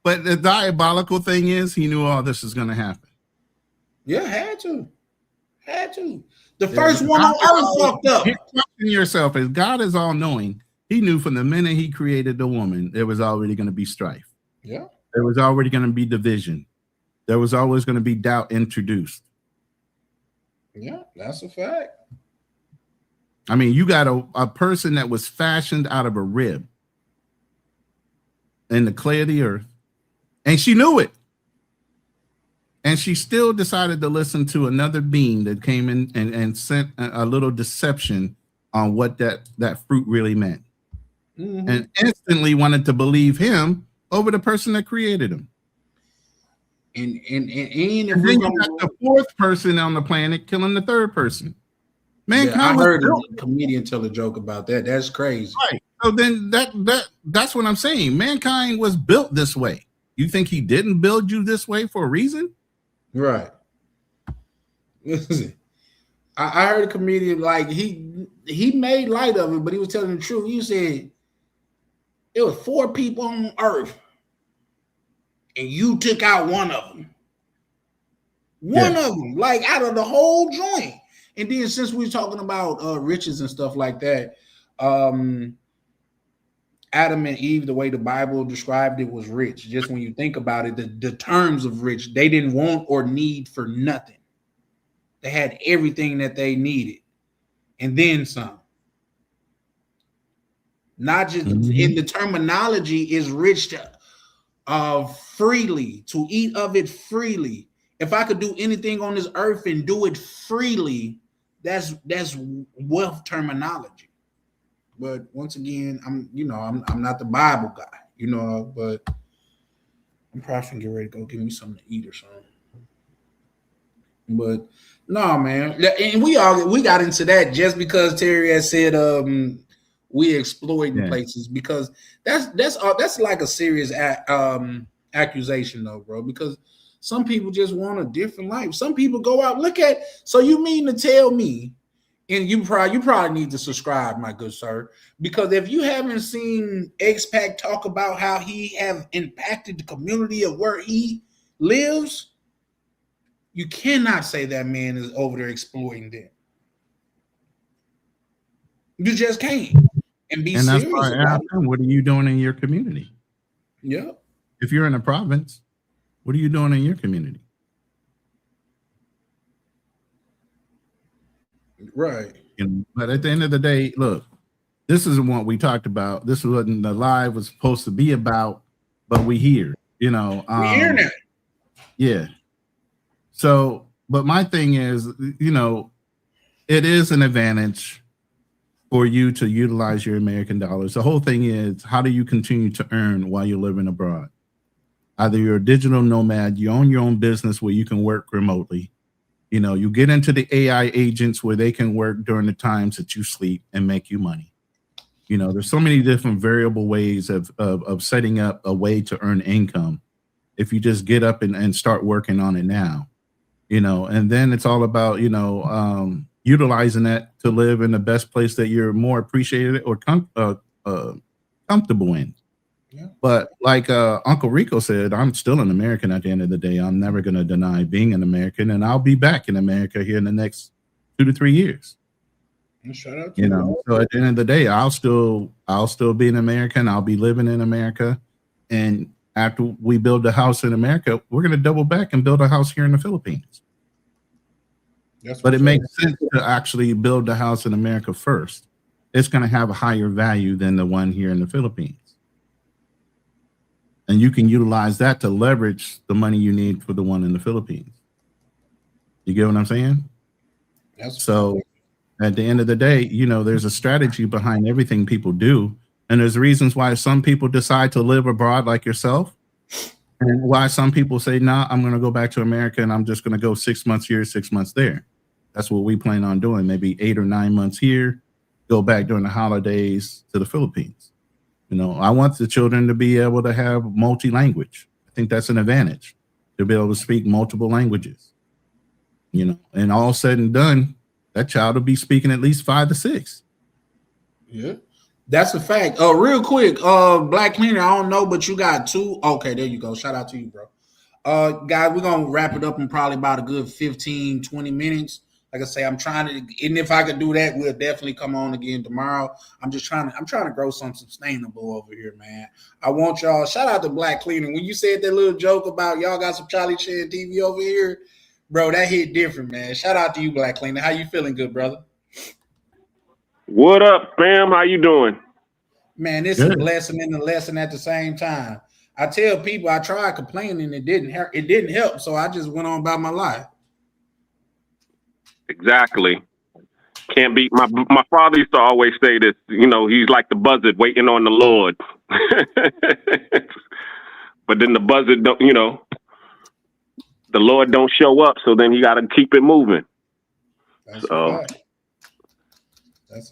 S1: But the diabolical thing is, he knew all this was going to happen.
S2: Yeah, had to. The first one on earth fucked up.
S1: Question yourself, as God is all knowing, he knew from the minute he created the woman, there was already going to be strife.
S2: Yeah.
S1: There was already going to be division. There was always going to be doubt introduced.
S2: Yeah, that's a fact.
S1: I mean, you got a person that was fashioned out of a rib in the clay of the earth, and she knew it. And she still decided to listen to another being that came in and sent a little deception on what that fruit really meant.
S2: Mm-hmm.
S1: And instantly wanted to believe him over the person that created him.
S2: And
S1: And then you got the fourth person on the planet killing the third person. Mankind
S2: I heard
S1: was built.
S2: a comedian tell a joke about that. That's crazy.
S1: Right. So then that's what I'm saying. Mankind was built this way. You think he didn't build you this way for a reason?
S2: Right. Listen, I heard a comedian like he made light of it, but he was telling the truth. He said it was 4 people on earth, and you took out one of them. One of them, like out of the whole joint. And then since we're talking about riches and stuff like that, Adam and Eve, the way the Bible described it, was rich. Just when you think about it, the terms of rich, they didn't want or need for nothing. They had everything that they needed, and then some. Not just in the terminology is rich freely, to eat of it freely. If I could do anything on this earth and do it freely, that's wealth terminology. But once again, I'm not the Bible guy, but I'm probably gonna get ready to go get me something to eat or something. But no, man, and we got into that just because Terry has said we exploiting places, because that's like a serious accusation though, bro, because some people just want a different life. Some people go out, so you mean to tell me, and you probably need to subscribe, my good sir, because if you haven't seen X-Pac talk about how he have impacted the community of where he lives, you cannot say that man is over there exploiting them. You just can't. And
S1: that's
S2: serious
S1: why I
S2: about
S1: asked
S2: it.
S1: him, what are you doing in your community?
S2: Yeah.
S1: If you're in a province, what are you doing in your community?
S2: Right.
S1: But at the end of the day, look, this isn't what we talked about. This wasn't the live was supposed to be about, but we here,
S2: We hear now.
S1: Yeah. So, but my thing is, it is an advantage for you to utilize your American dollars. The whole thing is, how do you continue to earn while you're living abroad? Either you're a digital nomad, you own your own business where you can work remotely, You know, you get into the AI agents where they can work during the times that you sleep and make you money. You know, there's so many different variable ways of setting up a way to earn income if you just get up and start working on it now. You know, and then it's all about, you know, utilizing that to live in the best place that you're more appreciated or comfortable in. Yeah. But like Uncle Rico said, I'm still an American at the end of the day. I'm never going to deny being an American, and I'll be back in America here in the next 2 to 3 years.
S2: Shout out to
S1: you know, so at the end of the day, I'll still be an American. I'll be living in America, and after we build a house in America, we're going to double back and build a house here in the Philippines. But it makes sense to actually build the house in America first. It's going to have a higher value than the one here in the Philippines. And you can utilize that to leverage the money you need for the one in the Philippines. You get what I'm saying? So at the end of the day, you know, there's a strategy behind everything people do. And there's reasons why some people decide to live abroad like yourself. And why some people say, nah, I'm going to go back to America and I'm just going to go 6 months here, 6 months there. That's what we plan on doing. Maybe 8 or 9 months here, go back during the holidays to the Philippines. You know, I want the children to be able to have multi-language. I think that's an advantage, to be able to speak multiple languages. You know, and all said and done, that child will be speaking at least 5 to 6.
S2: Yeah, that's a fact. Real quick, Black Cleaner, I don't know, but you got 2. Okay, there you go. Shout out to you, bro. Guys, we're going to wrap it up in probably about a good 15, 20 minutes. Like I say, I'm trying to, and if I could do that, we'll definitely come on again tomorrow. I'm trying to grow something sustainable over here, man. I want y'all, shout out to Black Cleaner. When you said that little joke about y'all got some Charlie Chan TV over here, bro, that hit different, man. Shout out to you, Black Cleaner. How you feeling, good brother?
S7: What up, fam? How you doing?
S2: Man, it's a blessing and a lesson at the same time. I tell people I tried complaining, it didn't help, so I just went on about my life.
S7: Exactly. Can't be my father used to always say this, you know, he's like the buzzard waiting on the Lord. But then the buzzard don't, you know, the Lord don't show up, so then he gotta keep it moving.
S2: That's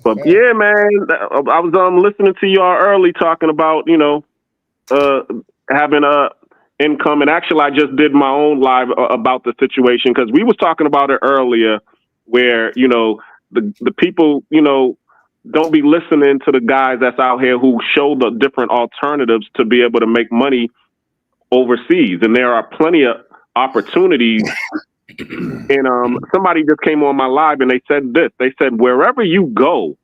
S7: but yeah, man, I was listening to y'all early talking about, you know, having a income, and actually I just did my own live about the situation, because we was talking about it earlier, where, you know, the people, you know, don't be listening to the guys that's out here who show the different alternatives to be able to make money overseas. And there are plenty of opportunities. And somebody just came on my live and they said this. They said, wherever you go,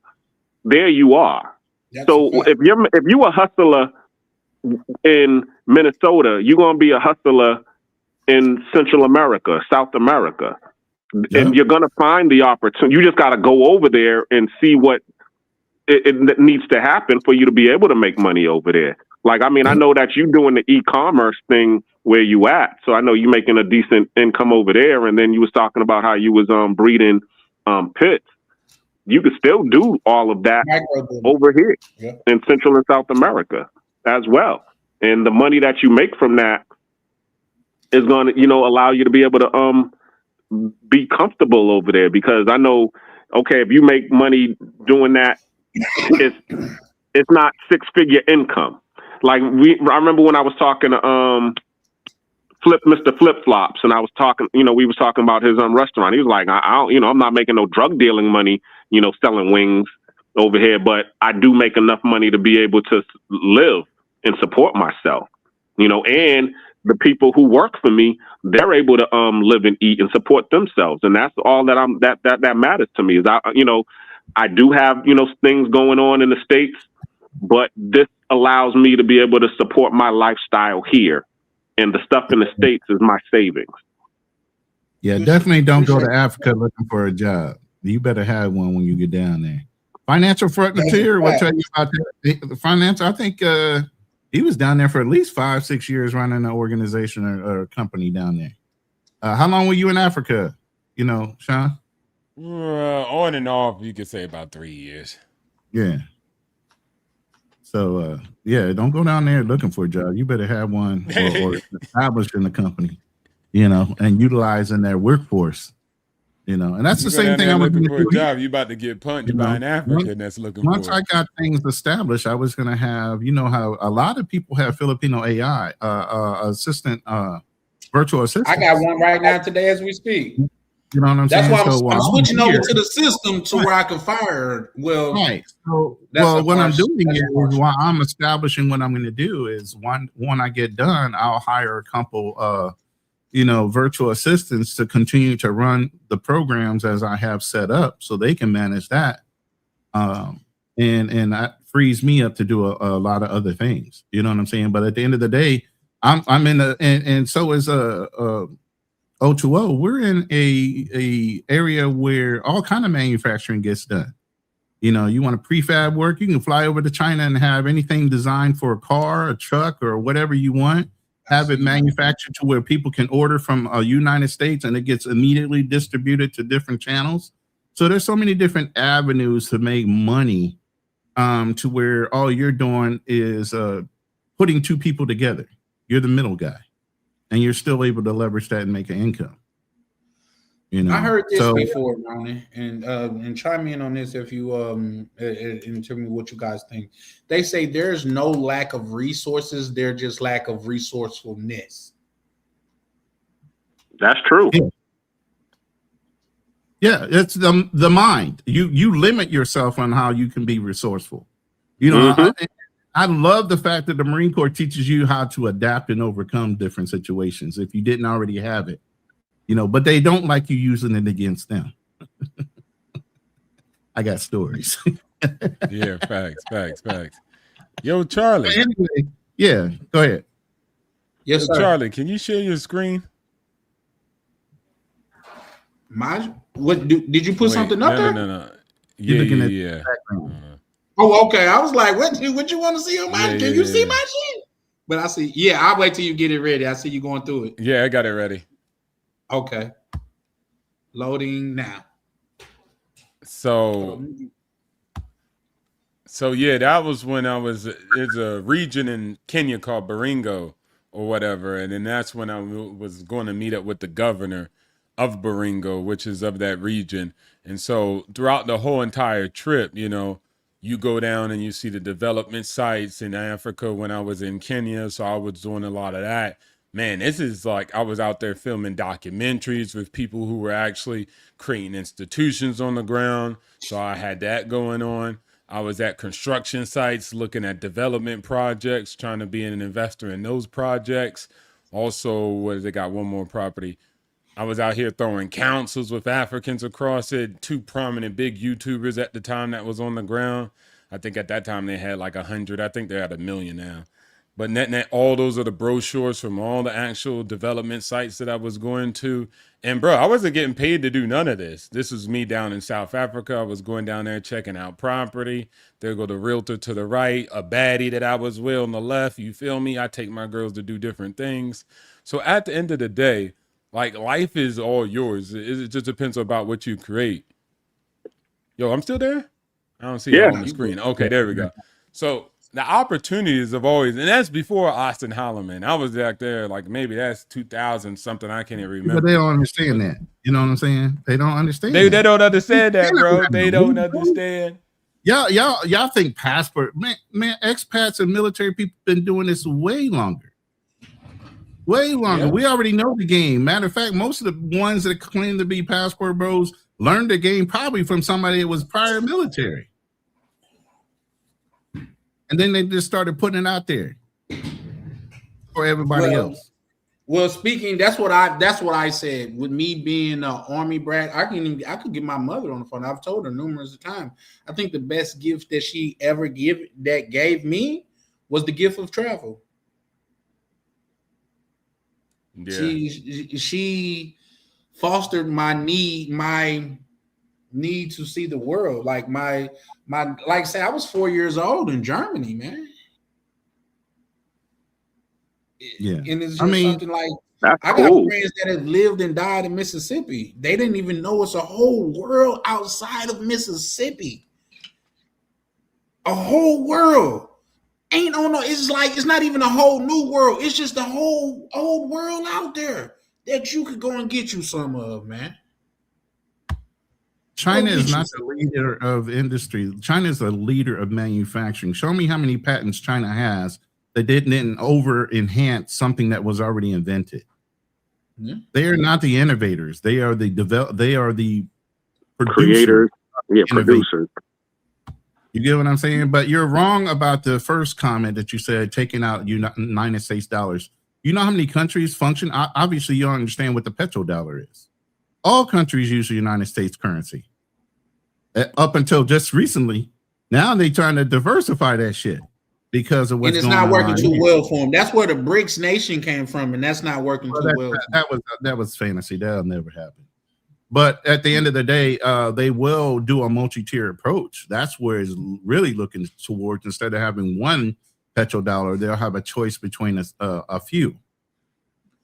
S7: there you are. So if you're a hustler in Minnesota, you're going to be a hustler in Central America, South America. Yeah. And you're going to find the opportunity. You just got to go over there and see what it needs to happen for you to be able to make money over there. Like, I mean, I know that you're doing the e-commerce thing where you at. So I know you're making a decent income over there. And then you was talking about how you was breeding pits. You could still do all of that over here in Central and South America as well. And the money that you make from that is going to, you know, allow you to be able to be comfortable over there, because I know, okay, if you make money doing that, it's not 6-figure income. Like I remember when I was talking to Mr. Flip Flops, and I was talking, you know, we was talking about his restaurant. He was like, I don't, you know, I'm not making no drug dealing money, you know, selling wings over here, but I do make enough money to be able to live and support myself, you know, and the people who work for me, they're able to live and eat and support themselves. And that's all that that matters to me. Is I do have, you know, things going on in the States, but this allows me to be able to support my lifestyle here. And the stuff in the States is my savings.
S1: Yeah, definitely don't go to Africa looking for a job. You better have one when you get down there. Financial Frontier, what tell you about that? The finance, I think he was down there for at least 5-6 years running an organization or a company down there. How long were you in Africa? You know, Sean?
S5: On and off, you could say about 3 years.
S1: Yeah. So, yeah, don't go down there looking for a job. You better have one or established in the company, you know, and utilizing their workforce. You know, and that's
S5: You
S1: the
S5: go
S1: same
S5: down
S1: thing
S5: there
S1: I was
S5: looking
S1: going
S5: for
S1: to
S5: a
S1: do.
S5: job, you about to get punched
S1: You
S5: by
S1: know,
S5: an African that's looking
S1: Once
S5: for
S1: I
S5: it.
S1: got things established, I was going to have, you know, how a lot of people have Filipino AI assistant, virtual assistants.
S2: I got one right now today as we speak.
S1: You know what I'm
S2: That's
S1: saying?
S2: why I'm,
S1: So while
S2: I'm switching over
S1: here,
S2: to the system to where I can fire her. Well,
S1: right. So,
S2: that's
S1: well,
S2: a
S1: what I'm
S2: harsh-
S1: doing
S2: that's a
S1: is
S2: harsh-
S1: while I'm establishing what I'm going to do is when I get done, I'll hire a couple, you know, virtual assistants to continue to run the programs as I have set up, so they can manage that, and that frees me up to do a lot of other things. You know what I'm saying? But at the end of the day, I'm in the and so is O2O. We're in a area where all kind of manufacturing gets done. You know, you want a prefab work, you can fly over to China and have anything designed for a car, a truck, or whatever you want. Have it manufactured to where people can order from United States and it gets immediately distributed to different channels. So there's so many different avenues to make money, to where all you're doing is putting two people together. You're the middle guy, and you're still able to leverage that and make an income. You know,
S2: I heard this
S1: so,
S2: before, Ronnie, and chime in on this if you and tell me what you guys think. They say there's no lack of resources, there's just lack of resourcefulness.
S7: That's true.
S1: Yeah, it's the mind. You limit yourself on how you can be resourceful. You know, I love the fact that the Marine Corps teaches you how to adapt and overcome different situations if you didn't already have it. You know, but they don't like you using it against them. I got stories.
S5: Yeah, facts. Yo, Charlie.
S1: Anyway, yeah, go ahead.
S2: Yes,
S5: Yo,
S2: sir.
S5: Charlie, can you share your screen?
S2: Did you put something up there?
S5: No.
S1: You're looking at
S5: Yeah.
S2: Oh, okay. I was like, what you want to see on my?
S5: Yeah,
S2: Can you see my shit? But I see. Yeah, I'll wait till you get it ready. I see you going through it.
S5: Yeah, I got it ready.
S2: Okay. Loading now.
S5: So yeah, that was when there's a region in Kenya called Baringo or whatever, and then that's when I was going to meet up with the governor of Baringo, which is of that region. And so throughout the whole entire trip, you know, you go down and you see the development sites in Africa when I was in Kenya. So I was doing a lot of that. Man, this is like I was out there filming documentaries with people who were actually creating institutions on the ground. So I had that going on. I was at construction sites looking at development projects, trying to be an investor in those projects. Also, they got one more property. I was out here throwing councils with Africans across it. Two prominent big YouTubers at the time that was on the ground. I think at that time they had like 100. I think they're at 1 million now. But net, all those are the brochures from all the actual development sites that I was going to. And bro, I wasn't getting paid to do none of this. This was me down in South Africa. I was going down there checking out property. There go the realtor to the right, a baddie that I was with on the left. You feel me? I take my girls to do different things. So at the end of the day, like life is all yours. It just depends about what you create. Yo, I'm still there? I don't see it on the screen. Okay, there we go. So the opportunities have always, and that's before Austin Holloman. I was back there, like maybe that's 2000 something. I can't even remember.
S1: But they don't understand that. You know what I'm saying? They don't understand.
S5: They don't understand that, bro. They don't understand.
S1: Y'all think passport, man, expats and military people been doing this way longer. Way longer. Yeah. We already know the game. Matter of fact, most of the ones that claim to be passport bros learned the game probably from somebody that was prior military. And then they just started putting it out there for everybody else.
S2: Well, speaking, that's what I said. With me being an Army brat, I could get my mother on the phone. I've told her numerous times. I think the best gift that she ever gave me was the gift of travel. Yeah. She fostered my need to see the world. Like like I say, I was 4 years old in Germany, man.
S1: Yeah,
S2: and it's just something like I got friends that have lived and died in Mississippi. They didn't even know it's a whole world outside of Mississippi. A whole world. Ain't no, it's like it's not even a whole new world. It's just a whole old world out there that you could go and get you some of, man.
S1: China is not the leader of industry. China is the leader of manufacturing. Show me how many patents China has that didn't over enhance something that was already invented. Yeah. They are not the innovators. They are the
S7: creators. Yeah, producers.
S1: You get what I'm saying? But you're wrong about the first comment that you said, taking out United States dollars. You know how many countries function? Obviously, you don't understand what the petrodollar is. All countries use the United States currency. Up until just recently, now they're trying to diversify that shit because of what's going on.
S2: And it's not working too well for them. That's where the BRICS nation came from, and that's not working too well.
S1: That was fantasy. That'll never happen. But at the end of the day, they will do a multi-tier approach. That's where it's really looking towards. Instead of having one petrodollar, they'll have a choice between a few.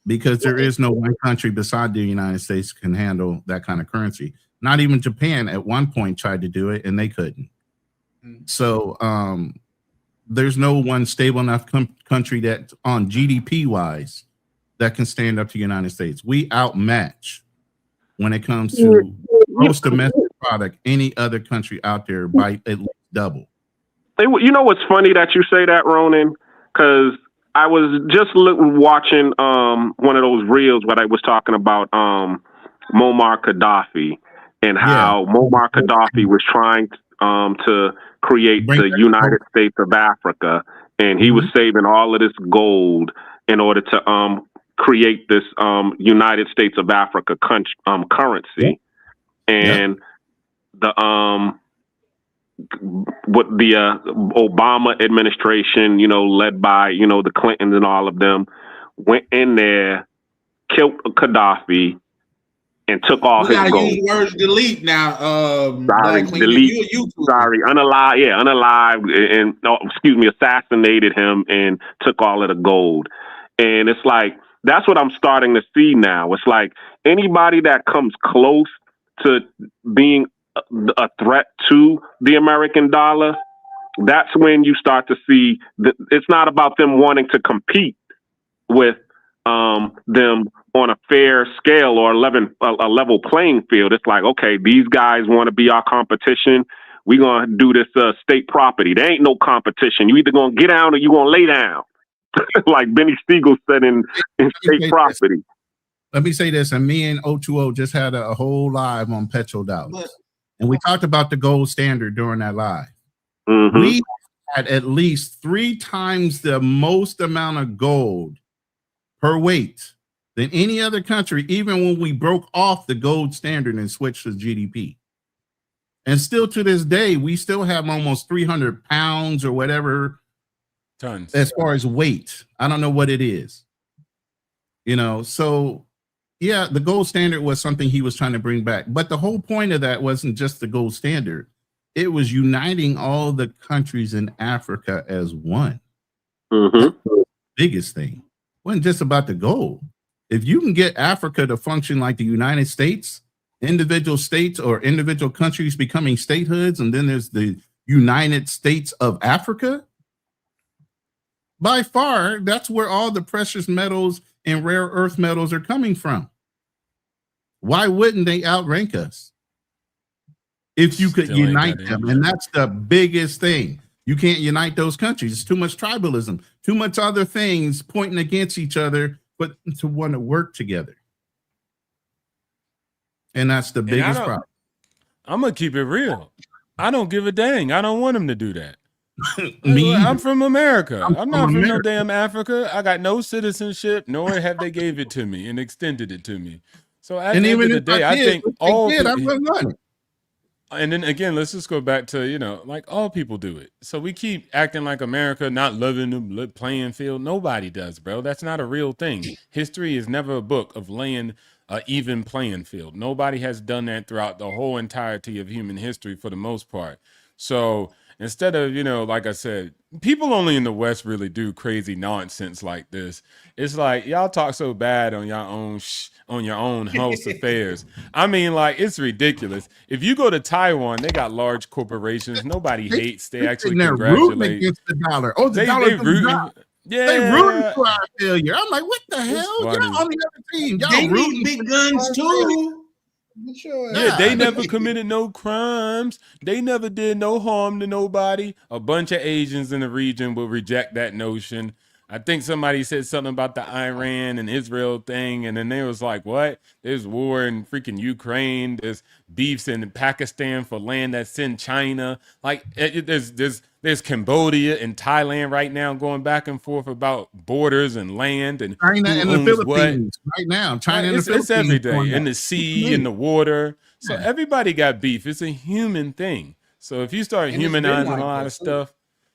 S1: Because there is no one country beside the United States can handle that kind of currency. Not even Japan at one point tried to do it, and they couldn't. So there's no one stable enough country that on GDP-wise that can stand up to the United States. We outmatch when it comes to gross domestic product any other country out there by at least double.
S7: You know what's funny that you say that, Ronan? Because I was just watching one of those reels where I was talking about Muammar Gaddafi and how Muammar Gaddafi was trying to create the United States of Africa, and he was saving all of this gold in order to create this United States of Africa currency. And what the Obama administration, led by, the Clintons and all of them, went in there, killed Gaddafi, and took all his gold.
S2: Use words delete now.
S7: Sorry, delete. Sorry, unalive, and assassinated him and took all of the gold. And it's like, that's what I'm starting to see now. It's like anybody that comes close to being a threat to the American dollar, that's when you start to see that it's not about them wanting to compete with them on a fair scale or a level playing field. It's like, okay, these guys want to be our competition. We're going to do this state property. There ain't no competition. You either going to get down or you going to lay down. Like Benny Siegel said in State Property.
S1: Let me say this, and me and O2O just had a whole live on petrodollars. And we talked about the gold standard during that live. Mm-hmm. We had at least 3 times the most amount of gold per weight than any other country, even when we broke off the gold standard and switched to GDP. And still to this day, we still have almost 300 pounds or whatever
S5: tons
S1: as far as weight. I don't know what it is. So yeah, the gold standard was something he was trying to bring back. But the whole point of that wasn't just the gold standard. It was uniting all the countries in Africa as one.
S7: Mm-hmm.
S1: That's the biggest thing. It wasn't just about the gold. If you can get Africa to function like the United States, individual states or individual countries becoming statehoods, and then there's the United States of Africa, by far, that's where all the precious metals and rare earth metals are coming from. Why wouldn't they outrank us if you could unite them? And that's the biggest thing. You can't unite those countries. It's too much tribalism, too much other things pointing against each other, but to want to work together. And that's the biggest problem.
S5: I'm going to keep it real. I don't give a dang. I don't want them to do that.
S1: I'm
S5: from America. I'm not from no damn Africa. I got no citizenship, nor have they gave it to me and extended it to me. So at the end of the day, I think all people, and then again, let's just go back to, like all people do it. So we keep acting like America not loving the playing field. Nobody does, bro. That's not a real thing. History is never a book of laying an even playing field. Nobody has done that throughout the whole entirety of human history for the most part. So instead of, like I said, people only in the West really do crazy nonsense like this. It's like y'all talk so bad on your own host affairs. I mean, like, it's ridiculous. If you go to Taiwan, they got large corporations. Nobody hates. They actually congratulate.
S1: Against the dollar. Oh, the dollar rooting. Yeah, they rooting for our failure. I'm like, what the hell? Y'all on the other team. Y'all
S2: they
S1: rooting
S2: need big guns too.
S5: Yeah, they never committed no crimes. They never did no harm to nobody. A bunch of Asians in the region will reject that notion. I think somebody said something about the Iran and Israel thing, and then they was like, "What? There's war in freaking Ukraine. There's beefs in Pakistan for land that's in China. Like, there's Cambodia and Thailand right now going back and forth about borders and land and
S1: China
S5: who
S1: and the
S5: owns
S1: Philippines
S5: what.
S1: right now. China and the
S5: It's
S1: Philippines.
S5: every day
S1: going
S5: in
S1: at
S5: the
S1: it.
S5: sea, in the water. So
S1: Yeah.
S5: everybody got beef. It's a human thing. So if you start
S2: And it's been
S5: humanizing
S2: like
S5: a lot
S2: that,
S5: of
S2: too.
S5: stuff,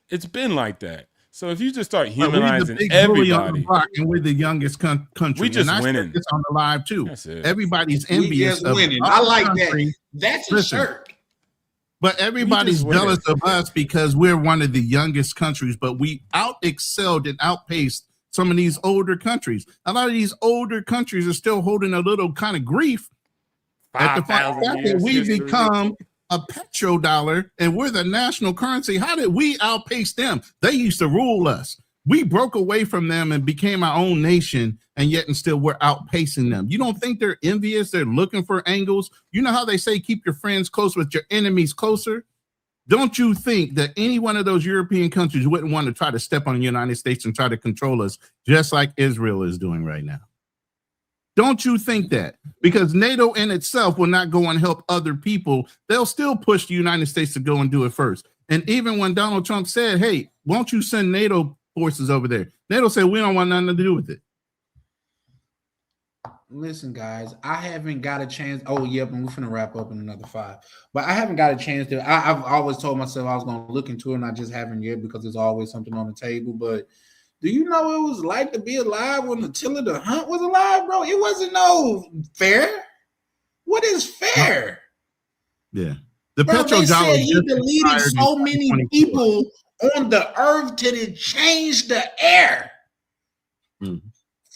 S5: it's been like that. So if you just start
S1: But we're the
S5: humanizing
S1: big bully on the
S5: everybody,
S1: block, and we're the youngest country.
S5: we just
S1: and I said
S5: winning.
S1: this on the live too.
S5: That's it.
S1: Everybody's
S2: We
S1: envious
S2: just
S1: of
S2: winning.
S1: our
S2: I like
S1: country,
S2: that. That's a
S1: Listen.
S2: shirt.
S1: but everybody's
S5: winning.
S1: jealous of us because we're one of the youngest countries. But we out excelled and outpaced some of these older countries. A lot of these older countries are still holding a little kind of grief at the fact
S5: 5,000
S1: that
S5: years
S1: we
S5: history.
S1: become a petrodollar and we're the national currency. How did we outpace them? They used to rule us. We broke away from them and became our own nation, and yet and still we're outpacing them. You don't think they're envious? They're looking for angles. You know how they say keep your friends close with your enemies closer? Don't you think that any one of those European countries wouldn't want to try to step on the United States and try to control us just like Israel is doing right now? Don't you think that? Because NATO in itself will not go and help other people. They'll still push the United States to go and do it first. And even when Donald Trump said, hey, won't you send NATO forces over there? NATO said, we don't want nothing to do with it.
S2: Listen, guys, I haven't got a chance. Oh, yep, and we're finna wrap up in another 5. But I haven't got a chance to. I've always told myself I was going to look into it, and I just haven't yet because there's always something on the table. But do you know what it was like to be alive when Attila the Hunt was alive, bro? It wasn't no fair. What is fair?
S1: Yeah. The
S2: Bro, they
S1: petrodollar
S2: said he
S1: just
S2: deleted
S1: expired in
S2: so many
S1: 2024.
S2: people on the earth till it changed the air.
S1: Mhm.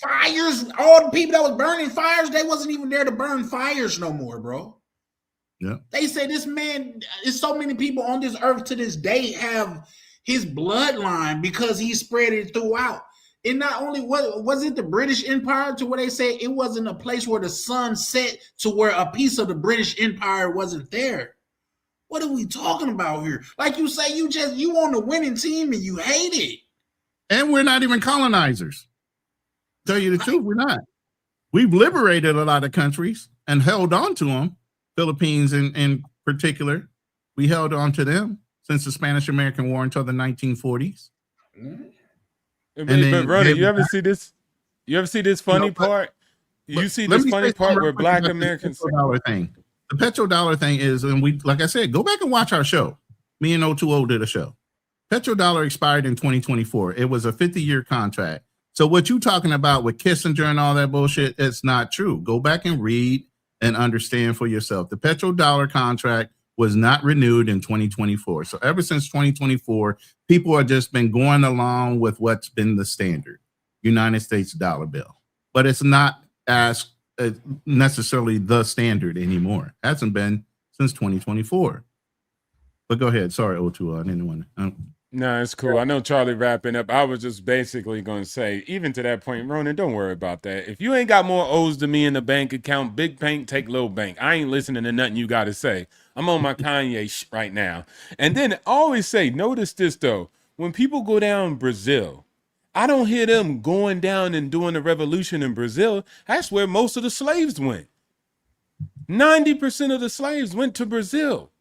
S2: Fires, all the people that was burning fires, they wasn't even there to burn fires no more, bro.
S1: Yeah.
S2: They say this man, there's so many people on this earth to this day have his bloodline because he spread it throughout. And not only was it the British Empire to where they say it wasn't a place where the sun set to where a piece of the British Empire wasn't there. What are we talking about here? Like you say, you on the winning team and you hate it.
S1: And we're not even colonizers. Tell you the truth, we're not. We've liberated a lot of countries and held on to them. Philippines in particular, we held on to them since the Spanish-American War until the 1940s.
S5: But
S1: then
S5: brother,
S1: they-
S5: you ever see this? You ever see this funny
S1: but-
S5: part? You see
S1: Let
S5: this
S1: me
S5: funny
S1: say
S5: part
S1: something
S5: where
S1: real quick
S5: Black
S1: about
S5: Americans.
S1: The petrodollar thing. The petrodollar thing is, and we, like I said, go back and watch our show. Me and O2O did a show. Petrodollar expired in 2024. It was a 50-year contract. So what you talking about with Kissinger and all that bullshit, it's not true. Go back and read and understand for yourself. The petrodollar contract was not renewed in 2024. So ever since 2024, people have just been going along with what's been the standard, United States dollar bill. But it's not as necessarily the standard anymore. Hasn't been since 2024. But go ahead. Sorry, O2O. I didn't want to.
S5: No, it's cool. I know Charlie wrapping up. I was just basically going to say, even to that point, Ronan, don't worry about that. If you ain't got more O's than me in the bank account, big bank, take little bank. I ain't listening to nothing you got to say. I'm on my Kanye right now. And then I always say, notice this though, when people go down Brazil, I don't hear them going down and doing the revolution in Brazil. That's where most of the slaves went. 90% of the slaves went to Brazil.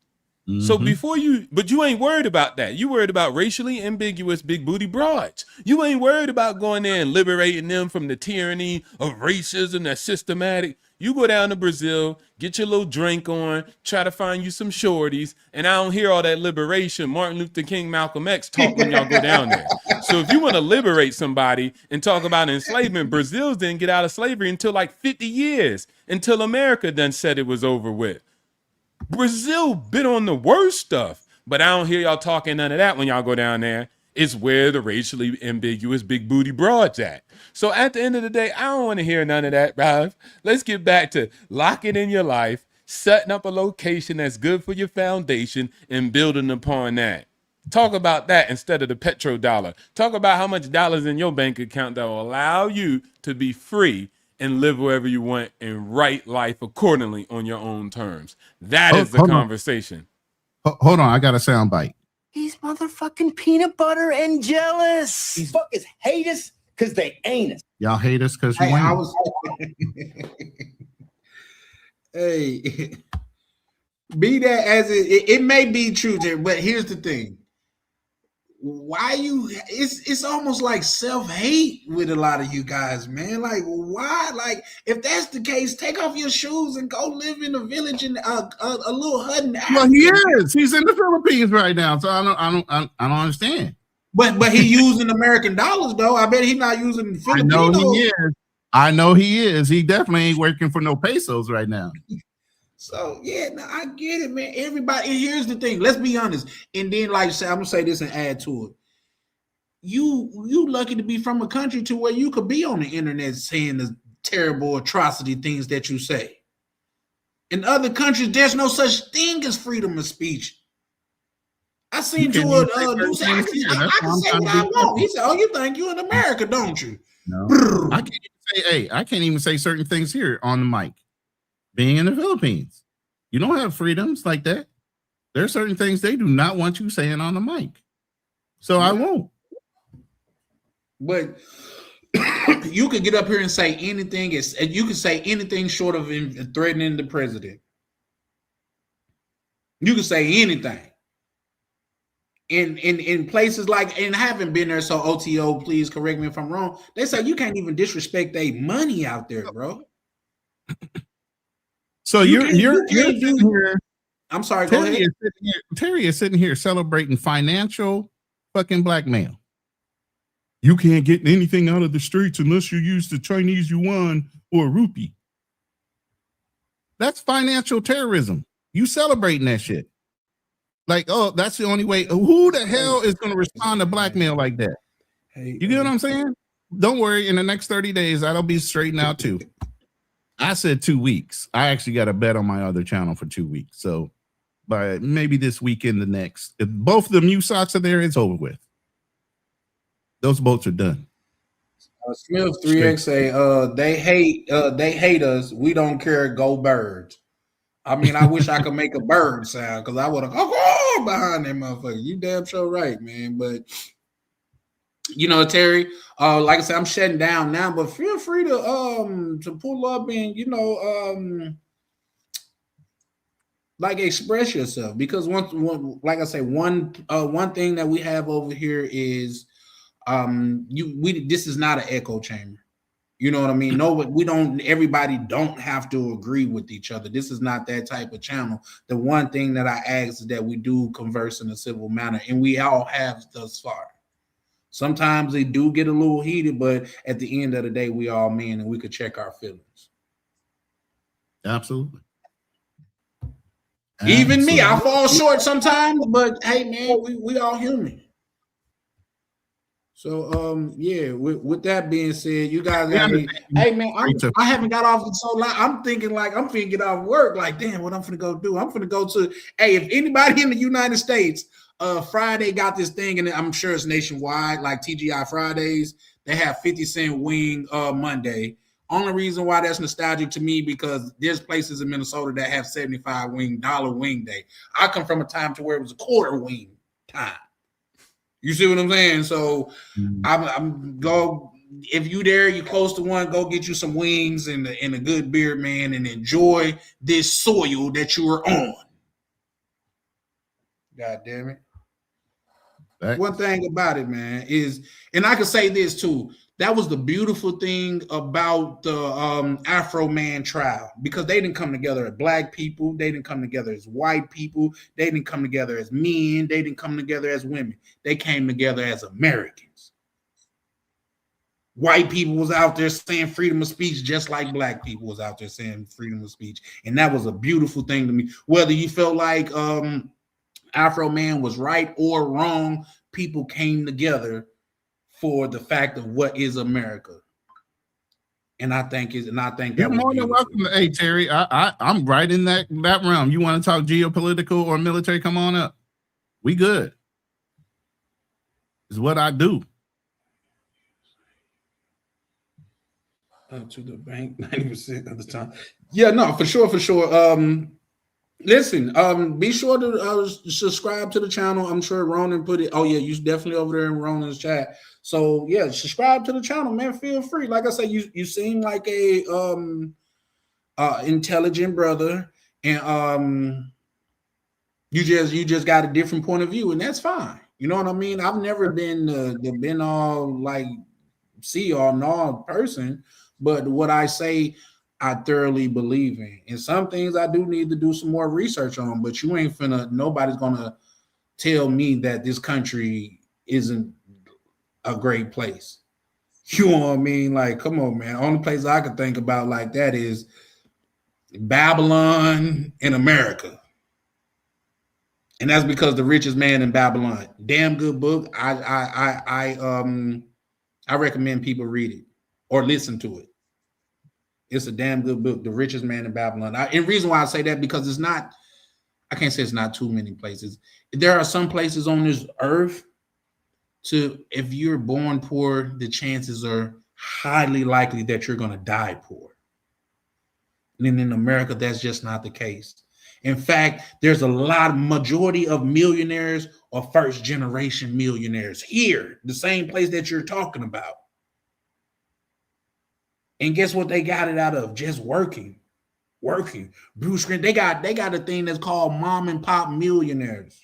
S5: So before but you ain't worried about that. You worried about racially ambiguous big booty broads. You ain't worried about going there and liberating them from the tyranny of racism that's systematic. You go down to Brazil, get your little drink on, try to find you some shorties, and I don't hear all that liberation Martin Luther King, Malcolm X talk when y'all go down there. So if you want to liberate somebody and talk about enslavement, Brazil didn't get out of slavery until like 50 years, until America done said it was over with. Brazil been on the worst stuff, but I don't hear y'all talking none of that when y'all go down there. It's where the racially ambiguous big booty broads at. So at the end of the day, I don't want to hear none of that, bruv. Let's get back to locking in your life, setting up a location that's good for your foundation, and building upon that. Talk about that instead of the petrodollar. Talk about how much dollars in your bank account that will allow you to be free and live wherever you want and write life accordingly on your own terms. That is the
S1: Hold on.
S5: conversation.
S1: Hold on, I got a sound bite.
S8: He's motherfucking peanut butter and jealous. These fuckers hate us because they ain't us.
S1: Y'all hate us because you
S2: Hey, I
S1: ain't.
S2: was. Hey, be that as it may be true, Jerry, but here's the thing. Why you it's almost like self-hate with a lot of you guys, man. Like, why? Like, if that's the case, take off your shoes and go live in a village in a little hut in Africa.
S1: Well, he is. He's in the Philippines right now, so I don't understand.
S2: But he using American dollars though. I bet he's not using Filipino.
S1: I know he is. I know he is. He definitely ain't working for no pesos right now.
S2: So yeah, no, I get it, man. Everybody, and here's the thing. Let's be honest. And then, like I said, I'm gonna say this and add to it. You lucky to be from a country to where you could be on the internet saying the terrible atrocity things that you say. In other countries, there's no such thing as freedom of speech. I seen to a news. I can say what I want. He said, "Oh, you think you in America, don't you?"
S1: No, I can't even say. Hey, I can't even say certain things here on the mic. Being in the Philippines, you don't have freedoms like that. There are certain things they do not want you saying on the mic, so I won't.
S2: But you could get up here and say anything. You could say anything short of threatening the president. You could say anything. In places like, and I haven't been there, so OTO, please correct me if I'm wrong. They say you can't even disrespect their money out there, bro.
S1: So you're sitting here.
S2: I'm sorry. Go ahead.
S1: Terry is sitting here celebrating financial fucking blackmail. You can't get anything out of the streets unless you use the Chinese yuan or rupee. That's financial terrorism. You celebrating that shit. Like, oh, that's the only way. Who the hell is going to respond to blackmail like that? You get what I'm saying? Don't worry. In the next 30 days, that'll be straightened out too. I said 2 weeks. I actually got a bet on my other channel for 2 weeks. So by maybe this weekend, the next, if both of the new socks are there, it's over with. Those boats are done.
S2: Smith 3X say they hate us. We don't care. Go Birds. I mean, I wish I could make a bird sound because I would have gone behind that motherfucker. You damn sure right, man. But you know, Terry, like I said, I'm shutting down now, but feel free to pull up and like express yourself, because one like I say, one thing that we have over here is this is not an echo chamber. You know what I mean? No, everybody don't have to agree with each other. This is not that type of channel. The one thing that I ask is that we do converse in a civil manner, and we all have thus far. Sometimes they do get a little heated, but at the end of the day, we all men and we could check our feelings.
S1: Absolutely.
S2: Even me, I fall short sometimes, but hey, man, we all human. So, yeah, with that being said, you guys got me. Hey, man, I haven't got off in so long. I'm thinking like I'm finna get off work. Like, damn, what I'm finna go do? I'm finna go to, hey, if anybody in the United States, Friday got this thing, and I'm sure it's nationwide, like TGI Fridays. They have 50 cent wing Monday. Only reason why that's nostalgic to me because there's places in Minnesota that have $75 wing day. I come from a time to where it was a quarter wing time. You see what I'm saying? So I'm go, if you there, you close to one, go get you some wings and a good beer, man, and enjoy this soil that you are on. God damn it. Thanks. One thing about it, man, is, and I can say this too, that was the beautiful thing about the Afro Man trial, because they didn't come together as black people, they didn't come together as white people, they didn't come together as men, they didn't come together as women. They came together as Americans. White people was out there saying freedom of speech just like black people was out there saying freedom of speech. And that was a beautiful thing to me. Whether you felt like Afro Man was right or wrong, people came together for the fact of what is America. And I think that
S1: you're more than welcome. Hey, Terry, I'm right in that realm. You want to talk geopolitical or military? Come on up. We good. Is what I do.
S2: to the bank 90% of the time. Yeah, no, for sure. Listen, be sure to subscribe to the channel. I'm sure Ronan put it. Oh yeah, you definitely over there in Ronan's chat. So yeah, subscribe to the channel, man. Feel free. Like I said, you seem like a intelligent brother, and you just got a different point of view, and that's fine. You know what I mean? I've never been all like see or know person, but what I say, I thoroughly believe in. And some things I do need to do some more research on, but you ain't nobody's gonna tell me that this country isn't a great place. You know what I mean? Like, come on, man. Only place I could think about like that is Babylon in America. And that's because The Richest Man in Babylon. Damn good book. I recommend people read it or listen to it. It's a damn good book, The Richest Man in Babylon. And reason why I say that, because it's not, I can't say it's not too many places. There are some places on this earth if you're born poor, the chances are highly likely that you're going to die poor. And in America, that's just not the case. In fact, there's majority of millionaires or first generation millionaires here, the same place that you're talking about. And guess what they got it out of? Just working. Bruce Green, they got a thing that's called mom and pop millionaires.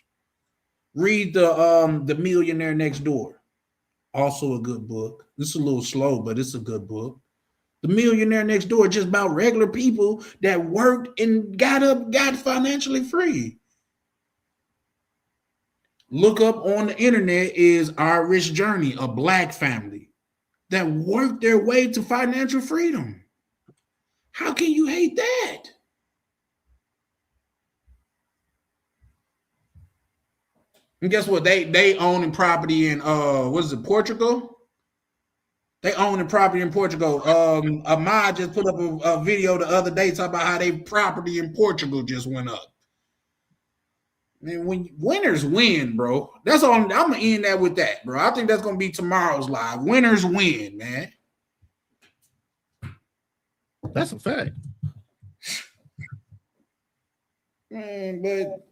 S2: Read the Millionaire Next Door. Also a good book. It's a little slow, but it's a good book. The Millionaire Next Door, just about regular people that worked and got financially free. Look up on the internet is Our Rich Journey, a black family that worked their way to financial freedom. How can you hate that? And guess what? They own a property in what is it, Portugal? They own a property in Portugal. Ahmad just put up a video the other day talking about how their property in Portugal just went up. Man, when winners win, bro. That's all. I'm gonna end that with that, bro. I think that's gonna be tomorrow's live. Winners win, man.
S1: That's a fact.
S2: Man, but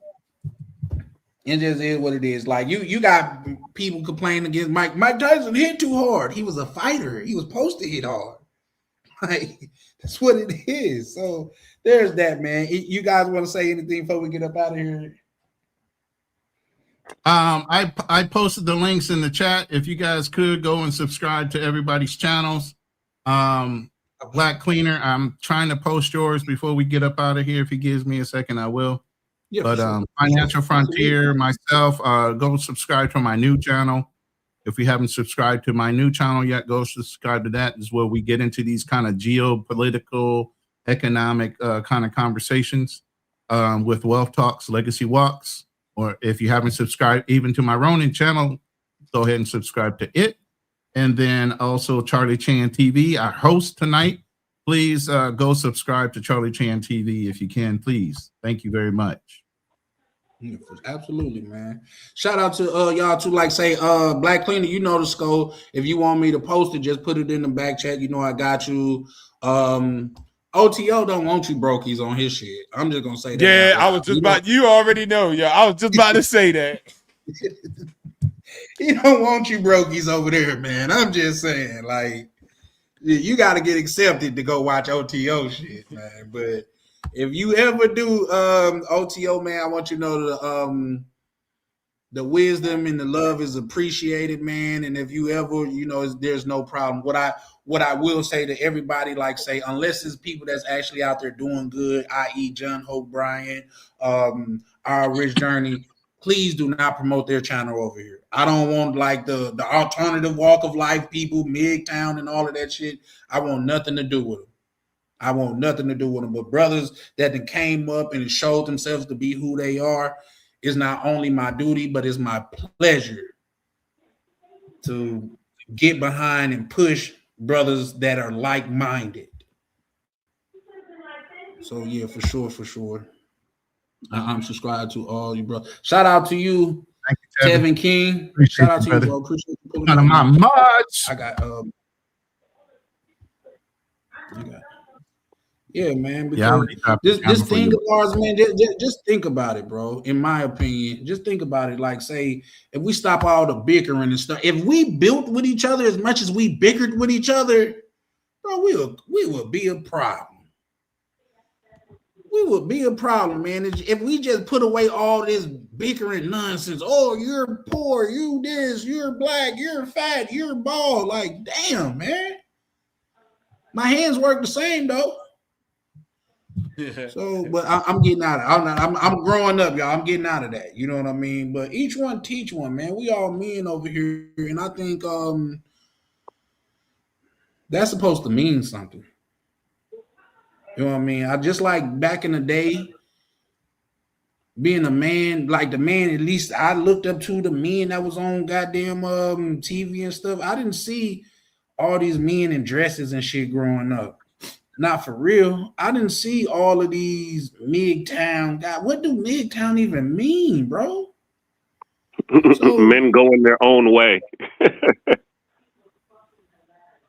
S2: it just is what it is. Like you got people complaining against Mike. Mike Tyson hit too hard. He was a fighter. He was supposed to hit hard. Like that's what it is. So there's that, man. You guys want to say anything before we get up out of here?
S1: I posted the links in the chat. If you guys could go and subscribe to everybody's channels. Black Cleaner, I'm trying to post yours before we get up out of here. If he gives me a second, I will. Yeah, but Financial Frontier, myself, go subscribe to my new channel. If you haven't subscribed to my new channel yet, go subscribe to that. This is where we get into these kind of geopolitical, economic kind of conversations with Wealth Talks, Legacy Walks. Or if you haven't subscribed even to my Ronin channel, go ahead and subscribe to it. And then also Charlie Chan TV, our host tonight. Please go subscribe to Charlie Chan TV if you can, please. Thank you very much.
S2: Absolutely, man. Shout out to y'all too. Like say, Black Cleaner, you know the score. If you want me to post it, just put it in the back chat. You know I got you. OTO don't want you brokies on his shit. I'm just gonna say that.
S5: Yeah, I was just about. You already know. Yeah, I was just about to say that.
S2: He don't want you brokies over there, man. I'm just saying, like, you got to get accepted to go watch OTO shit, man. But if you ever do OTO, man, I want you to know the wisdom and the love is appreciated, man. And if you ever, there's no problem. What I will say to everybody, like say, unless it's people that's actually out there doing good, i.e. John Hope Bryant, Our Rich Journey, please do not promote their channel over here. I don't want like the alternative walk of life people, MGTOW and all of that shit. I want nothing to do with them. But brothers that came up and showed themselves to be who they are, is not only my duty, but it's my pleasure to get behind and push brothers that are like-minded. So yeah, for sure. I'm subscribed to all you, bro. Shout out to you, Tevin King. Shout out to you, bro. Appreciate you pulling up.
S1: Not much.
S2: I got Okay. Yeah, man.
S1: Yeah, I
S2: Because
S1: already dropped the
S2: this
S1: camera for
S2: thing
S1: you.
S2: of ours, man. Just think about it, bro. In my opinion, just think about it. Like, say, if we stop all the bickering and stuff, if we built with each other as much as we bickered with each other, bro, we would be a problem. We would be a problem, man. If we just put away all this bickering nonsense. Oh, you're poor, you this, you're black, you're fat, you're bald. Like, damn, man. My hands work the same though. So, but I'm getting out of it. I'm growing up, y'all. I'm getting out of that. You know what I mean? But each one teach one, man. We all men over here, and I think that's supposed to mean something. You know what I mean? I just like back in the day, being a man, like the man, at least I looked up to the men that was on goddamn TV and stuff. I didn't see all these men in dresses and shit growing up. Not for real. I didn't see all of these MGTOW guys. What do MGTOW even mean, bro? So,
S7: Men going their own way.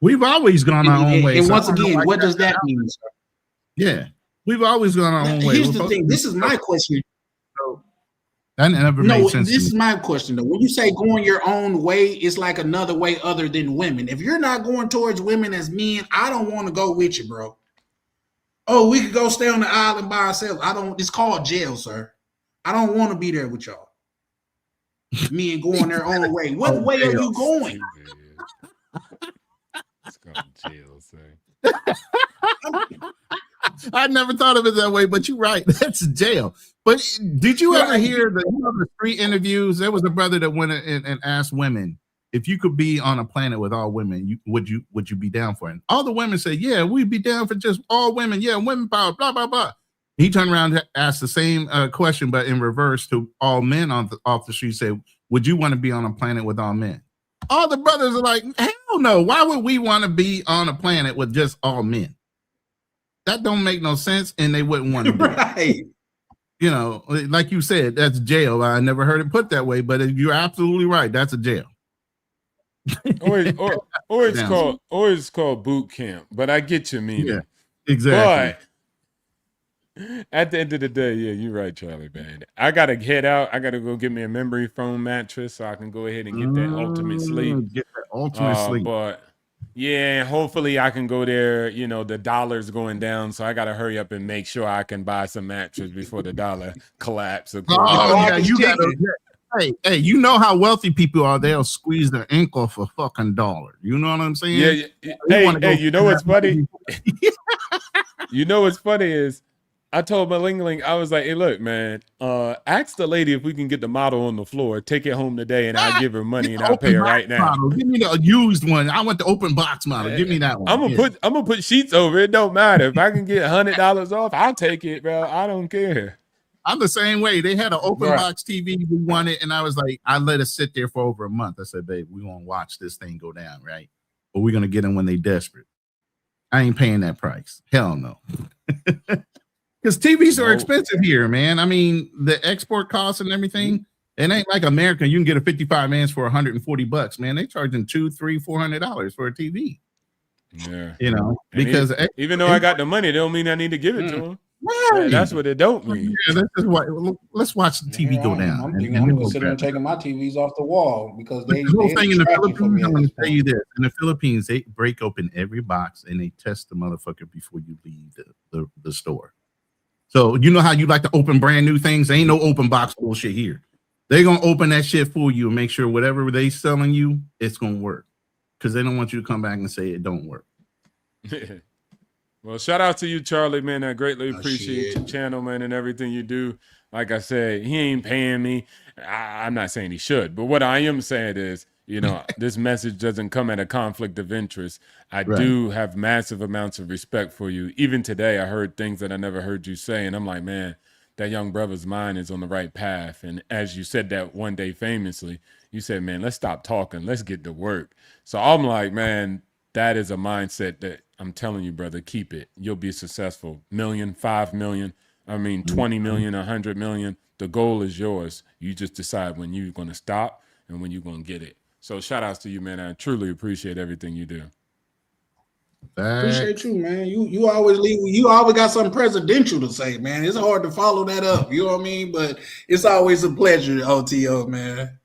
S1: We've always gone our own way.
S2: And
S1: so
S2: once
S1: I don't know
S2: again,
S1: why
S2: what
S1: you
S2: does
S1: got
S2: that mean, sir?
S1: Yeah, we've always gone our own way.
S2: Here's the thing. This is my question.
S1: That never made sense.
S2: This is my question though. When you say going your own way, it's like another way other than women. If you're not going towards women as men, I don't want to go with you, bro. Oh, we could go stay on the island by ourselves. It's called jail, sir. I don't want to be there with y'all. Men going their own way. What way are you going?
S5: It's called jail, sir.
S1: I never thought of it that way, but you're right. That's jail. But did you ever hear the street interviews? There was a brother that went and asked women, if you could be on a planet with all women, would you be down for it? All the women said, yeah, we'd be down for just all women. Yeah, women power, blah, blah, blah. He turned around and asked the same question, but in reverse to all men off the street, said, would you want to be on a planet with all men? All the brothers are like, hell no. Why would we want to be on a planet with just all men? That don't make no sense, and they wouldn't want to do it. You know, like you said, that's jail. I never heard it put that way, but you're absolutely right. That's a jail.
S5: or it's called boot camp. But I get your meaning.
S1: Yeah, exactly.
S5: But at the end of the day, yeah, you're right, Charlie, man. I gotta head out. I gotta go get me a memory foam mattress so I can go ahead and get that ultimate sleep.
S1: Get that ultimate sleep.
S5: But yeah, hopefully I can go there. You know, the dollar's going down, so I gotta hurry up and make sure I can buy some mattress before the dollar collapses.
S1: Yeah, you gotta. Hey, you know how wealthy people are. They'll squeeze their ink off a fucking dollar. You know what I'm saying?
S5: Yeah. Hey, you know what's funny? You know what's funny is I told my Ling, I was like, hey, look, man, ask the lady if we can get the model on the floor, take it home today, and I'll give her money and I'll pay her right now.
S1: Model. Give me the used one. I want the open box model. Give me that one.
S5: I'm gonna put sheets over it. It don't matter. If I can get $100 off, I'll take it, bro. I don't care.
S1: I'm the same way. They had an open box TV we wanted, and I was like, I let it sit there for over a month. I said, babe, we want to watch this thing go down, right? But we're gonna get them when they desperate. I ain't paying that price. Hell no. Because TVs are expensive here, man. I mean, the export costs and everything. It ain't like America. You can get a 55 inch for $140, man. They charging $200, $300, $400 for a TV.
S5: Yeah,
S1: you know, because
S5: even though I got the money, it don't mean I need to give it to them. Right. That's what it don't mean.
S1: Yeah, let's watch the TV go down.
S2: I'm considering taking my TVs off the wall because the
S1: whole thing in the Philippines. I'm going to tell you this: in the Philippines, they break open every box and they test the motherfucker before you leave the store. So you know how you like to open brand new things? There ain't no open box bullshit here. They're gonna open that shit for you and make sure whatever they selling you, it's gonna work. Because they don't want you to come back and say it don't work.
S5: Well, shout out to you, Charlie, man. I greatly appreciate your channel, man, and everything you do. Like I said, he ain't paying me. I'm not saying he should, but what I am saying is, you know, this message doesn't come at a conflict of interest. I do have massive amounts of respect for you. Even today, I heard things that I never heard you say, and I'm like, man, that young brother's mind is on the right path. And as you said that one day famously, you said, man, let's stop talking. Let's get to work. So I'm like, man, that is a mindset that I'm telling you, brother, keep it. You'll be successful. 1 million, 5 million, 20 million, 100 million. The goal is yours. You just decide when you're going to stop and when you're going to get it. So shout outs to you, man. I truly appreciate everything you do.
S2: Appreciate you, man. You always leave. You always got something presidential to say, man. It's hard to follow that up. You know what I mean? But it's always a pleasure, OTO, man.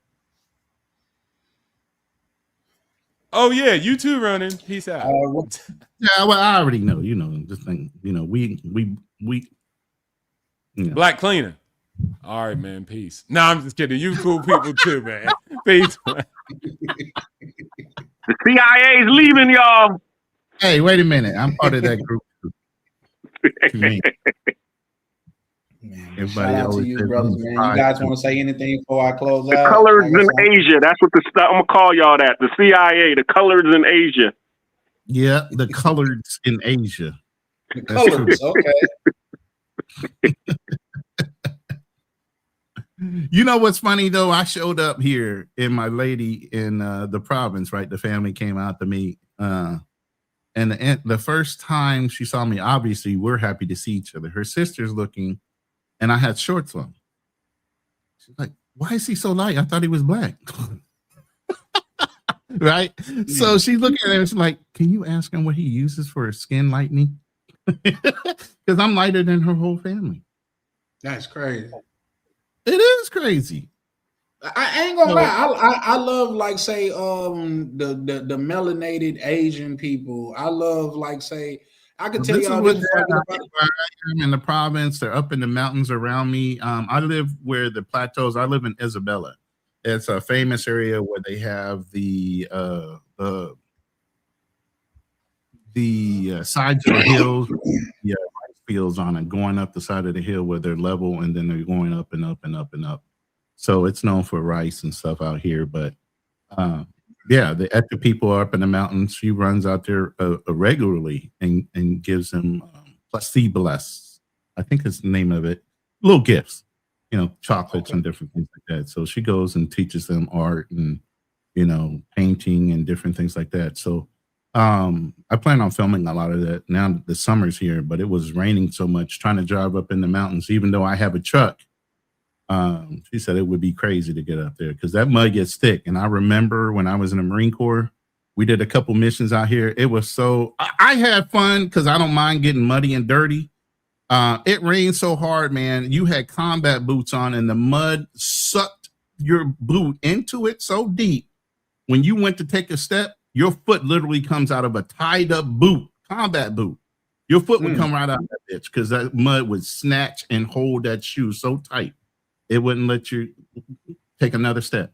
S5: Oh yeah, you too, running. Peace out.
S1: Yeah, well, I already know. You know, this thing. You know, we. You know.
S5: Black Cleaner. All right, man. Peace. No, I'm just kidding. You cool people too, man. Peace.
S7: The CIA's leaving, y'all.
S1: Hey, wait a minute. I'm part of that group.
S2: Man, shout out to you, brothers, man. You guys want to say anything before I close
S7: The
S2: out?
S7: colors in Asia. That's what I'm gonna call y'all that. The CIA. The colors in Asia.
S1: Yeah, the coloreds in Asia.
S2: The colors, okay.
S1: You know what's funny though? I showed up here in my lady in the province, right? The family came out to meet. And the first time she saw me, obviously, we're happy to see each other. Her sister's looking, and I had shorts on. She's like, why is he so light? I thought he was black. Right? So she's looking at it. She's like, can you ask him what he uses for skin lightening? Because I'm lighter than her whole family.
S2: That's crazy.
S1: It is crazy.
S2: I ain't gonna lie. I love, like, say, the melanated Asian people. I love, like, say, I could tell y'all this.
S1: I'm in the province. They're up in the mountains around me. I live where the plateaus. I live in Isabella. It's a famous area where they have the sides of the hills, rice fields on it, going up the side of the hill where they're level, and then they're going up and up and up and up. So it's known for rice and stuff out here. But yeah, the Etcher people are up in the mountains. She runs out there regularly and gives them placeblas. I think is the name of it. Little gifts, you know, chocolates and different things like that. So she goes and teaches them art and, you know, painting and different things like that. So I plan on filming a lot of that now. The summer's here, but it was raining so much trying to drive up in the mountains, even though I have a truck. She said it would be crazy to get up there because that mud gets thick. And I remember when I was in the Marine Corps, we did a couple missions out here. It was so I had fun because I don't mind getting muddy and dirty. It rained so hard, man. You had combat boots on and the mud sucked your boot into it so deep. When you went to take a step, your foot literally comes out of a tied up boot, combat boot. Your foot would come right out of that bitch because that mud would snatch and hold that shoe so tight. It wouldn't let you take another step.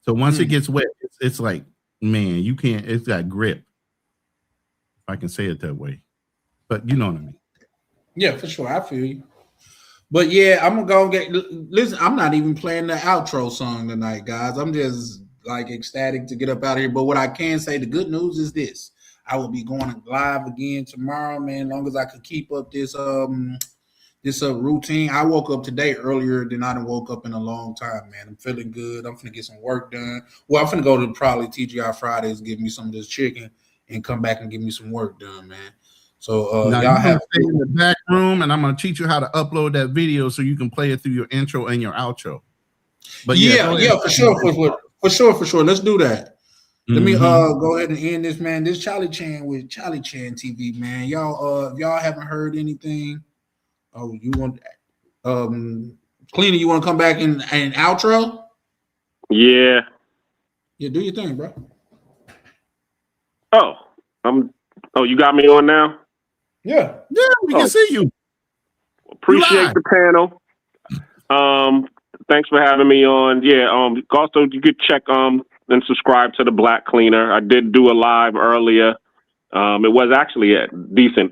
S1: So once it gets wet, it's like, man, you can't, it's got grip. If I can say it that way. But you know what I mean.
S2: Yeah, for sure. I feel you. But yeah, I'm gonna listen, I'm not even playing the outro song tonight, guys. I'm just like ecstatic to get up out of here. But what I can say, the good news is this. I will be going live again tomorrow, man, as long as I could keep up this routine. I woke up today earlier than I done woke up in a long time, man. I'm feeling good. I'm finna get some work done. Well, I'm finna go to probably TGI Fridays, give me some of this chicken, and come back and give me some work done, man. So
S1: now
S2: y'all have
S1: stay in the back room, and I'm gonna teach you how to upload that video so you can play it through your intro and your outro. But
S2: yeah, for sure. Let's do that. Let me go ahead and end this, man. This Charlie Chan with Charlie Chan TV, man. Y'all, if y'all haven't heard anything. Oh, you want Cleaner, you want to come back in outro?
S7: Yeah.
S2: Yeah, do your thing, bro.
S7: You got me on now?
S2: Yeah.
S1: Yeah, we can see you.
S7: Appreciate the panel. Thanks for having me on. Yeah, also you could check and subscribe to the Black Cleaner. I did do a live earlier. It was actually decent.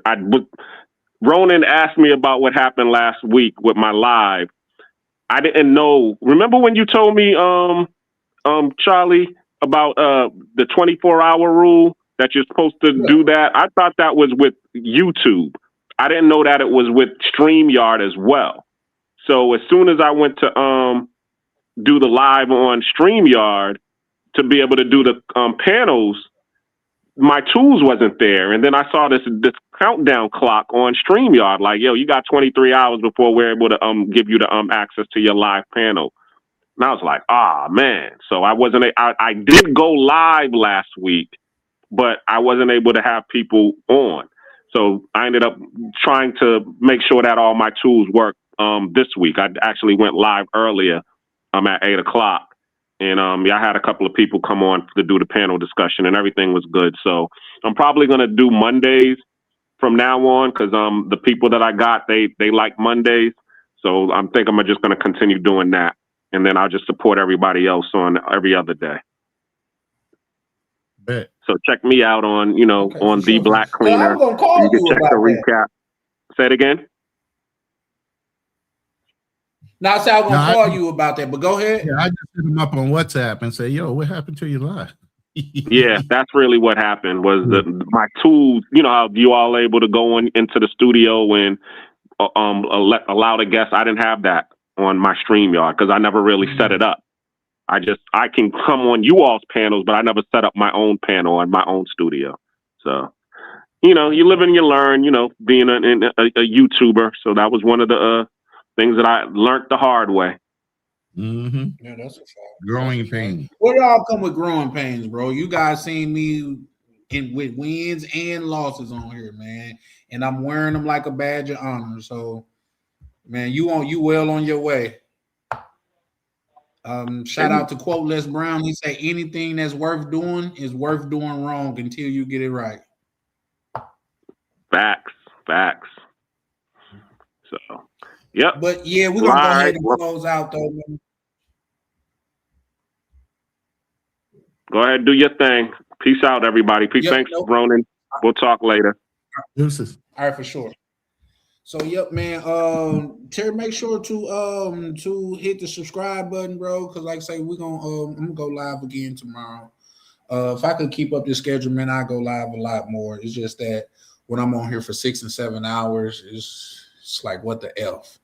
S7: Ronan asked me about what happened last week with my live. I didn't know. Remember when you told me, Charlie, about the 24-hour rule that you're supposed to do that? I thought that was with YouTube. I didn't know that it was with StreamYard as well. So as soon as I went to do the live on StreamYard to be able to do the panels, my tools wasn't there. And then I saw this countdown clock on StreamYard, like, yo, you got 23 hours before we're able to give you the access to your live panel. And I was like, man. So I did go live last week, but I wasn't able to have people on. So I ended up trying to make sure that all my tools work this week. I actually went live earlier. I'm at 8 o'clock. And I had a couple of people come on to do the panel discussion, and everything was good. So I'm probably going to do Mondays from now on because the people that I got, they like Mondays. So I'm just going to continue doing that. And then I'll just support everybody else on every other day.
S1: Bet.
S7: So check me out on, on The Black Cleaner.
S2: I'm gonna call
S7: you can check the
S2: about
S7: recap. Say it again.
S2: Now, I was gonna call you about that, but go ahead.
S1: Yeah, I just hit him up on WhatsApp and say, "Yo, what happened to your live?"
S7: Yeah, that's really what happened. Was my tools? You know how you all able to go into the studio and allow the guests. I didn't have that on my StreamYard because I never really set it up. I can come on you all's panels, but I never set up my own panel in my own studio. So, you live and you learn. Being a YouTuber. So that was one of the things that I learned the hard way.
S1: Mm-hmm.
S2: Yeah, that's a fact.
S1: Growing pains.
S2: Well, it all come with growing pains, bro. You guys seen me with wins and losses on here, man, and I'm wearing them like a badge of honor. So, man, you well on your way. Shout out to Quote Les Brown. He said anything that's worth doing is worth doing wrong until you get it right.
S7: Facts. So, yep.
S2: But yeah, we're gonna go ahead and close out though, man.
S7: Go ahead and do your thing. Peace out, everybody. Thanks, Ronan. We'll talk later.
S1: Deuces.
S2: All right, for sure. So, yep, man. Terry, make sure to hit the subscribe button, bro. Because, like I say, I'm gonna go live again tomorrow. If I could keep up this schedule, man, I go live a lot more. It's just that when I'm on here for 6 and 7 hours, it's like what the F.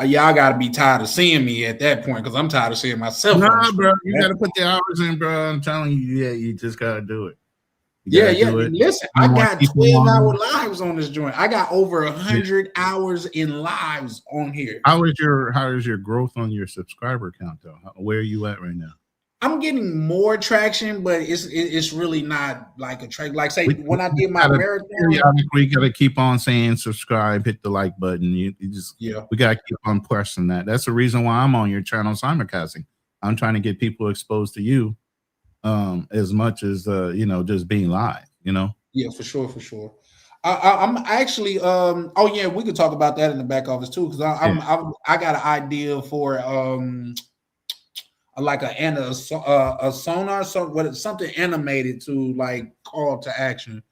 S2: Y'all gotta be tired of seeing me at that point because I'm tired of seeing myself.
S1: Nah, bro, you gotta put the hours in, bro. I'm telling you, you just gotta do it.
S2: Listen, I got 12-hour lives on this joint. I got over 100 hours in lives on here.
S1: How is your growth on your subscriber count though? Where are you at right now?
S2: I'm getting more traction, but it's really not like a track. Like say when I did my marathon,
S1: we gotta keep on saying subscribe, hit the like button. We gotta keep on pressing that. That's the reason why I'm on your channel simulcasting. I'm trying to get people exposed to you. As much as just being live,
S2: Yeah, for sure. I'm actually we could talk about that in the back office too, because I got an idea for like a sonar, something animated to like call to action.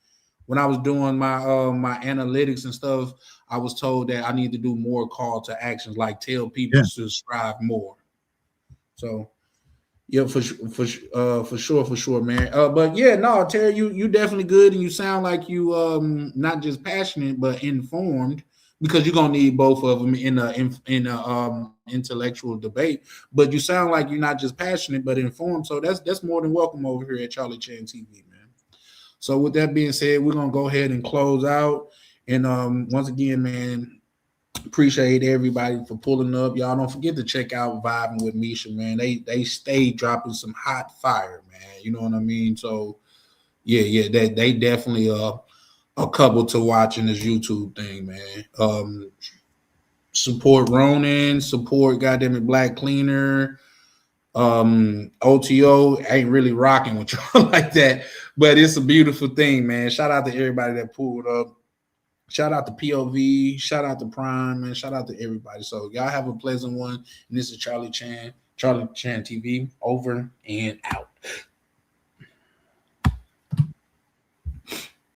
S2: When I was doing my my analytics and stuff, I was told that I need to do more call to actions, like tell people to subscribe more. So. Yeah, for sure, man. But yeah, no, Terry, you definitely good, and you sound like you not just passionate but informed, because you're gonna need both of them in a intellectual debate. But you sound like you're not just passionate but informed, so that's more than welcome over here at Charlie Chan TV, man. So with that being said, we're gonna go ahead and close out. And once again, man, appreciate everybody for pulling up. Y'all don't forget to check out Vibing with Misha, man. They stay dropping some hot fire, man. You know what I mean? So yeah, they definitely a couple to watch in this YouTube thing, man. Support Ronan, support goddammit Black Cleaner. OTO ain't really rocking with y'all like that, but it's a beautiful thing, man. Shout out to everybody that pulled up. Shout out to POV, shout out to Prime, and shout out to everybody. So y'all have a pleasant one. And this is Charlie Chan TV, over and out.